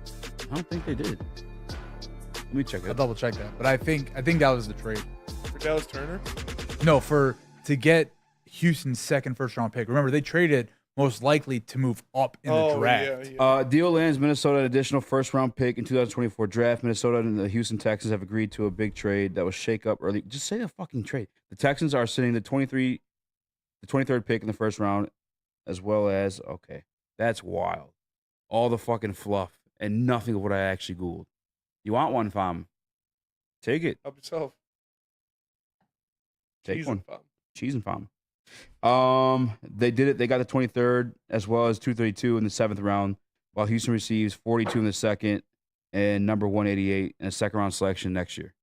I don't think they did. Let me check it. I'll double check that. But I think that was the trade. For Dallas Turner? No, to get Houston's second first round pick. Remember, they traded most likely to move up in the draft. Deal lands Minnesota an additional first round pick in 2024 draft. Minnesota and the Houston Texans have agreed to a big trade that was shake up early. Just say a fucking trade. The Texans are sitting the 23rd pick in the first round, as well as, okay, that's wild. All the fucking fluff and nothing of what I actually Googled. You want one, fam? Take it. Help yourself. Take Cheese one. and palm. Cheese and palm. They did it. They got the 23rd as well as 232 in the 7th round, while Houston receives 42 in the 2nd and number 188 in a 2nd round selection next year.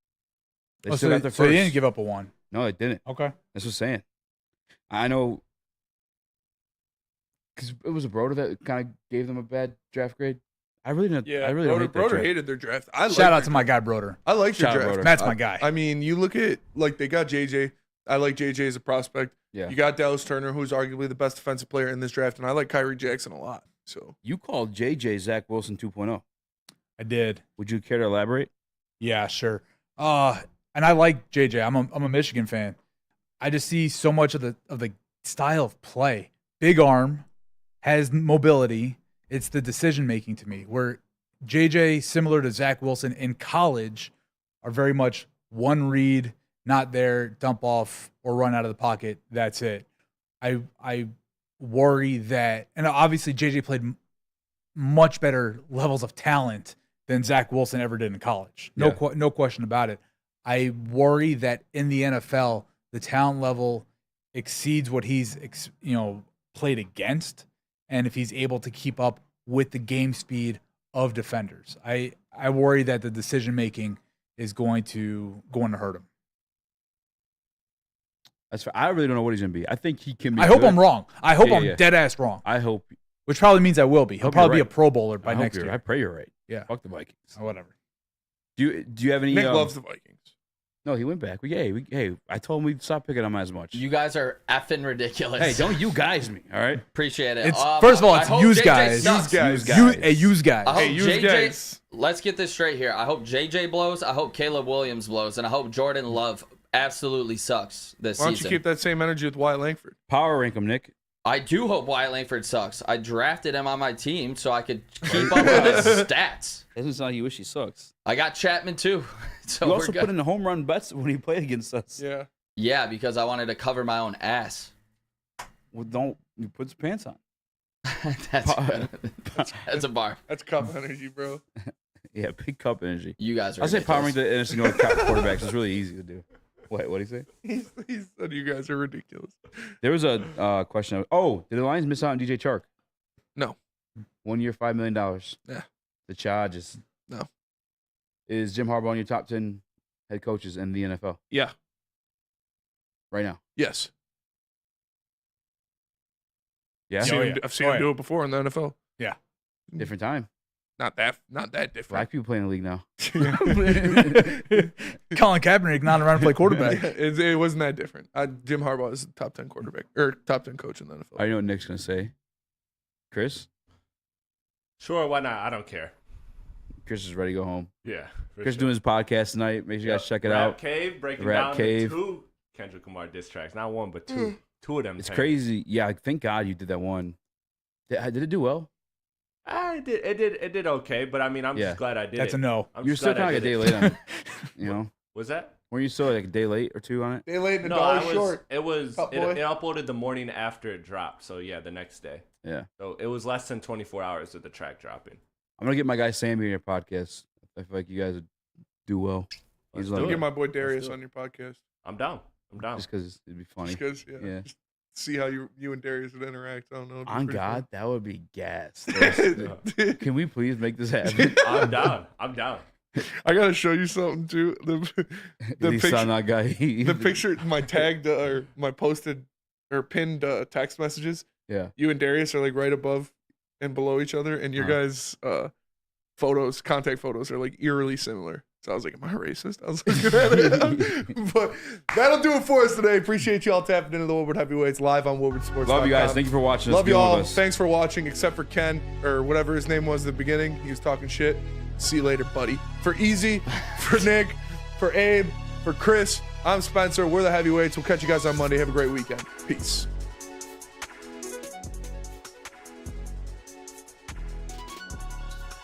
They still got their so they first. didn't give up a 1. No, they didn't. Okay. That's what I'm saying. I know because it was a Broder that kind of gave them a bad draft grade. I really don't. Yeah, I really don't hate that Broder draft. hated their draft. Shout out to my guy Broder. I like their Shout out draft. Broder. That's my guy. I mean, you look at like they got JJ. I like JJ as a prospect. Yeah. You got Dallas Turner, who's arguably the best defensive player in this draft, and I like Kyrie Jackson a lot. So You called JJ Zach Wilson 2.0. I did. Would you care to elaborate? Yeah, sure. And I like JJ. I'm a Michigan fan. I just see so much of the style of play. Big arm, has mobility. It's the decision making to me. Where JJ, similar to Zach Wilson in college, are very much one read, not there, dump off or run out of the pocket. That's it. I worry that, and obviously JJ played much better levels of talent than Zach Wilson ever did in college. No question about it. I worry that in the NFL, the talent level exceeds what he's played against, and if he's able to keep up with the game speed of defenders, I worry that the decision making is going to hurt him. That's fair. I really don't know what he's going to be. I think he can be. I hope good. I'm wrong. I hope I'm dead ass wrong. I hope. Which probably means I will be. He'll hope probably you're be a right. Pro Bowler by I hope next you're- year. I pray you're right. Yeah. Fuck the Vikings. Oh, whatever. Do you have any? Nick loves the Vikings. No, he went back. Hey, I told him we'd stop picking on him as much. You guys are effing ridiculous. Hey, don't you guys me, all right? Appreciate it. It's first of all, I it's hope use JJ guys. sucks. Use guys. I hope use JJ. guys. Let's get this straight here. I hope JJ blows. I hope Caleb Williams blows, and I hope Jordan Love absolutely sucks this Why don't season. you keep that same energy with Wyatt Langford? Power rank him, Nick. I do hope Wyatt Langford sucks. I drafted him on my team so I could keep up with his stats. Doesn't sound like you wish he sucks. I got Chapman too. So You we're also good. put in the home run bets when he played against us. Yeah. Yeah, because I wanted to cover my own ass. Well, don't you put his pants on? That's good. That's a bar. That's cup energy, bro. Yeah, big cup energy. You guys are I'll say power rank ridiculous. the NFC North quarterbacks. It's really easy to do. What do you say? He said you guys are ridiculous. There was a question. Did the Lions miss out on DJ Chark? No. 1 year, $5 million. Yeah. The charges. No. Is Jim Harbaugh on your top 10 head coaches in the NFL Yeah. right now? Yes. Yeah. I've seen him do it before in the NFL. Yeah. Different time. Not that different. Black people play in the league now. Colin Kaepernick not around to play quarterback. It wasn't that different. Jim Harbaugh is the top 10 quarterback or top 10 coach in the NFL. I know what Nick's gonna say. Chris. Sure, why not? I don't care. Chris is ready to go home. Yeah. for Chris sure. doing his podcast tonight. Make sure you guys check it Rap out. Cave breaking Rap down Cave. the 2 Kendrick Lamar diss tracks. Not one, but 2. 2 of them. It's things. crazy. Yeah, thank God you did that one. Did it do well? It did okay, but I mean, I'm just glad I did it. That's a no. I'm You're just still glad I kind of a did day it. late on it. You know? Was that? Weren't you still like a day late or two on it? They laid in a No, dollar I was. short. It was. Cup It boy. uploaded the morning after it dropped. So yeah, the next day. Yeah. So it was less than 24 hours of the track dropping. I'm gonna get my guy Sammy on your podcast. I feel like you guys would do well. Let's like do Get it. my boy Darius do it. on your podcast. I'm down. I'm down. just because it'd be funny. Just 'cause, Yeah. Just see how you and Darius would interact. I don't know. It'd be On pretty God, that would be gas. fun. Can we please make this happen? I'm down. I'm down. I gotta show you something too. The Lisa, picture, that guy. the picture, my tagged or my posted or pinned text messages. Yeah. You and Darius are like right above and below each other, and your guys' contact photos are like eerily similar. So I was like, am I racist? I was looking at it. But that'll do it for us today. Appreciate you all tapping into the Woodward Heavyweights live on Woodward Sports. Love you guys. Thank you for watching. Love Being you with all. us. Thanks for watching, except for Ken or whatever his name was at the beginning. He was talking shit. See you later, buddy. For Eazy, for Nick, for Abe, for Chris, I'm Spencer. We're the Heavyweights. We'll catch you guys on Monday. Have a great weekend. Peace.